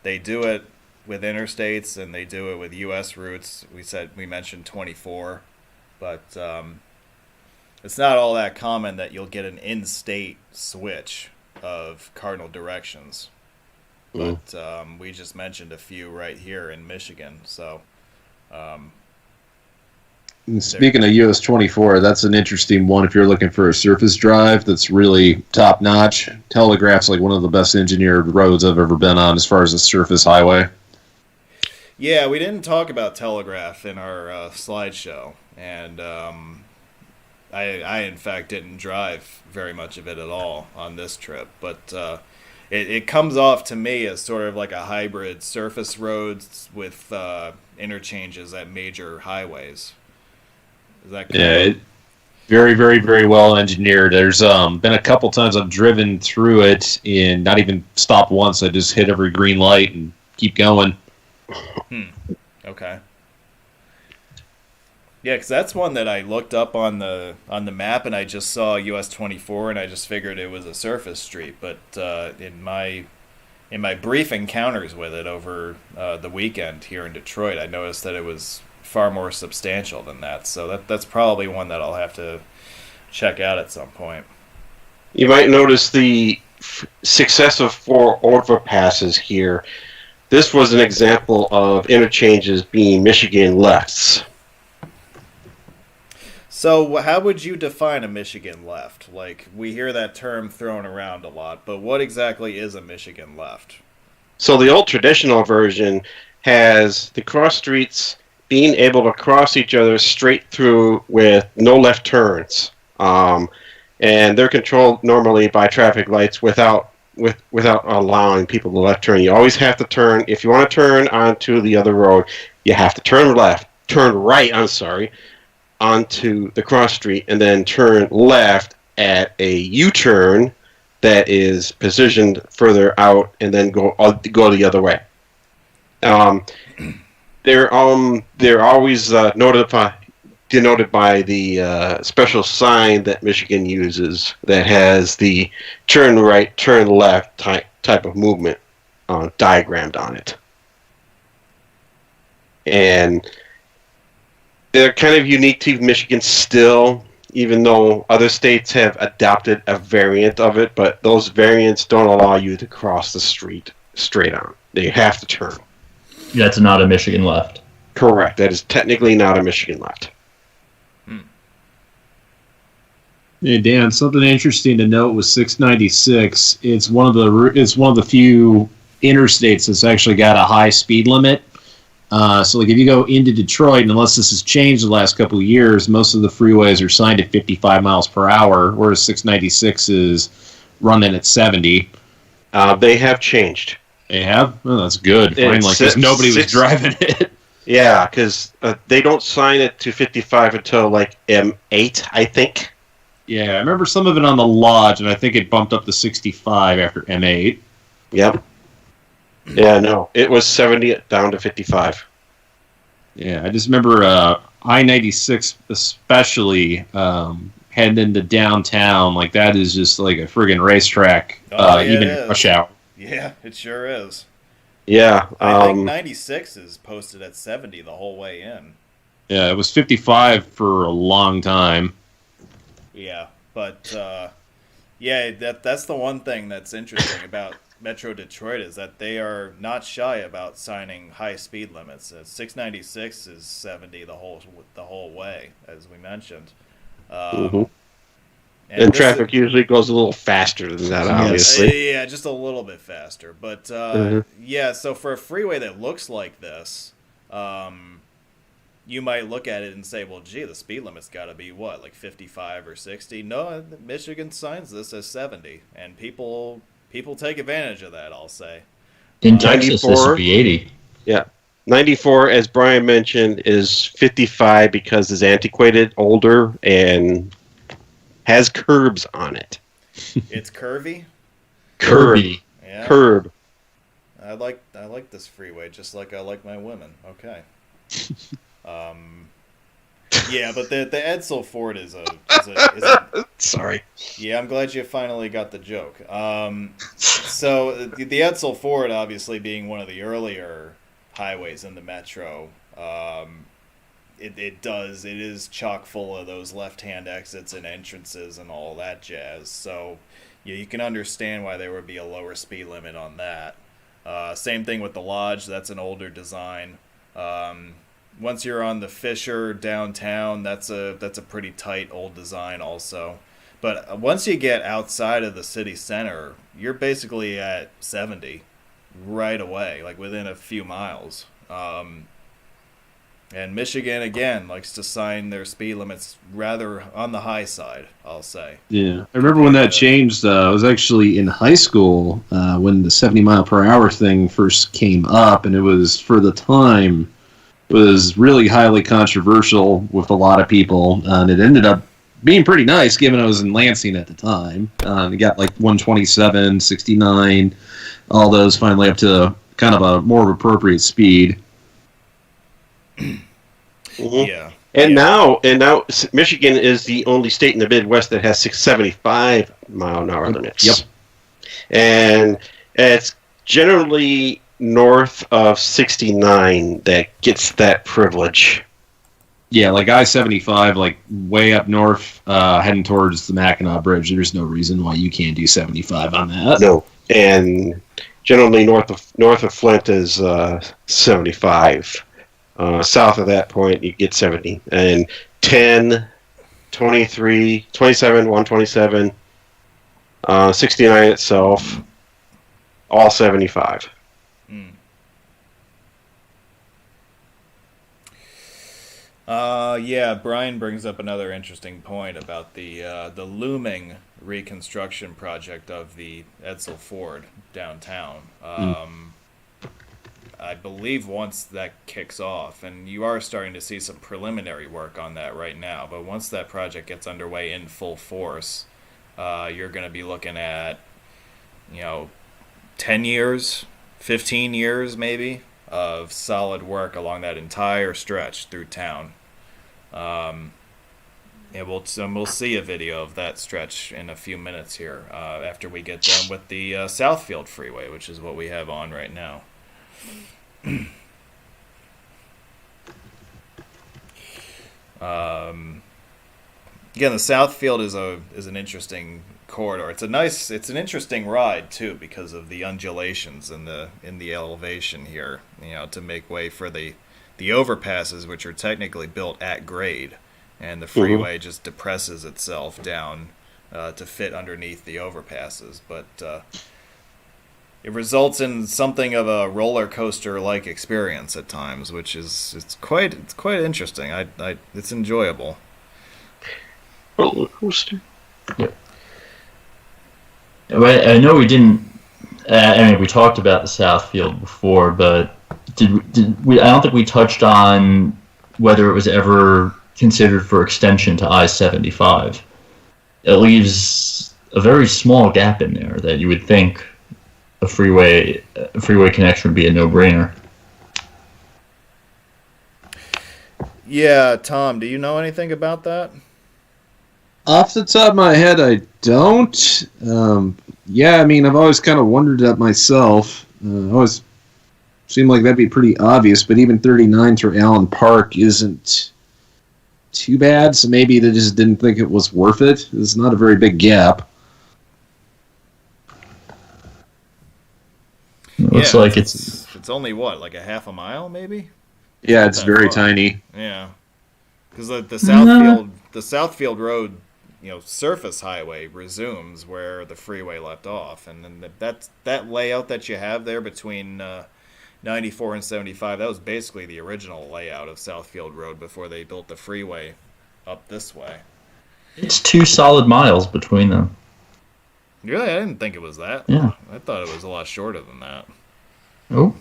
they do it with interstates and they do it with U.S. routes. We mentioned 24, but it's not all that common that you'll get an in-state switch of cardinal directions. But we just mentioned a few right here in Michigan. So. Speaking of US 24, that's an interesting one if you're looking for a surface drive that's really top notch. Telegraph's like one of the best engineered roads I've ever been on as far as a surface highway. Yeah, we didn't talk about Telegraph in our slideshow, and I in fact didn't drive very much of it at all on this trip, but it comes off to me as sort of like a hybrid surface roads with interchanges at major highways. Is that correct? Very, very, very well engineered. There's been a couple times I've driven through it and not even stopped once. I just hit every green light and keep going. Okay. Yeah, because that's one that I looked up on the map and I just saw US 24 and I just figured it was a surface street. But in my brief encounters with it over the weekend here in Detroit, I noticed that it was far more substantial than that. So that's probably one that I'll have to check out at some point. You might notice the success of 4 overpasses here. This was an example of interchanges being Michigan lefts. So how would you define a Michigan left? Like, we hear that term thrown around a lot, but what exactly is a Michigan left? So the old traditional version has the cross streets being able to cross each other straight through with no left turns. And they're controlled normally by traffic lights without allowing people to left turn. You always have to turn. If you want to turn onto the other road, you have to turn right, onto the cross street, and then turn left at a U-turn that is positioned further out, and then go the other way. They're always denoted by the special sign that Michigan uses that has the turn right, turn left type of movement diagrammed on it. And they're kind of unique to Michigan still, even though other states have adopted a variant of it, but those variants don't allow you to cross the street straight on. They have to turn. That's not a Michigan left. Correct. That is technically not a Michigan left. Hey Dan, something interesting to note with 696. It's one of the few interstates that's actually got a high speed limit. So like if you go into Detroit, and unless this has changed the last couple of years, most of the freeways are signed at 55 miles per hour, whereas 696 is running at 70. They have changed. They have? Oh, that's good. Finally, because nobody was driving it. Yeah, because they don't sign it to 55 until like M8, I think. Yeah, I remember some of it on the Lodge, and I think it bumped up to 65 after M8. Yep. Yeah, no. It was 70 down to 55. Yeah, I just remember I-96 especially heading into downtown. Like, that is just like a friggin' racetrack, even in rush hour. Yeah, it sure is. Yeah. I think 96 is posted at 70 the whole way in. Yeah, it was 55 for a long time. Yeah, but yeah, that's the one thing that's interesting about Metro Detroit is that they are not shy about signing high speed limits. 696 is 70 the whole way, as we mentioned. And traffic usually goes a little faster than that, obviously. Yeah, just a little bit faster. But yeah, so for a freeway that looks like this, you might look at it and say, well, gee, the speed limit's got to be what, like 55 or 60? No, Michigan signs this as 70, and people take advantage of that, I'll say. In Texas, this would be 80. Yeah. 94, as Brian mentioned, is 55 because it's antiquated, older, and has curbs on it. It's curvy? Curvy. Yeah. Curb. I like this freeway just like I like my women. Okay. Yeah, but the Edsel Ford is a Sorry. Yeah, I'm glad you finally got the joke. So the Edsel Ford, obviously being one of the earlier highways in the metro, it is chock full of those left-hand exits and entrances and all that jazz. So yeah, you can understand why there would be a lower speed limit on that. Same thing with the Lodge. That's an older design. Once you're on the Fisher downtown, that's a pretty tight old design also. But once you get outside of the city center, you're basically at 70 right away, like within a few miles. And Michigan, again, likes to sign their speed limits rather on the high side, I'll say. Yeah. I remember when that changed. I was actually in high school when the 70-mile-per-hour thing first came up, and it was, for the time, was really highly controversial with a lot of people, and it ended up being pretty nice, given I was in Lansing at the time. It got like 127, 69, all those finally up to kind of a more appropriate speed. Yeah. And now Michigan is the only state in the Midwest that has 675-mile-an-hour limits. Yep. And it's generally north of 69 that gets that privilege. Yeah, like I-75, like way up north, heading towards the Mackinac Bridge. There's no reason why you can't do 75 on that. No, and generally north of Flint is 75. South of that point, you get 70. And 10, 23, 27, 127, 69 itself, all 75. Yeah, Brian brings up another interesting point about the looming reconstruction project of the Edsel Ford downtown. I believe once that kicks off, and you are starting to see some preliminary work on that right now, but once that project gets underway in full force, you're going to be looking at, 10 years, 15 years maybe, of solid work along that entire stretch through town. And we'll see a video of that stretch in a few minutes here after we get done with the Southfield Freeway, which is what we have on right now. Again, the Southfield is an interesting corridor. It's an interesting ride too because of the undulations in the elevation here. To make way for the overpasses, which are technically built at grade, and the freeway just depresses itself down to fit underneath the overpasses. But it results in something of a roller coaster like experience at times, which it's quite interesting. It's enjoyable. Roller coaster. Yeah. I know we didn't. We talked about the Southfield before, but did we? I don't think we touched on whether it was ever considered for extension to I-75. It leaves a very small gap in there that you would think a freeway connection would be a no-brainer. Yeah, Tom, do you know anything about that? Off the top of my head, I don't. I've always kind of wondered that myself. Always seemed like that'd be pretty obvious, but even 39 through Allen Park isn't too bad, so maybe they just didn't think it was worth it. It's not a very big gap. It looks like it's only what, like a half a mile, maybe? Yeah, it's very tiny. Yeah, because the Southfield Road, surface highway resumes where the freeway left off, and then that layout that you have there between 94 and 75. That was basically the original layout of Southfield Road before they built the freeway up this way. It's 2 solid miles between them. Really? I didn't think it was that. Yeah. I thought it was a lot shorter than that. Oh.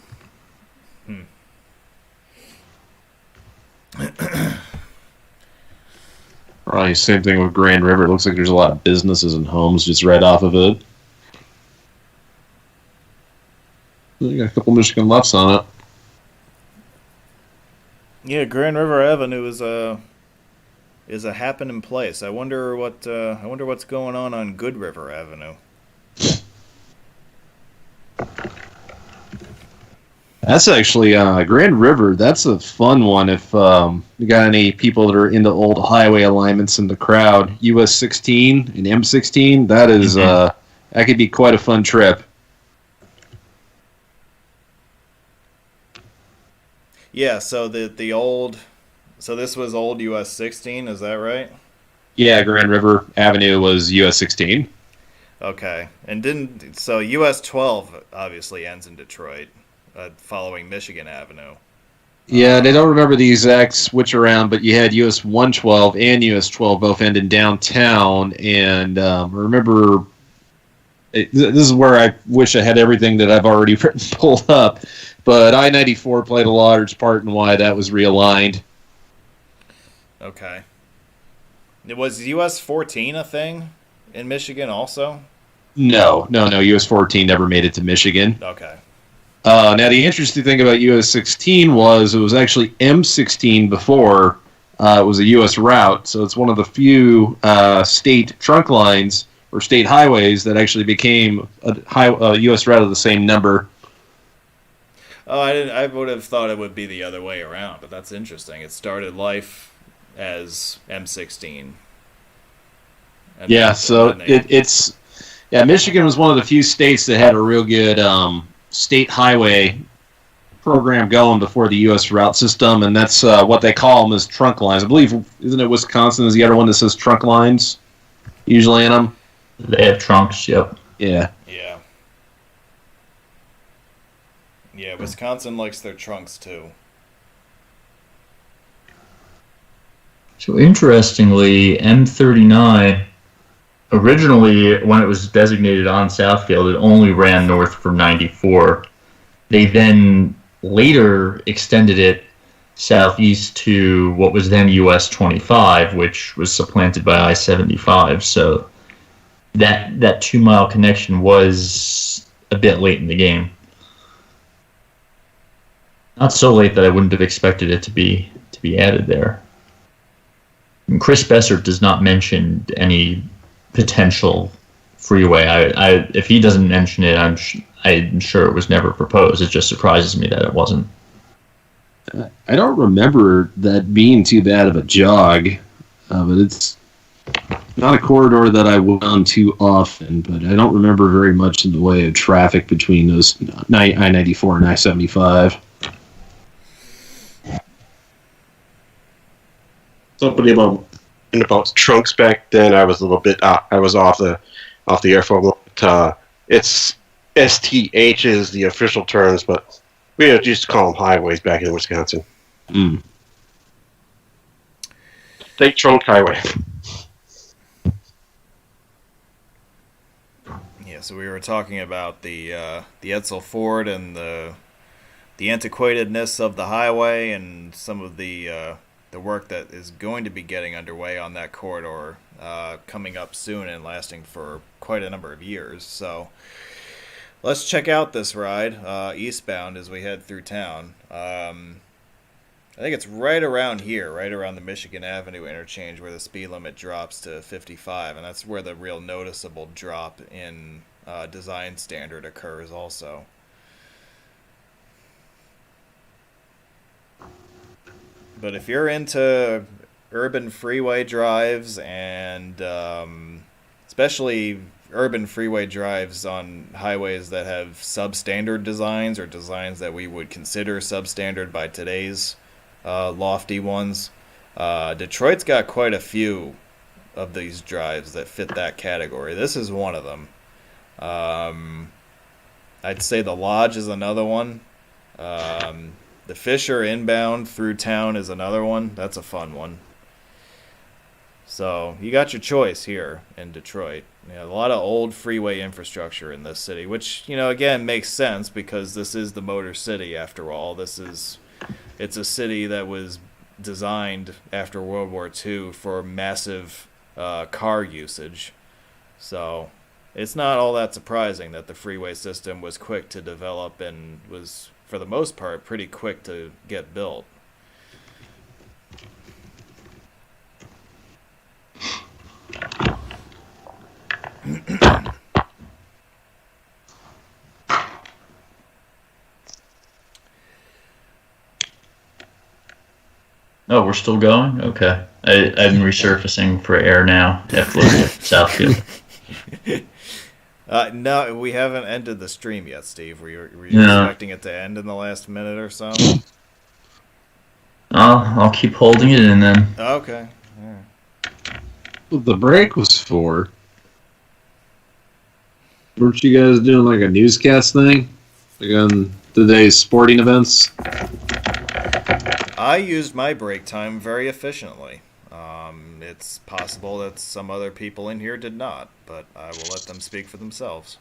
Probably same thing with Grand River. It looks like there's a lot of businesses and homes just right off of it. You got a couple Michigan lefts on it. Yeah, Grand River Avenue is a happening place. I wonder what's going on Good River Avenue. That's actually Grand River. That's a fun one. If you got any people that are into old highway alignments in the crowd, US 16 and M16. That is that could be quite a fun trip. Yeah. So this was old US 16. Is that right? Yeah, Grand River Avenue was US 16. Okay, and so US 12 obviously ends in Detroit. Following Michigan Avenue. Yeah, and I don't remember the exact switch around, but you had US 112 and US 12 both end in downtown, and I remember this is where I wish I had everything that I've already pulled up, but I-94 played a large part in why that was realigned. Okay. Was US 14 a thing in Michigan also? No, US 14 never made it to Michigan. Okay. Now, the interesting thing about US 16 was it was actually M16 before it was a U.S. route, so it's one of the few state trunk lines or state highways that actually became a U.S. route of the same number. Oh, I would have thought it would be the other way around, but that's interesting. It started life as M16. Yeah, so it's Michigan was one of the few states that had a real good state highway program going before the U.S. route system, and that's what they call them as trunk lines. I believe, isn't it Wisconsin is the other one that says trunk lines usually in them? They have trunks, yep. Yeah, Wisconsin likes their trunks too. So interestingly, M39, originally when it was designated on Southfield, it only ran north from 94. They then later extended it southeast to what was then US 25, which was supplanted by I-75. So that 2-mile connection was a bit late in the game. Not so late that I wouldn't have expected it to be added there. And Chris Bessert does not mention any potential freeway. If he doesn't mention it, I'm sure it was never proposed. It just surprises me that it wasn't. I don't remember that being too bad of a jog, but it's not a corridor that I went on too often, but I don't remember very much in the way of traffic between those I-94 and I-75. Somebody about trunks back then. I was a little bit I was off the air for a moment. It's STH is the official terms, but we used to call them highways back in Wisconsin. State Trunk Highway. Yeah, so we were talking about the Edsel Ford and the antiquatedness of the highway and some of the work that is going to be getting underway on that corridor coming up soon and lasting for quite a number of years. So let's check out this ride eastbound as we head through town. I think it's right around here, right around the Michigan Avenue interchange where the speed limit drops to 55, and that's where the real noticeable drop in design standard occurs also. But if you're into urban freeway drives and especially urban freeway drives on highways that have substandard designs or designs that we would consider substandard by today's lofty ones. Detroit's got quite a few of these drives that fit that category. This is one of them. I'd say the Lodge is another one. The Fisher inbound through town is another one. That's a fun one. So you got your choice here in Detroit. A lot of old freeway infrastructure in this city, which, again, makes sense because this is the Motor City after all. It's a city that was designed after World War II for massive car usage. So it's not all that surprising that the freeway system was quick to develop and was, for the most part, pretty quick to get built. Oh, we're still going? Okay. I'm resurfacing for air now at Southfield. No, we haven't ended the stream yet, Steve. Were you expecting it to end in the last minute or so? I'll keep holding it in then. Okay. What the break was for? Weren't you guys doing like a newscast thing? Like on today's sporting events? I used my break time very efficiently. It's possible that some other people in here did not, but I will let them speak for themselves.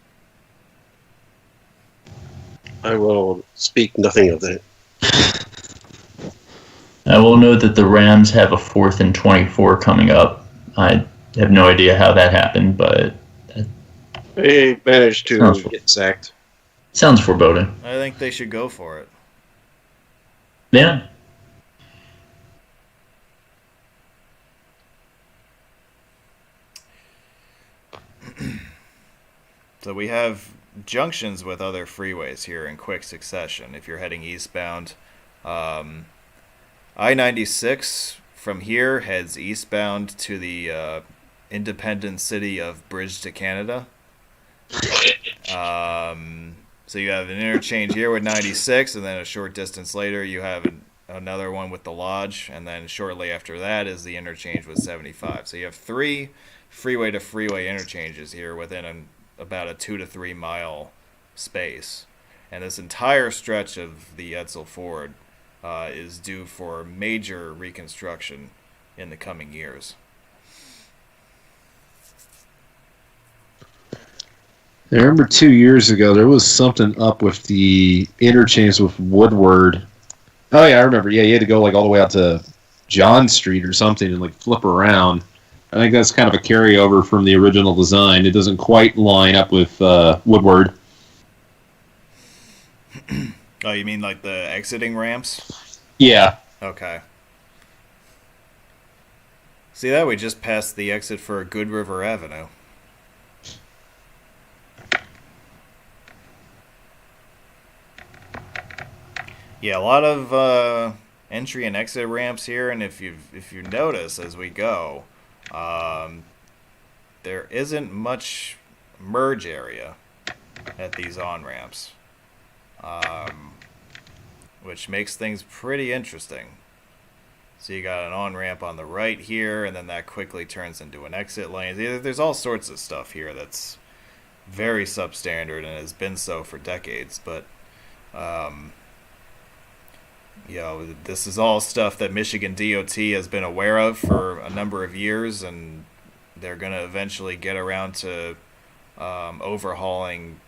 I will speak nothing of that. I will note that the Rams have a 4th and 24 coming up. I have no idea how that happened, but They managed to get sacked. Sounds foreboding. I think they should go for it. Yeah. So we have junctions with other freeways here in quick succession. If you're heading eastbound, I-96 from here heads eastbound to the independent city of Bridge to Canada. So you have an interchange here with 96, and then a short distance later you have another one with the Lodge, and then shortly after that is the interchange with 75. So you have 3 freeway-to-freeway interchanges here within about a 2 to 3 mile space. And this entire stretch of the Edsel Ford is due for major reconstruction in the coming years. I remember 2 years ago there was something up with the interchange with Woodward. Oh yeah, I remember. Yeah, you had to go like all the way out to John Street or something and like flip around. I think that's kind of a carryover from the original design. It doesn't quite line up with Woodward. Oh, you mean like the exiting ramps? Yeah. Okay. See that? We just passed the exit for Good River Avenue. Yeah, a lot of entry and exit ramps here, and if you notice as we go, there isn't much merge area at these on-ramps, which makes things pretty interesting. So you got an on-ramp on the right here, and then that quickly turns into an exit lane. There's all sorts of stuff here that's very substandard and has been so for decades, but this is all stuff that Michigan DOT has been aware of for a number of years, and they're going to eventually get around to overhauling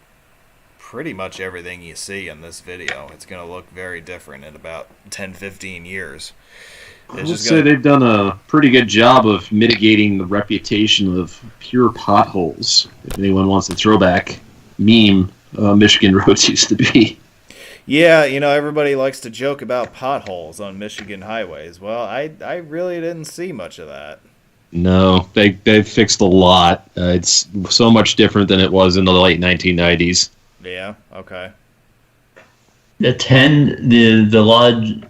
pretty much everything you see in this video. It's going to look very different in about 10-15 years. I would say they've done a pretty good job of mitigating the reputation of pure potholes. If anyone wants a throwback meme, Michigan roads used to be. Yeah, everybody likes to joke about potholes on Michigan highways. Well, I really didn't see much of that. No, they've fixed a lot. It's so much different than it was in the late 1990s. Yeah, okay. The Lodge,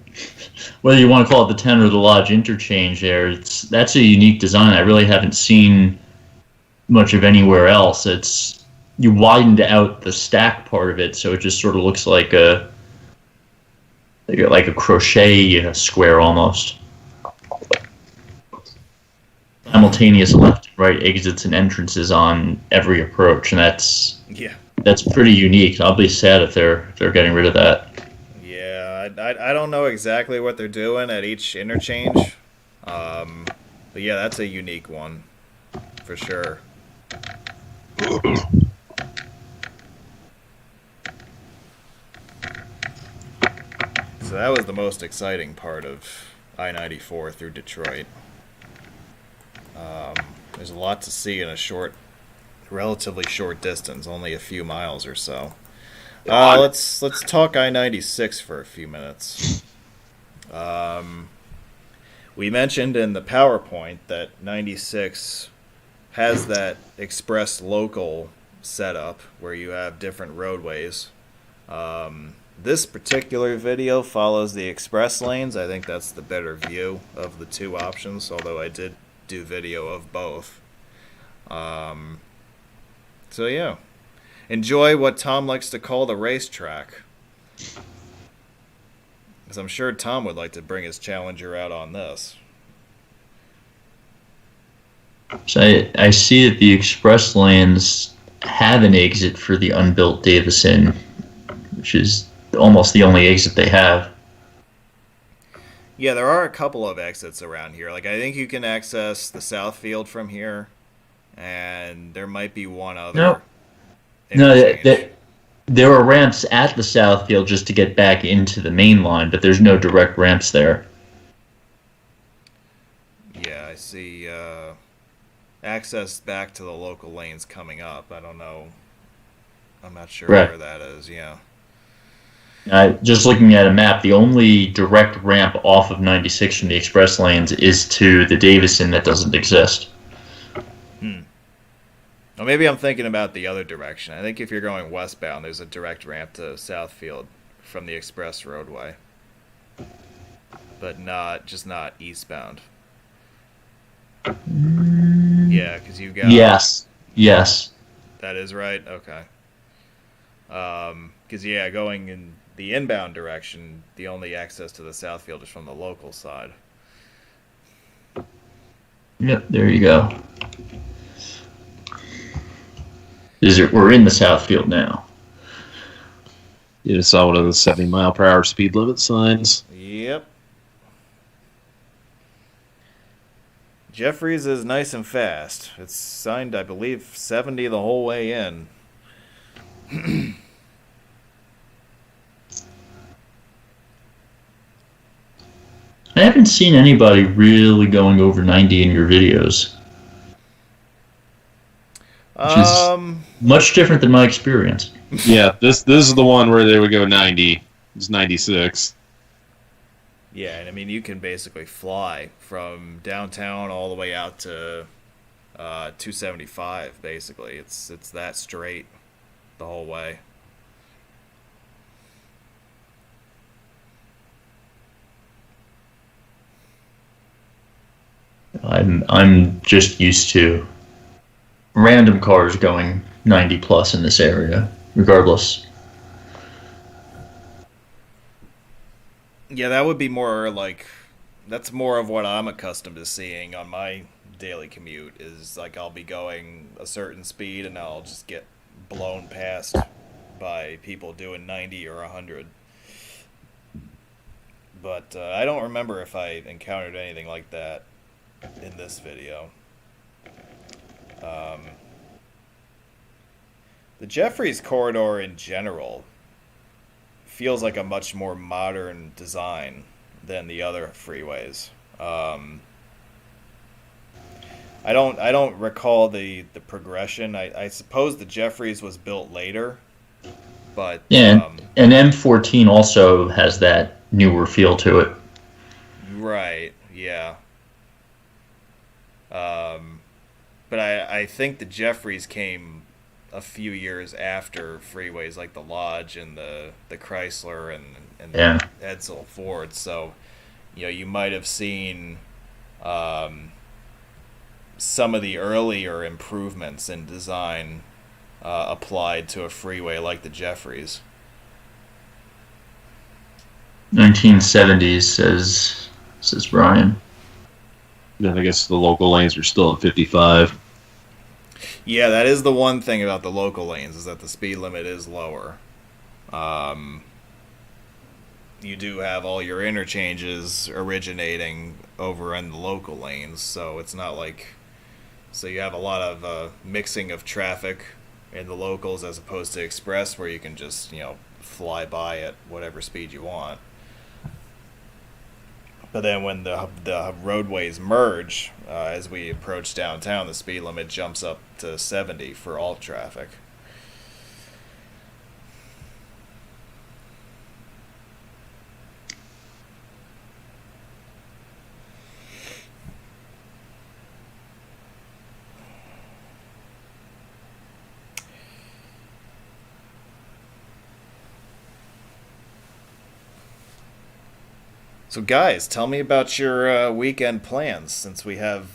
whether you want to call it the 10 or the Lodge interchange there, that's a unique design. I really haven't seen much of anywhere else. It's you widened out the stack part of it, so it just sort of looks like a crochet square almost. Simultaneous left and right exits and entrances on every approach, and that's pretty unique. I'll be sad if they're getting rid of that. Yeah, I don't know exactly what they're doing at each interchange, but yeah, that's a unique one for sure. So that was the most exciting part of I-94 through Detroit. There's a lot to see in a relatively short distance, only a few miles or so. Let's talk I-96 for a few minutes. We mentioned in the PowerPoint that 96 has that express local setup where you have different roadways. This particular video follows the express lanes. I think that's the better view of the two options, although I did do video of both. So yeah, enjoy what Tom likes to call the racetrack, because I'm sure Tom would like to bring his Challenger out on this. So I see that the express lanes have an exit for the unbuilt Davison, which is almost the only exit they have. Yeah, there are a couple of exits around here. Like, I think you can access the Southfield from here, and there might be one other. There are ramps at the Southfield just to get back into the main line, but there's no direct ramps there. Yeah, I see access back to the local lanes coming up. I don't know. I'm not sure where that is, yeah. Just looking at a map, the only direct ramp off of 96 from the express lanes is to the Davison that doesn't exist. Well, maybe I'm thinking about the other direction. I think if you're going westbound, there's a direct ramp to Southfield from the express roadway, but not eastbound. Yeah, because you've got... Yes. That is right? Okay. Because, yeah, going in the inbound direction, the only access to the Southfield is from the local side. Yep, there you go. We're in the Southfield now. You just saw one of the 70-mile-per-hour speed limit signs. Yep. Jeffries is nice and fast. It's signed, I believe, 70 the whole way in. I haven't seen anybody really going over 90 in your videos. Which is much different than my experience. Yeah, this is the one where they would go 90. It's 96. Yeah, and I mean, you can basically fly from downtown all the way out to 275, basically. It's that straight the whole way. I'm just used to random cars going 90 plus in this area, regardless. Yeah, that would be more like, that's more of what I'm accustomed to seeing on my daily commute, is like I'll be going a certain speed and I'll just get blown past by people doing 90 or 100. But I don't remember if I encountered anything like that in this video. The Jeffries corridor in general feels like a much more modern design than the other freeways. I don't recall the progression. I suppose the Jeffries was built later, but yeah, and M14 also has that newer feel to it. Right. Yeah. But I think the Jeffries came a few years after freeways like the Lodge and the Chrysler and the Edsel Ford. So, you know, you might have seen some of the earlier improvements in design applied to a freeway like the Jeffries. 1970s, says Brian. Then I guess the local lanes are still at 55. Yeah, that is the one thing about the local lanes, is that the speed limit is lower. You do have all your interchanges originating over in the local lanes, so it's not like... So you have a lot of mixing of traffic in the locals as opposed to express, where you can just, fly by at whatever speed you want. But then when the roadways merge, as we approach downtown, the speed limit jumps up to 70 for all traffic. So guys, tell me about your weekend plans, since we have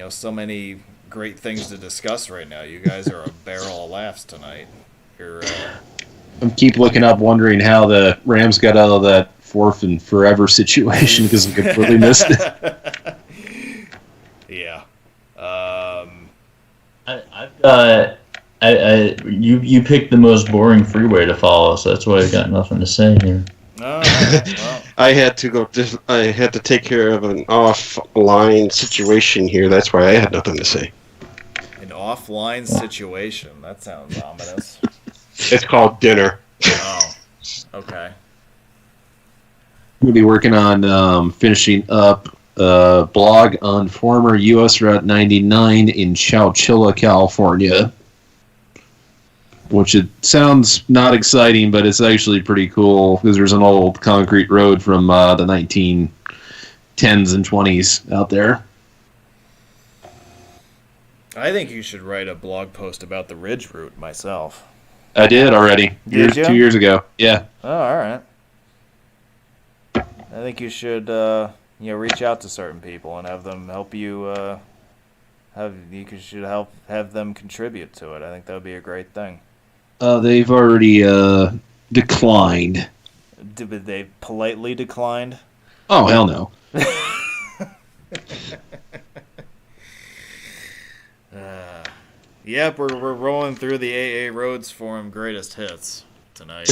so many great things to discuss right now. You guys are a barrel of laughs tonight. I keep looking up, wondering how the Rams got out of that fourth and forever situation, because I completely missed it. Yeah. You picked the most boring freeway to follow, so that's why I got nothing to say here. Oh, well. I had to take care of an offline situation here. That's why I had nothing to say. An offline situation? That sounds ominous. It's called dinner. Oh, okay. I'm going to be working on finishing up a blog on former U.S. Route 99 in Chowchilla, California. Which it sounds not exciting, but it's actually pretty cool, because there's an old concrete road from the 1910s and 20s out there. I think you should write a blog post about the Ridge route myself. I did already. Did you? 2 years ago. Yeah. Oh, all right. I think you should reach out to certain people and have them help you. Should have them contribute to it. I think that would be a great thing. They've already declined. Did they politely declined? Oh, hell no. Yep, we're rolling through the AA Roads Forum greatest hits tonight.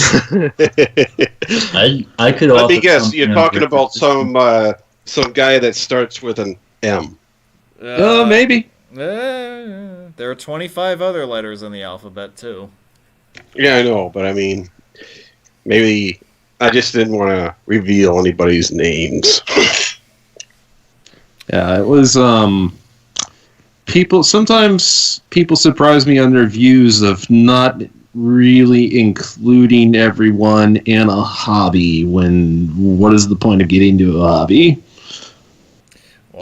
I could. Let me guess. You're talking about some guy that starts with an M. Maybe. There are 25 other letters in the alphabet too. Yeah, I know, but I mean, maybe I just didn't want to reveal anybody's names. Yeah, it was. Sometimes people surprise me on their views of not really including everyone in a hobby. What is the point of getting to a hobby?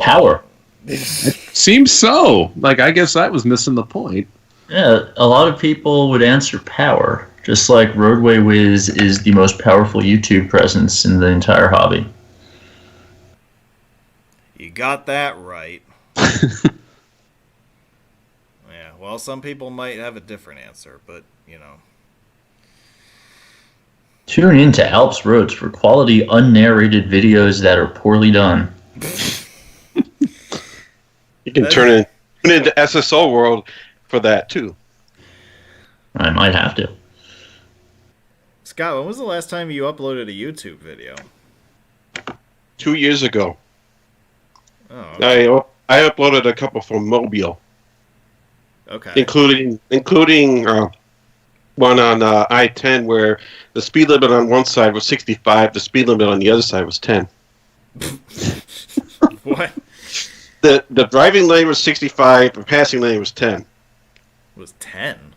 Power. It seems so. I guess I was missing the point. Yeah, a lot of people would answer power, just like Roadway Wiz is the most powerful YouTube presence in the entire hobby. You got that right. Yeah, well, some people might have a different answer, but, Tune in to Alps Roads for quality, unnarrated videos that are poorly done. You can turn into SSO World for that, too. I might have to. Scott, when was the last time you uploaded a YouTube video? 2 years ago. Oh, okay. I uploaded a couple from Mobile. Okay. Including one on I-10 where the speed limit on one side was 65, the speed limit on the other side was 10. What? The driving lane was 65, the passing lane was 10. Was 10?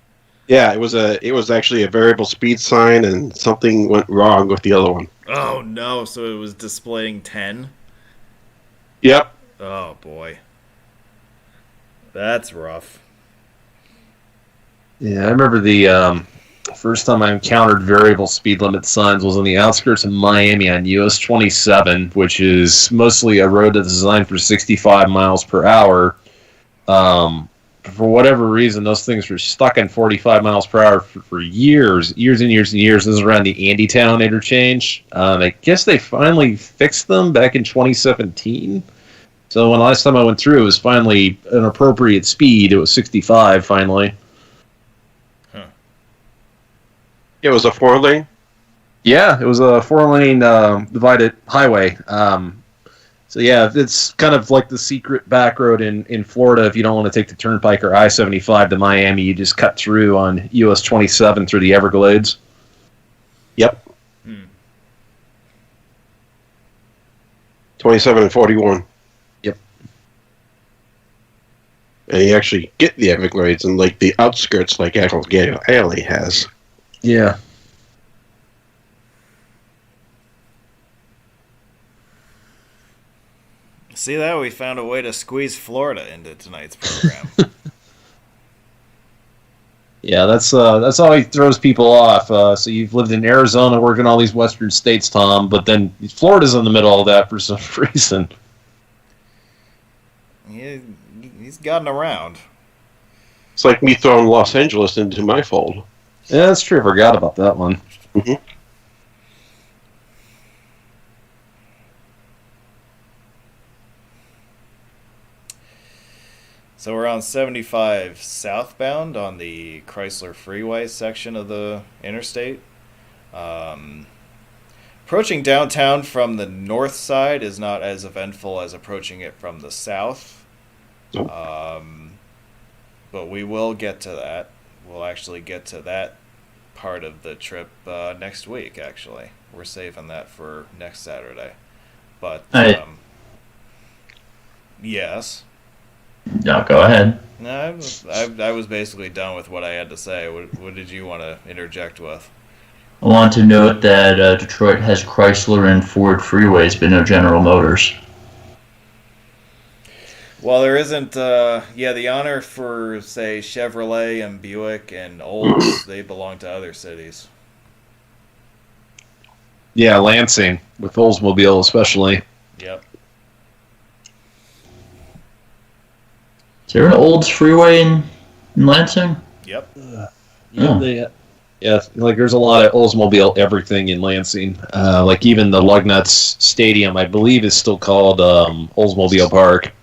Yeah, it was actually a variable speed sign, and something went wrong with the other one. Oh no! So it was displaying 10. Yep. Oh boy, that's rough. Yeah, I remember the first time I encountered variable speed limit signs was on the outskirts of Miami on US 27, which is mostly a road that's designed for 65 miles per hour. For whatever reason, those things were stuck in 45 miles per hour for years and years and years. This is around the Andytown interchange. I guess they finally fixed them back in 2017. So when last time I went through, it was finally an appropriate speed. It was 65 finally. Huh. It was a 4-lane? Yeah, it was a 4-lane divided highway. So yeah, it's kind of like the secret back road in Florida. If you don't want to take the Turnpike or I-75 to Miami, you just cut through on US 27 through the Everglades. Yep. 27 and 41. Yep. And you actually get the Everglades in like the outskirts, like Alligator Alley has. Yeah. See that? We found a way to squeeze Florida into tonight's program. Yeah, that's always throws people off. So you've lived in Arizona, working all these western states, Tom, but then Florida's in the middle of that for some reason. He's gotten around. It's like me throwing Los Angeles into my fold. Yeah, that's true. I forgot about that one. Mm-hmm. So we're on 75 southbound on the Chrysler Freeway section of the interstate. Approaching downtown from the north side is not as eventful as approaching it from the south. But we will get to that. We'll actually get to that part of the trip next week, actually. We're saving that for next Saturday. But, yes. No, go ahead. No, I was basically done with what I had to say. What did you want to interject with? I want to note that Detroit has Chrysler and Ford freeways, but no General Motors. Well, there isn't, the honor for, say, Chevrolet and Buick and Olds, they belong to other cities. Yeah, Lansing, with Oldsmobile especially. Yep. Is there an Olds freeway in Lansing? Yep. Yeah, like there's a lot of Oldsmobile everything in Lansing. Like even the Lugnuts Stadium, I believe, is still called Oldsmobile Park.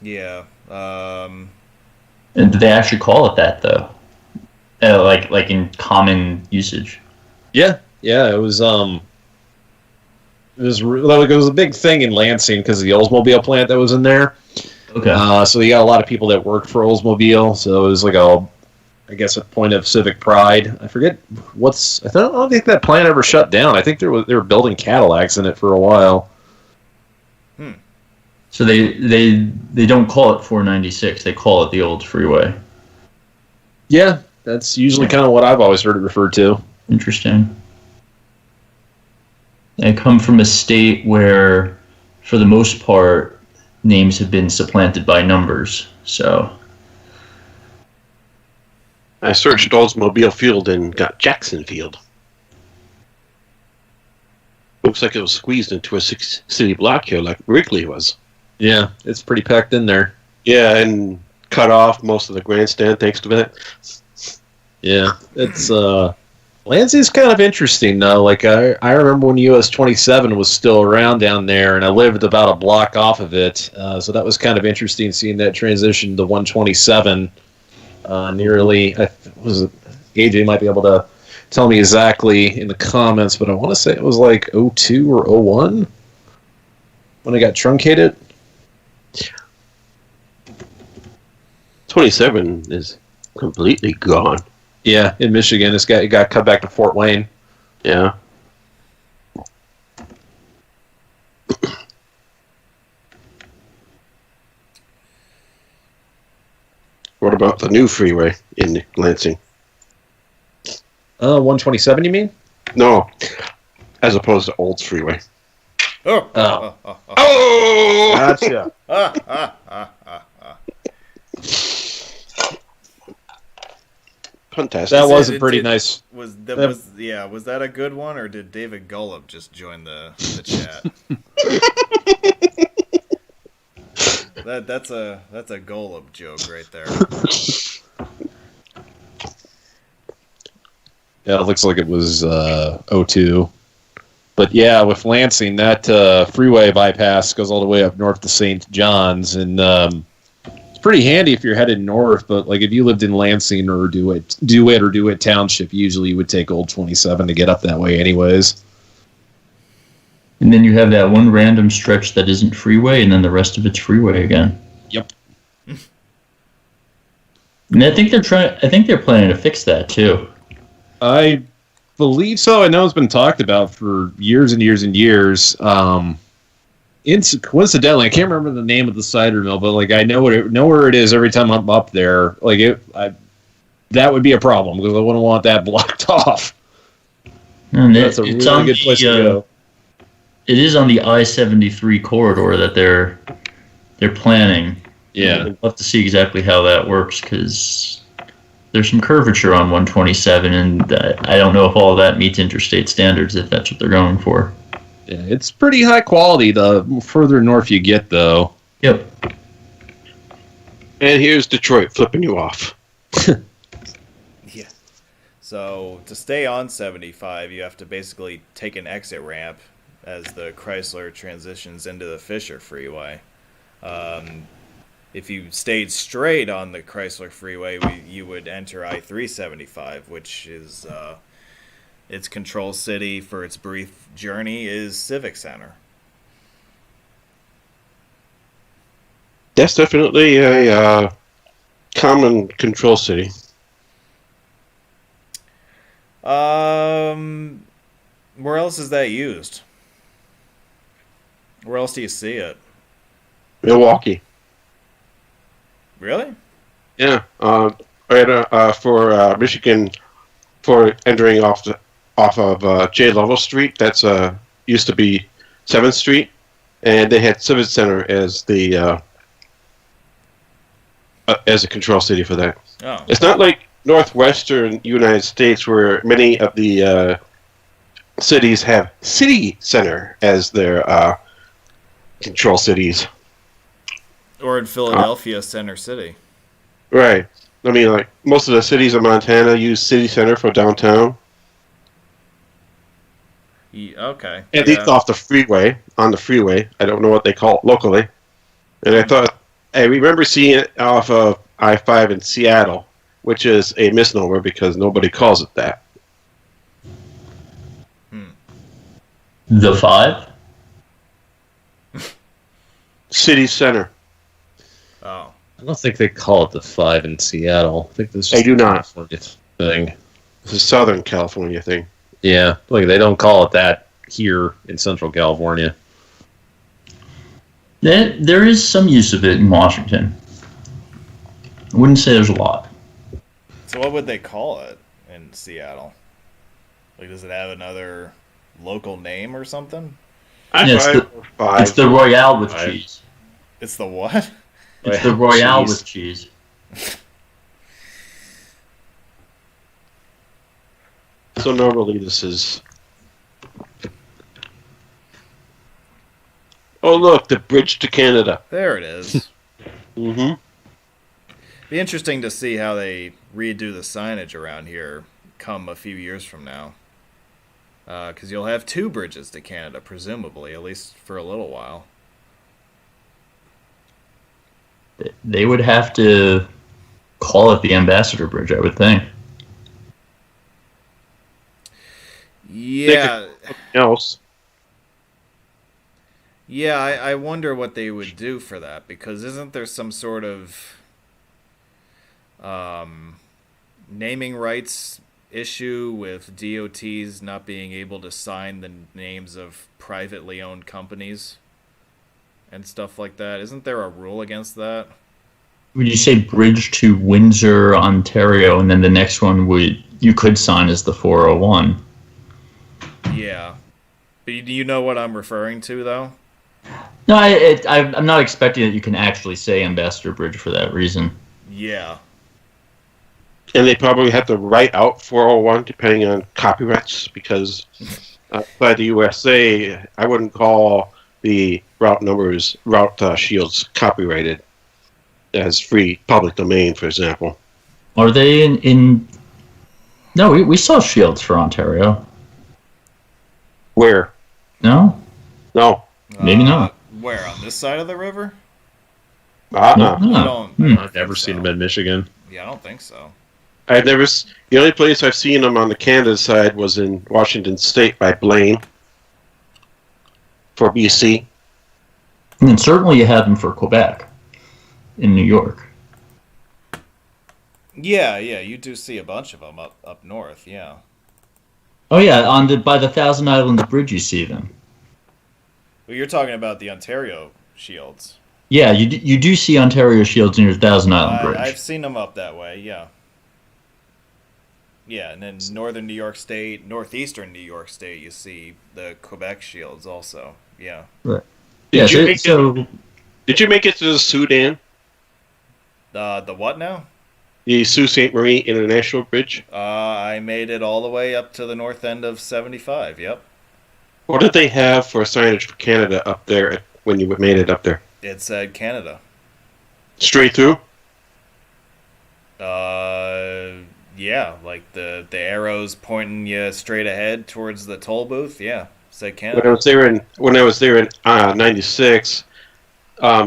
Yeah. And do they actually call it that though? Like in common usage? Yeah. It was it was a big thing in Lansing because of the Oldsmobile plant that was in there. Okay. So you got a lot of people that worked for Oldsmobile. So it was like a point of civic pride. I forget I don't think that plant ever shut down. I think they were building Cadillacs in it for a while. So they don't call it 496. They call it the Olds Freeway. Yeah, that's usually kind of what I've always heard it referred to. Interesting. I come from a state where, for the most part, names have been supplanted by numbers. So I searched Oldsmobile Field and got Jackson Field. Looks like it was squeezed into a city block here, like Wrigley was. Yeah, it's pretty packed in there. Yeah, and cut off most of the grandstand thanks to that. Yeah, it's Lansing's kind of interesting though. Like I remember when US 27 was still around down there, and I lived about a block off of it. So that was kind of interesting seeing that transition to 127. Nearly, AJ might be able to tell me exactly in the comments, but I want to say it was like 02 or 01 when it got truncated. 27 is completely gone. Yeah, in Michigan, it got cut back to Fort Wayne. Yeah. What about the new freeway in Lansing? 127, you mean? No, as opposed to Olds Freeway. Oh! Gotcha. Fantastic. That was a pretty nice. Was that a good one, or did David Gullop just join the chat? That's a Gullop joke right there. Yeah, it looks like it was 02. But yeah, with Lansing, that freeway bypass goes all the way up north to St. John's, and it's pretty handy if you're headed north. But like if you lived in Lansing or DeWitt Township, usually you would take Old 27 to get up that way, anyways. And then you have that one random stretch that isn't freeway, and then the rest of it's freeway again. Yep. And I think they're planning to fix that too. I believe so. I know it's been talked about for years and years and years. Coincidentally, I can't remember the name of the cider mill, but like I know where it is every time I'm up there. Like that would be a problem because I wouldn't want that blocked off. And that's a really good place to go. It is on the I-73 corridor that they're planning. Yeah, I'd love to see exactly how that works because there's some curvature on 127, and I don't know if all of that meets interstate standards if that's what they're going for. Yeah, it's pretty high quality the further north you get, though. Yep. And here's Detroit flipping you off. Yeah. So to stay on 75, you have to basically take an exit ramp as the Chrysler transitions into the Fisher Freeway. If you stayed straight on the Chrysler Freeway, you would enter I-375, which is its control city for its brief journey is Civic Center. That's definitely a common control city. Where else is that used? Where else do you see it? Milwaukee. Really? Yeah. For Michigan, for entering off of J. Lovell Street, that's used to be 7th Street, and they had Civic Center as a control city for that. Oh. It's not like northwestern United States where many of the cities have city center as their control cities. Or in Philadelphia, Center City. Right. I mean, like, most of the cities in Montana use city center for downtown. Okay. At least on the freeway. I don't know what they call it locally. And I remember seeing it off of I-5 in Seattle, which is a misnomer because nobody calls it that. The 5? City center. Oh. I don't think they call it the 5 in Seattle. I think this is they do not. Thing. It's a Southern California thing. Yeah, like they don't call it that here in Central California. There is some use of it in Washington. I wouldn't say there's a lot. So what would they call it in Seattle? Like, does it have another local name or something? It's the Royale with cheese. It's the what? It's the Royale with cheese. So normally this is... Oh, look, the bridge to Canada. There it is. Mm-hmm. Be interesting to see how they redo the signage around here come a few years from now. Because you'll have 2 bridges to Canada, presumably, at least for a little while. They would have to call it the Ambassador Bridge, I would think. Yeah. Else. Yeah, I wonder what they would do for that, because isn't there some sort of naming rights issue with DOTs not being able to sign the names of privately owned companies and stuff like that? Isn't there a rule against that? Would you say bridge to Windsor, Ontario, and then the next one you could sign as the 401? Yeah. But do you know what I'm referring to, though? No, I'm not expecting that you can actually say Ambassador Bridge for that reason. Yeah. And they probably have to write out 401 depending on copyrights because by the USA, I wouldn't call the route shields copyrighted as free public domain, for example. Are they in... No, we saw shields for Ontario. Where? No? No. Maybe not. Where, on this side of the river? No. I've never seen them in Michigan. Yeah, I don't think so. The only place I've seen them on the Canada side was in Washington State by Blaine for BC. And certainly you have them for Quebec in New York. Yeah, you do see a bunch of them up north, yeah. Oh yeah, by the Thousand Island Bridge you see them. Well, you're talking about the Ontario shields. Yeah, you do see Ontario shields near Thousand Island Bridge. I've seen them up that way, yeah. Yeah, and then northern New York State, northeastern New York State, you see the Quebec shields also. Yeah. Right. Did you make it to the Sudan? The what now? The Sault Ste. Marie International Bridge? I made it all the way up to the north end of 75, yep. What did they have for signage for Canada up there when you made it up there? It said Canada. Straight through? Yeah, like the arrows pointing you straight ahead towards the toll booth. Yeah, said Canada. When I was there in '96,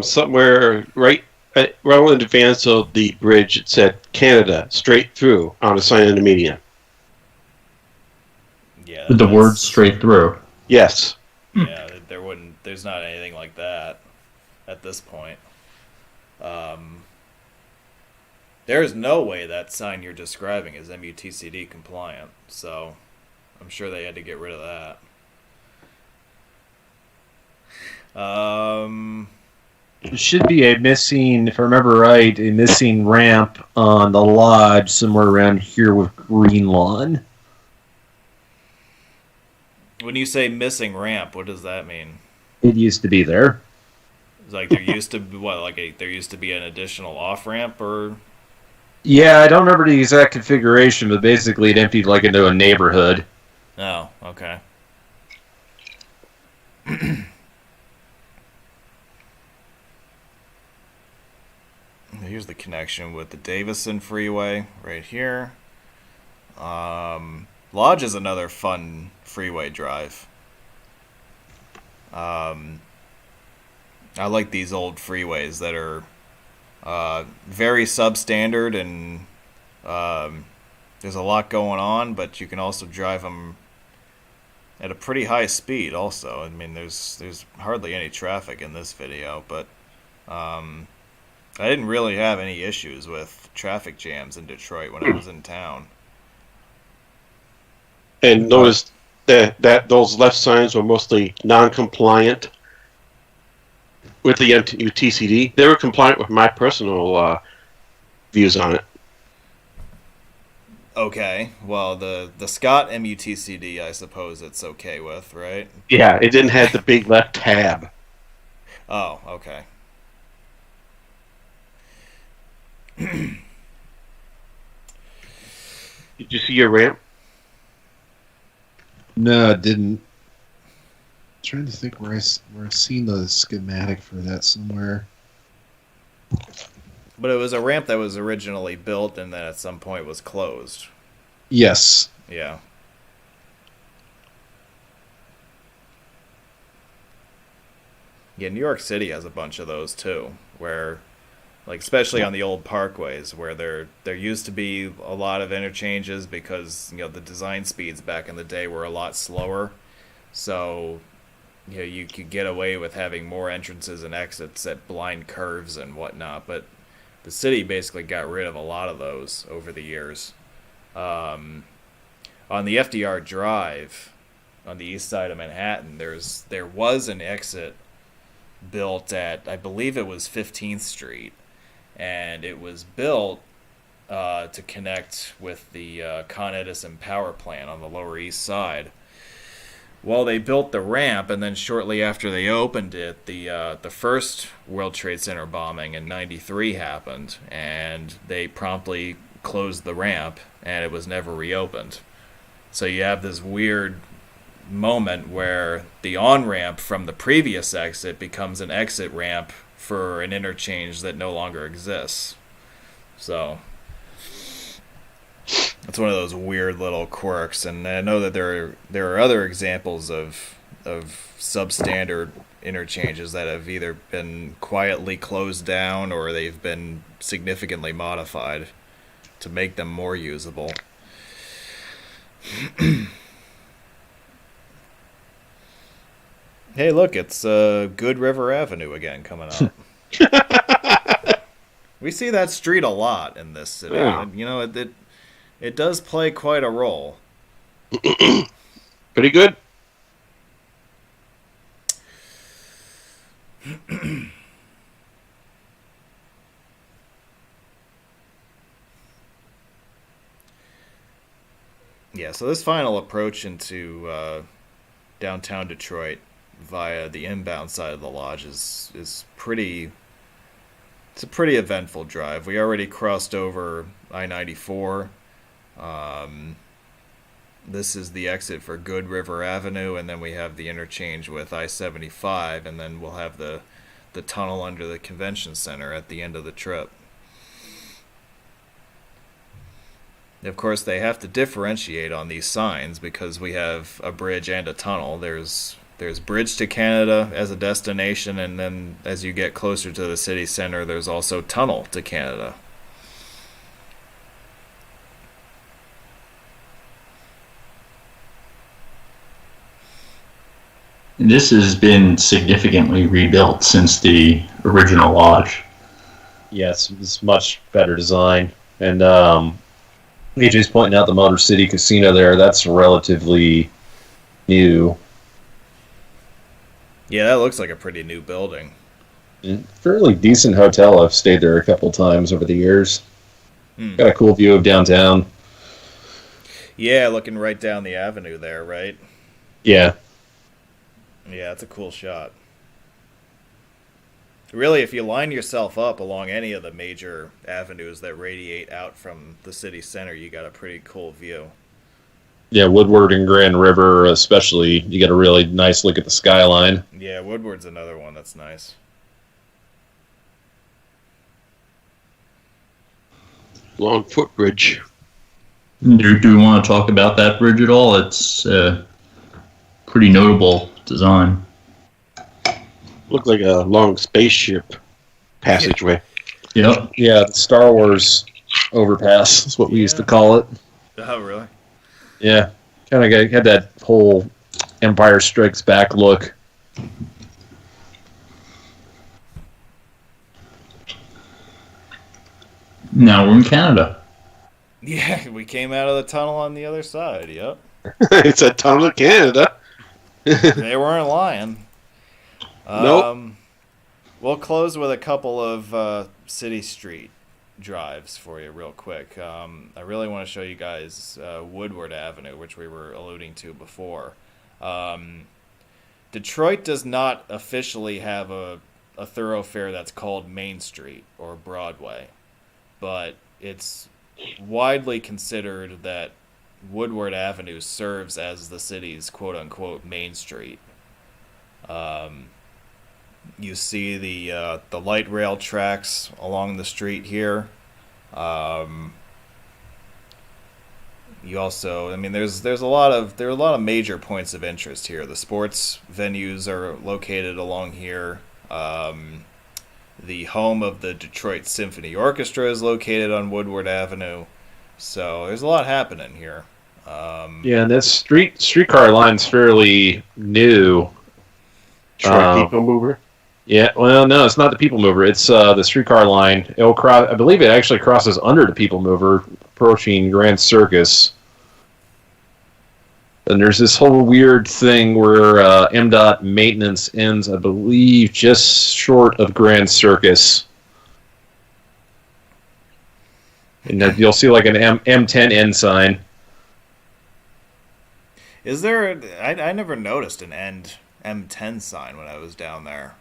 somewhere right in advance of the bridge, it said Canada straight through on a sign in the median. Yeah, with the words straight through. Yes. Yeah, there's not anything like that at this point. There's no way that sign you're describing is MUTCD compliant, so I'm sure they had to get rid of that. There should be a missing, if I remember right, a missing ramp on the lodge somewhere around here with green lawn. When you say missing ramp, what does that mean? It used to be there. It's like there used to be there used to be an additional off ramp, or Yeah, I don't remember the exact configuration, but basically it emptied like into a neighborhood. oh, okay. Here's the connection with the Davison Freeway right here. Lodge is another fun freeway drive. I like these old freeways that are very substandard, and there's a lot going on, but you can also drive them at a pretty high speed also. I mean, there's hardly any traffic in this video, but I didn't really have any issues with traffic jams in Detroit when I was in town. And notice that those left signs were mostly non-compliant with the MUTCD. They were compliant with my personal views on it. Okay, well, the Scott MUTCD, I suppose it's okay with, right? Yeah, it didn't have the big left tab. Oh, okay. Did you see your ramp? No, it didn't. I'm trying to think where I've seen the schematic for that somewhere. But it was a ramp that was originally built and then at some point was closed. Yes. Yeah. Yeah, New York City has a bunch of those too, where, like, especially on the old parkways, where there used to be a lot of interchanges because, you know, the design speeds back in the day were a lot slower. So, you know, you could get away with having more entrances and exits at blind curves and whatnot, but the city basically got rid of a lot of those over the years. On the FDR Drive, on the east side of Manhattan, there was an exit built at, I believe it was 15th Street, and it was built to connect with the Con Edison power plant on the Lower East Side. Well, they built the ramp, and then shortly after they opened it, the first World Trade Center bombing in '93 happened, and they promptly closed the ramp, and it was never reopened. So you have this weird moment where the on-ramp from the previous exit becomes an exit ramp for an interchange that no longer exists. So it's one of those weird little quirks, and I know that there are other examples of substandard interchanges that have either been quietly closed down or they've been significantly modified to make them more usable. Hey, look, it's Good River Avenue again coming up. We see that street a lot in this city. Yeah. And, it does play quite a role. Pretty good. Yeah, so this final approach into downtown Detroit via the inbound side of the lodge is pretty. It's a pretty eventful drive. We already crossed over I-94. This is the exit for Good River Avenue, and then we have the interchange with I-75, and then we'll have the tunnel under the convention center at the end of the trip. Of course, they have to differentiate on these signs because we have a bridge and a tunnel. There's Bridge to Canada as a destination, and then as you get closer to the city center, there's also Tunnel to Canada. This has been significantly rebuilt since the original lodge. Yes, it's much better design. And AJ's pointing out the Motor City Casino there. That's relatively new. Yeah, that looks like a pretty new building. Fairly decent hotel. I've stayed there a couple times over the years. Got a cool view of downtown. Yeah, looking right down the avenue there, right? Yeah. Yeah, that's a cool shot. Really, if you line yourself up along any of the major avenues that radiate out from the city center, you got a pretty cool view. Yeah, Woodward and Grand River especially, you get a really nice look at the skyline. Yeah, Woodward's another one that's nice. Long footbridge. Do we want to talk about that bridge at all? It's pretty notable design. Looked like a long spaceship passageway. Yep. Yeah, the Star Wars overpass is what we used to call it. Oh, really? Yeah, kind of had that whole Empire Strikes Back look. Now we're in Canada. Yeah, we came out of the tunnel on the other side, yep. It's a tunnel to Canada. They weren't lying. Nope. We'll close with a couple of city street drives for you real quick. I really want to show you guys Woodward Avenue, which we were alluding to before. Detroit does not officially have a thoroughfare that's called Main Street or Broadway, but it's widely considered that Woodward Avenue serves as the city's quote-unquote Main Street. You see the light rail tracks along the street here. You also, I mean, there are a lot of major points of interest here. The sports venues are located along here. The home of the Detroit Symphony Orchestra is located on Woodward Avenue. So there's a lot happening here. Yeah, and this streetcar line's fairly new. People mover. Yeah, well, no, it's not the People Mover. It's the streetcar line. It'll cross. I believe it actually crosses under the People Mover, approaching Grand Circus. And there's this whole weird thing where MDOT maintenance ends, I believe, just short of Grand Circus. And you'll see like an M10 end sign. Is there? I never noticed an end M10 sign when I was down there.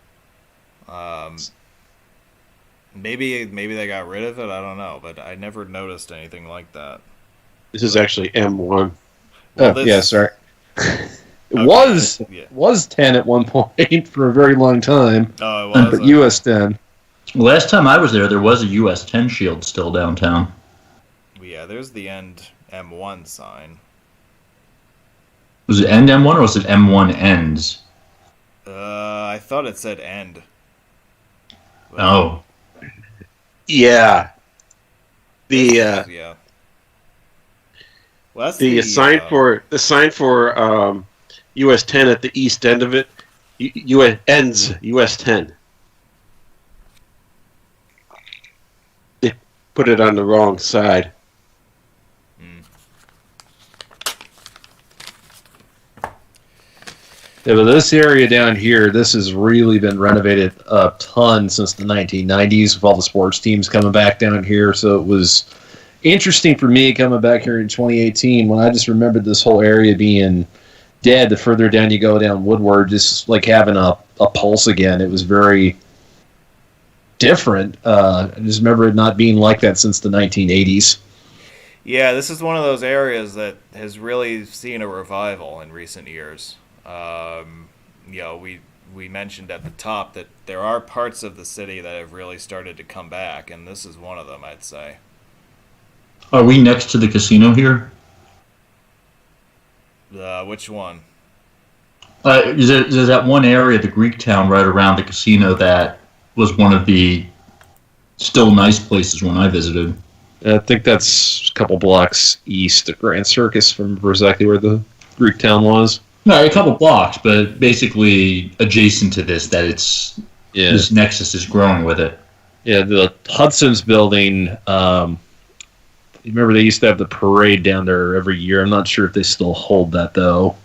Maybe they got rid of it. I don't know, but I never noticed anything like that. This is actually M1. Well, Yeah, sorry. It Okay, was 10 at one point for a very long time. Oh, it was. But US 10. Last time I was there was a US 10 shield still downtown. Yeah, there's the end M1 sign. Was it end M1 or was it M1 ends? I thought it said end. Oh. Yeah. Yeah. Well, that's the sign for US 10 at the east end of it. Ends US 10. They put it on the wrong side. Yeah, but this area down here, this has really been renovated a ton since the 1990s with all the sports teams coming back down here. So it was interesting for me coming back here in 2018 when I just remembered this whole area being dead. The further down you go down Woodward, just like having a pulse again. It was very different. I just remember it not being like that since the 1980s. Yeah, this is one of those areas that has really seen a revival in recent years. We mentioned at the top that there are parts of the city that have really started to come back, and this is one of them, I'd say. Are we next to the casino here? Which one? Is that one area, the Greek town, right around the casino that was one of the still nice places when I visited? I think that's a couple blocks east of Grand Circus from exactly where the Greek town was. No, a couple blocks, but basically adjacent to this, that this nexus is growing with it. Yeah, the Hudson's building. You remember they used to have the parade down there every year. I'm not sure if they still hold that though.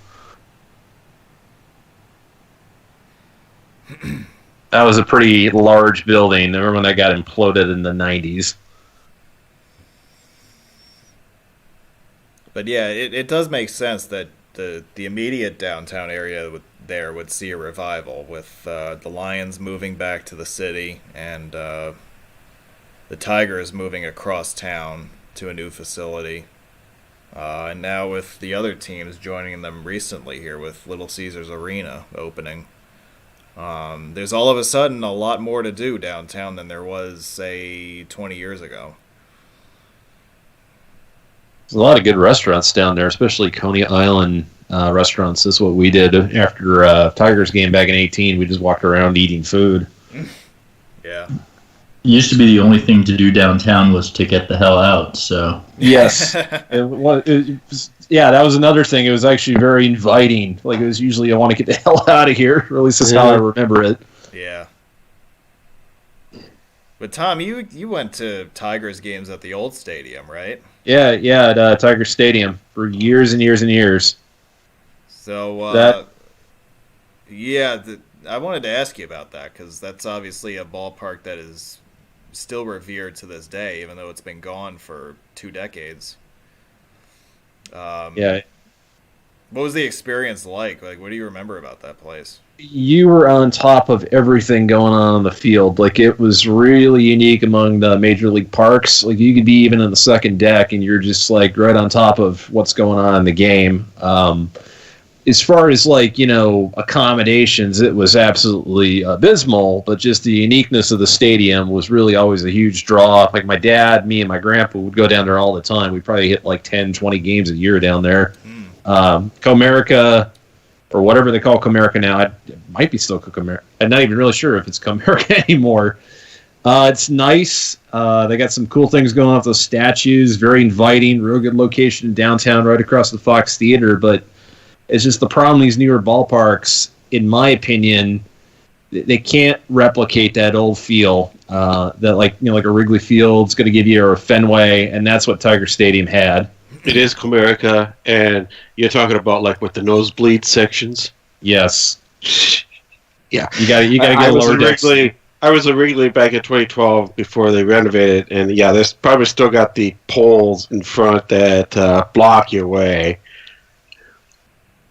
That was a pretty large building. I remember when that got imploded in the 90s. But yeah, it does make sense that the immediate downtown area would see a revival with the Lions moving back to the city and the Tigers moving across town to a new facility. And now with the other teams joining them recently here with Little Caesars Arena opening. There's all of a sudden a lot more to do downtown than there was, say, 20 years ago. There's a lot of good restaurants down there, especially Coney Island restaurants. That's what we did after Tigers game back in 2018. We just walked around eating food. Yeah. It used to be the only thing to do downtown was to get the hell out, so... Yes. That was another thing. It was actually very inviting. Like, it was usually, I want to get the hell out of here. Or at least that's how I remember it. Yeah. But Tom, you went to Tigers games at the old stadium, right? Yeah, at Tiger Stadium for years and years and years. So, I wanted to ask you about that because that's obviously a ballpark that is still revered to this day, even though it's been gone for 2 decades. Yeah. What was the experience like? Like, what do you remember about that place? You were on top of everything going on the field. Like, it was really unique among the major league parks. Like, you could be even in the second deck and you're just like right on top of what's going on in the game. As far as accommodations, it was absolutely abysmal, but just the uniqueness of the stadium was really always a huge draw. Like, my dad, me, and my grandpa would go down there all the time. We'd probably hit like 10, 20 games a year down there. Comerica, or whatever they call Comerica now, it might be still Comerica. I'm not even really sure if it's Comerica anymore. It's nice. They got some cool things going on with those statues. Very inviting. Real good location in downtown, right across the Fox Theater. But it's just the problem with these newer ballparks, in my opinion, they can't replicate that old feel. That like a Wrigley Field's going to give you, or a Fenway, and that's what Tiger Stadium had. It is Comerica, and you're talking about like with the nosebleed sections. Yes. Yeah, you got to get lower decks. I was at Wrigley back in 2012 before they renovated, and yeah, there's probably still got the poles in front that block your way.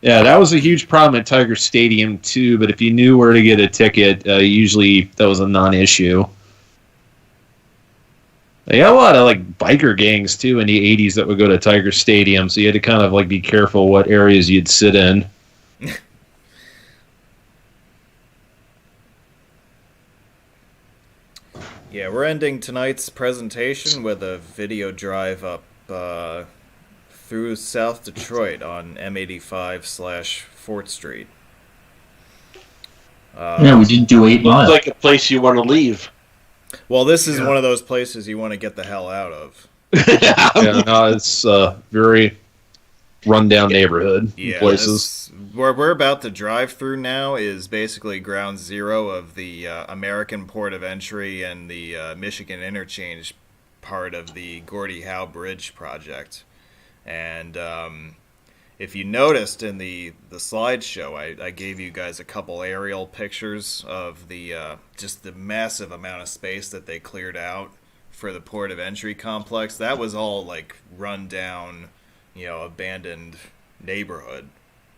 Yeah, that was a huge problem at Tiger Stadium too. But if you knew where to get a ticket, usually that was a non-issue. They got a lot of like biker gangs too in the '80s that would go to Tiger Stadium, so you had to kind of like be careful what areas you'd sit in. Yeah, we're ending tonight's presentation with a video drive up through South Detroit on M85/Fort Street. Yeah, we didn't do 8 miles. Looks like a place you want to leave. Well, this is one of those places you want to get the hell out of. Yeah, no, it's a very rundown neighborhood places. Where we're about to drive through now is basically ground zero of the American port of entry and the Michigan interchange part of the Gordie Howe Bridge project. And if you noticed in the slideshow, I gave you guys a couple aerial pictures of the just the massive amount of space that they cleared out for the port of entry complex. That was all like run down, abandoned neighborhood.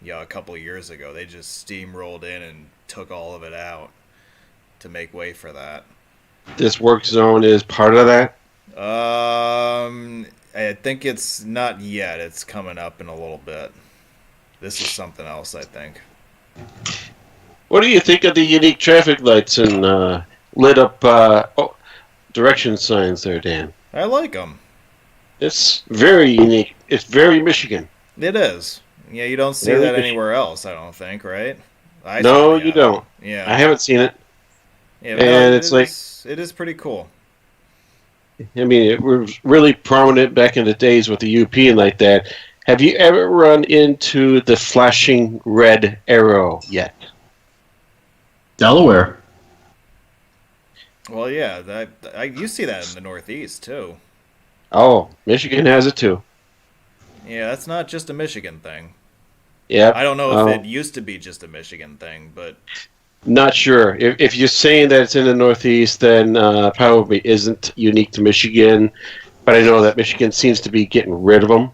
A couple of years ago, they just steamrolled in and took all of it out to make way for that. This work zone is part of that? I think it's not yet. It's coming up in a little bit. This is something else, I think. What do you think of the unique traffic lights and lit up direction signs there, Dan? I like them. It's very unique. It's very Michigan. It is. Yeah, you don't see that anywhere else, I don't think, right? No, you don't. Yeah. I haven't seen it. Yeah, and it's like... It is pretty cool. I mean, it was really prominent back in the days with the UP and like that. Have you ever run into the flashing red arrow yet? Delaware. Well, yeah, you see that in the Northeast, too. Oh, Michigan has it, too. Yeah, that's not just a Michigan thing. Yeah. I don't know if it used to be just a Michigan thing, but... Not sure. If you're saying that it's in the Northeast, then probably isn't unique to Michigan. But I know that Michigan seems to be getting rid of them.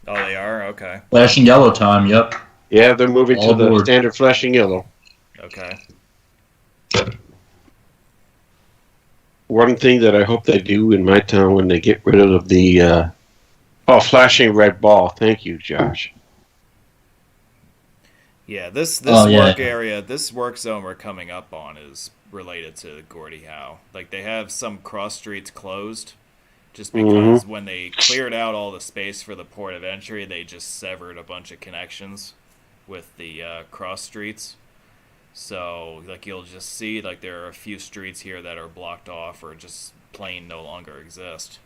Oh, they are? Okay. Flashing yellow time, yep. Yeah, they're moving to the standard flashing yellow. Okay. One thing that I hope they do in my town when they get rid of the... flashing red ball. Thank you, Josh. Yeah, this work area, this work zone we're coming up on is related to Gordie Howe. Like, they have some cross streets closed just because when they cleared out all the space for the port of entry, they just severed a bunch of connections with the cross streets. So, like, you'll just see, like, there are a few streets here that are blocked off or just plain no longer exist.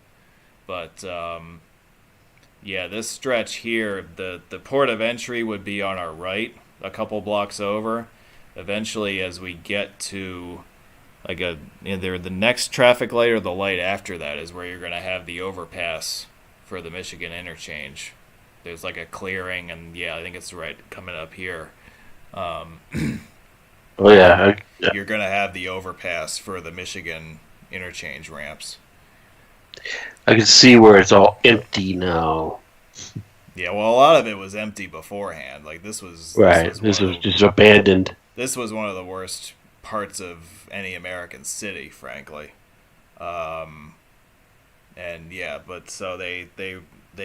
But, yeah, this stretch here, the port of entry would be on our right, a couple blocks over. Eventually, as we get to like either the next traffic light or the light after that is where you're going to have the overpass for the Michigan interchange. There's like a clearing, and yeah, I think it's right coming up here. Oh yeah, you're going to have the overpass for the Michigan interchange ramps. I can see where it's all empty now. Yeah, well, a lot of it was empty beforehand. Like this was just abandoned. This was one of the worst parts of any American city, frankly. And yeah, but so they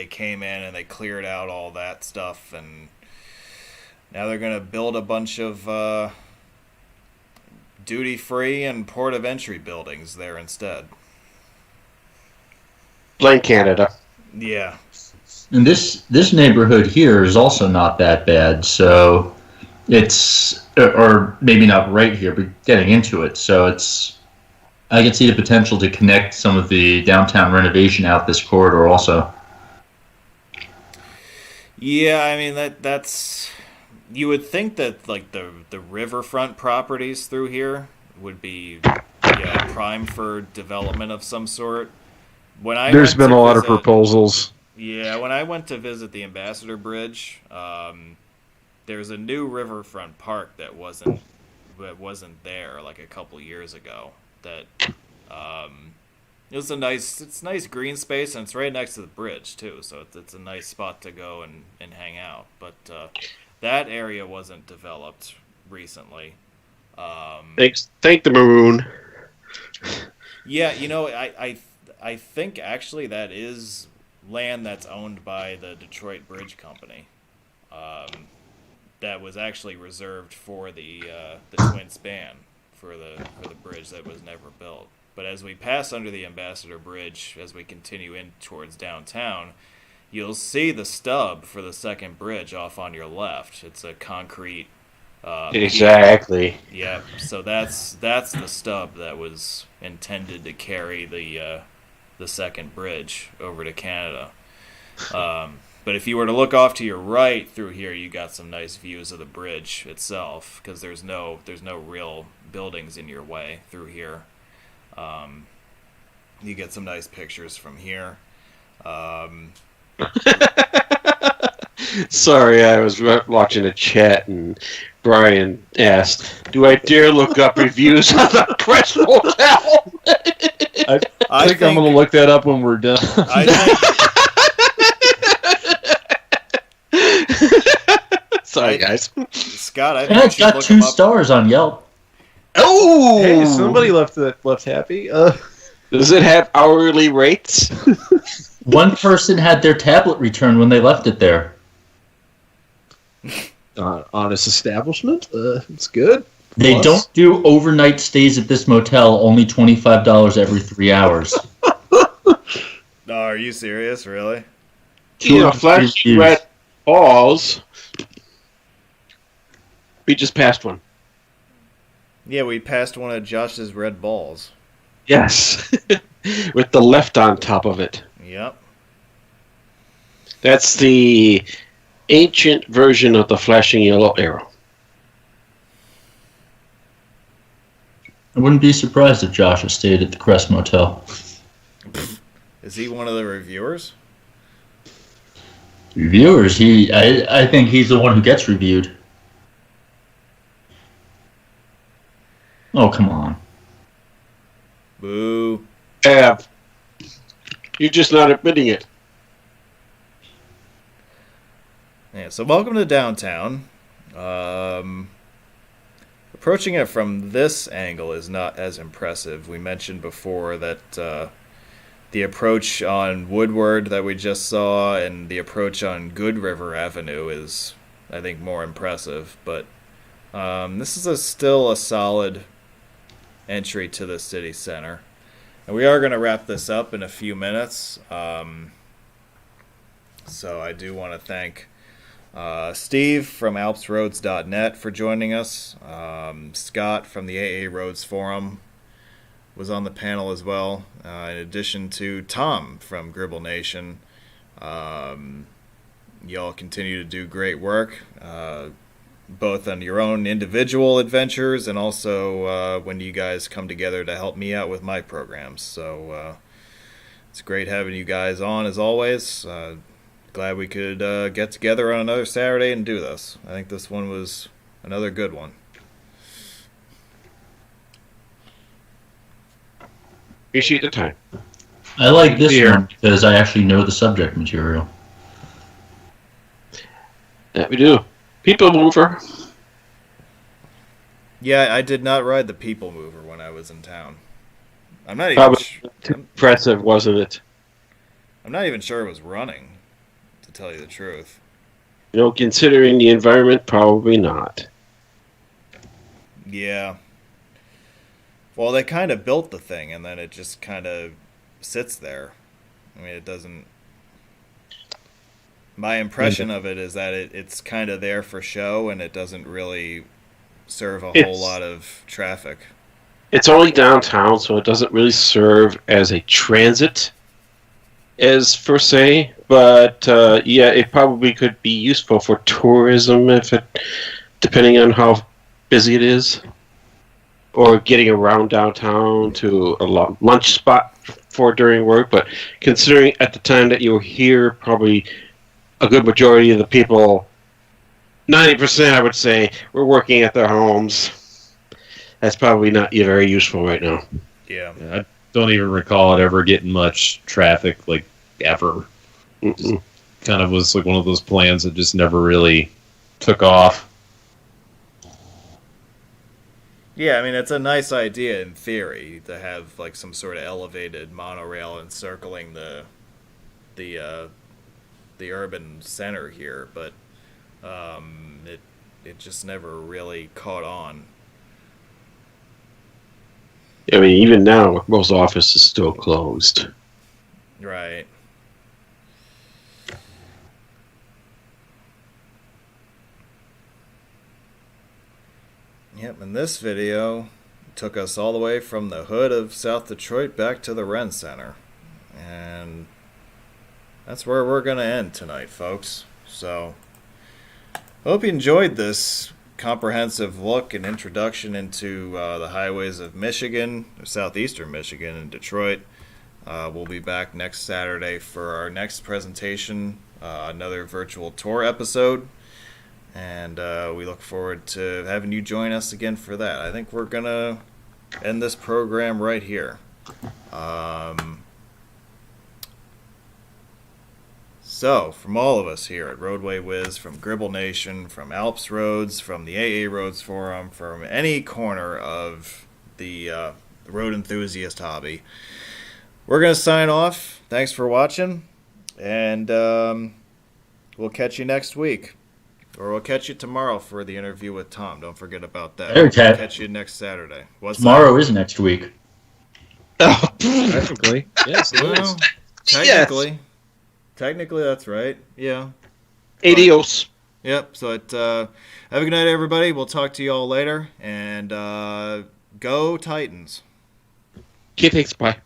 came in and they cleared out all that stuff, and now they're gonna build a bunch of duty-free and port of entry buildings there instead. Blame Canada. Yeah. And this neighborhood here is also not that bad, so it's, or maybe not right here, but getting into it. So I can see the potential to connect some of the downtown renovation out this corridor also. Yeah, I mean that's you would think that like the riverfront properties through here would be prime for development of some sort. There's been a lot of proposals. Yeah, when I went to visit the Ambassador Bridge, there's a new riverfront park that wasn't there like a couple years ago. That it's nice green space, and it's right next to the bridge too, so it's a nice spot to go and hang out. But that area wasn't developed recently. Thank the Maroon. Yeah, I think actually that is land that's owned by the Detroit Bridge Company. That was actually reserved for the twin span for the bridge that was never built. But as we pass under the Ambassador Bridge, as we continue in towards downtown, you'll see the stub for the second bridge off on your left. It's a concrete. Exactly. Yeah. So that's the stub that was intended to carry the second bridge over to Canada. But if you were to look off to your right through here, you got some nice views of the bridge itself because there's no real buildings in your way through here. You get some nice pictures from here. Sorry, I was watching a chat and Brian asked, "Do I dare look up reviews on the Crest Hotel?" I think I'm going to look that up when we're done. Sorry, guys. Scott, I And think it's got 2 stars on Yelp. Oh, Hey, somebody left happy. Does it have hourly rates? One person had their tablet returned when they left it there. Honest establishment. It's good. They Plus. don't do overnight stays at this motel, only $25 every 3 hours. No, are you serious? Really? Flash red balls. We just passed one. Yeah, we passed one of Josh's red balls. Yes. With the left on top of it. Yep. That's the ancient version of the flashing yellow arrow. I wouldn't be surprised if Josh had stayed at the Crest Motel. Is he one of the reviewers? Reviewers, I think he's the one who gets reviewed. Oh, come on. Boo. You're just not admitting it. Yeah, so welcome to downtown. Approaching it from this angle is not as impressive. We mentioned before that the approach on Woodward that we just saw and the approach on Good River Avenue is, I think, more impressive. But this is still a solid entry to the city center. And we are going to wrap this up in a few minutes. So I do want to thank Steve from alpsroads.net for joining us. Scott from the AA Roads Forum was on the panel as well, in addition to Tom from Gribble Nation. Y'all continue to do great work, both on your own individual adventures and also when you guys come together to help me out with my programs. So it's great having you guys on as always. Glad we could get together on another Saturday and do this. I think this one was another good one. Appreciate the time. I like this one because I actually know the subject material. That we do. People Mover. Yeah, I did not ride the People Mover when I was in town. I'm not even Probably too impressive, wasn't it? I'm not even sure it was running, to tell you the truth. Considering the environment, probably not. Yeah. Well, they kind of built the thing, and then it just kind of sits there. I mean, it doesn't... My impression of it is that it's kind of there for show, and it doesn't really serve a whole lot of traffic. It's only downtown, so it doesn't really serve as a transit, as per se. But yeah, it probably could be useful for tourism depending on how busy it is, or getting around downtown to a lunch spot for during work. But considering at the time that you were here, probably a good majority of the people, 90% I would say, were working at their homes. That's probably not very useful right now. Yeah. I don't even recall it ever getting much traffic, like, ever. Kind of was like one of those plans that just never really took off. Yeah, I mean, it's a nice idea in theory to have like some sort of elevated monorail encircling the urban center here, but it just never really caught on. I mean, even now, most offices still closed. Right. Yep, and this video took us all the way from the hood of South Detroit back to the Ren Center. And that's where we're going to end tonight, folks. So, hope you enjoyed this comprehensive look and introduction into the highways of Michigan, southeastern Michigan, and Detroit. We'll be back next Saturday for our next presentation, another virtual tour episode. And we look forward to having you join us again for that. I think we're going to end this program right here. So, from all of us here at Roadway Wiz, from Gribble Nation, from Alps Roads, from the AA Roads Forum, from any corner of the road enthusiast hobby, we're going to sign off. Thanks for watching, and we'll catch you next week. Or we'll catch you tomorrow for the interview with Tom. Don't forget about that. Okay. We'll catch you next Saturday. Tomorrow is next week. Technically, yes. Well, technically. Technically, that's right. Yeah. Adios. Yep. So have a good night, everybody. We'll talk to you all later. And go Titans. Kitties, bye.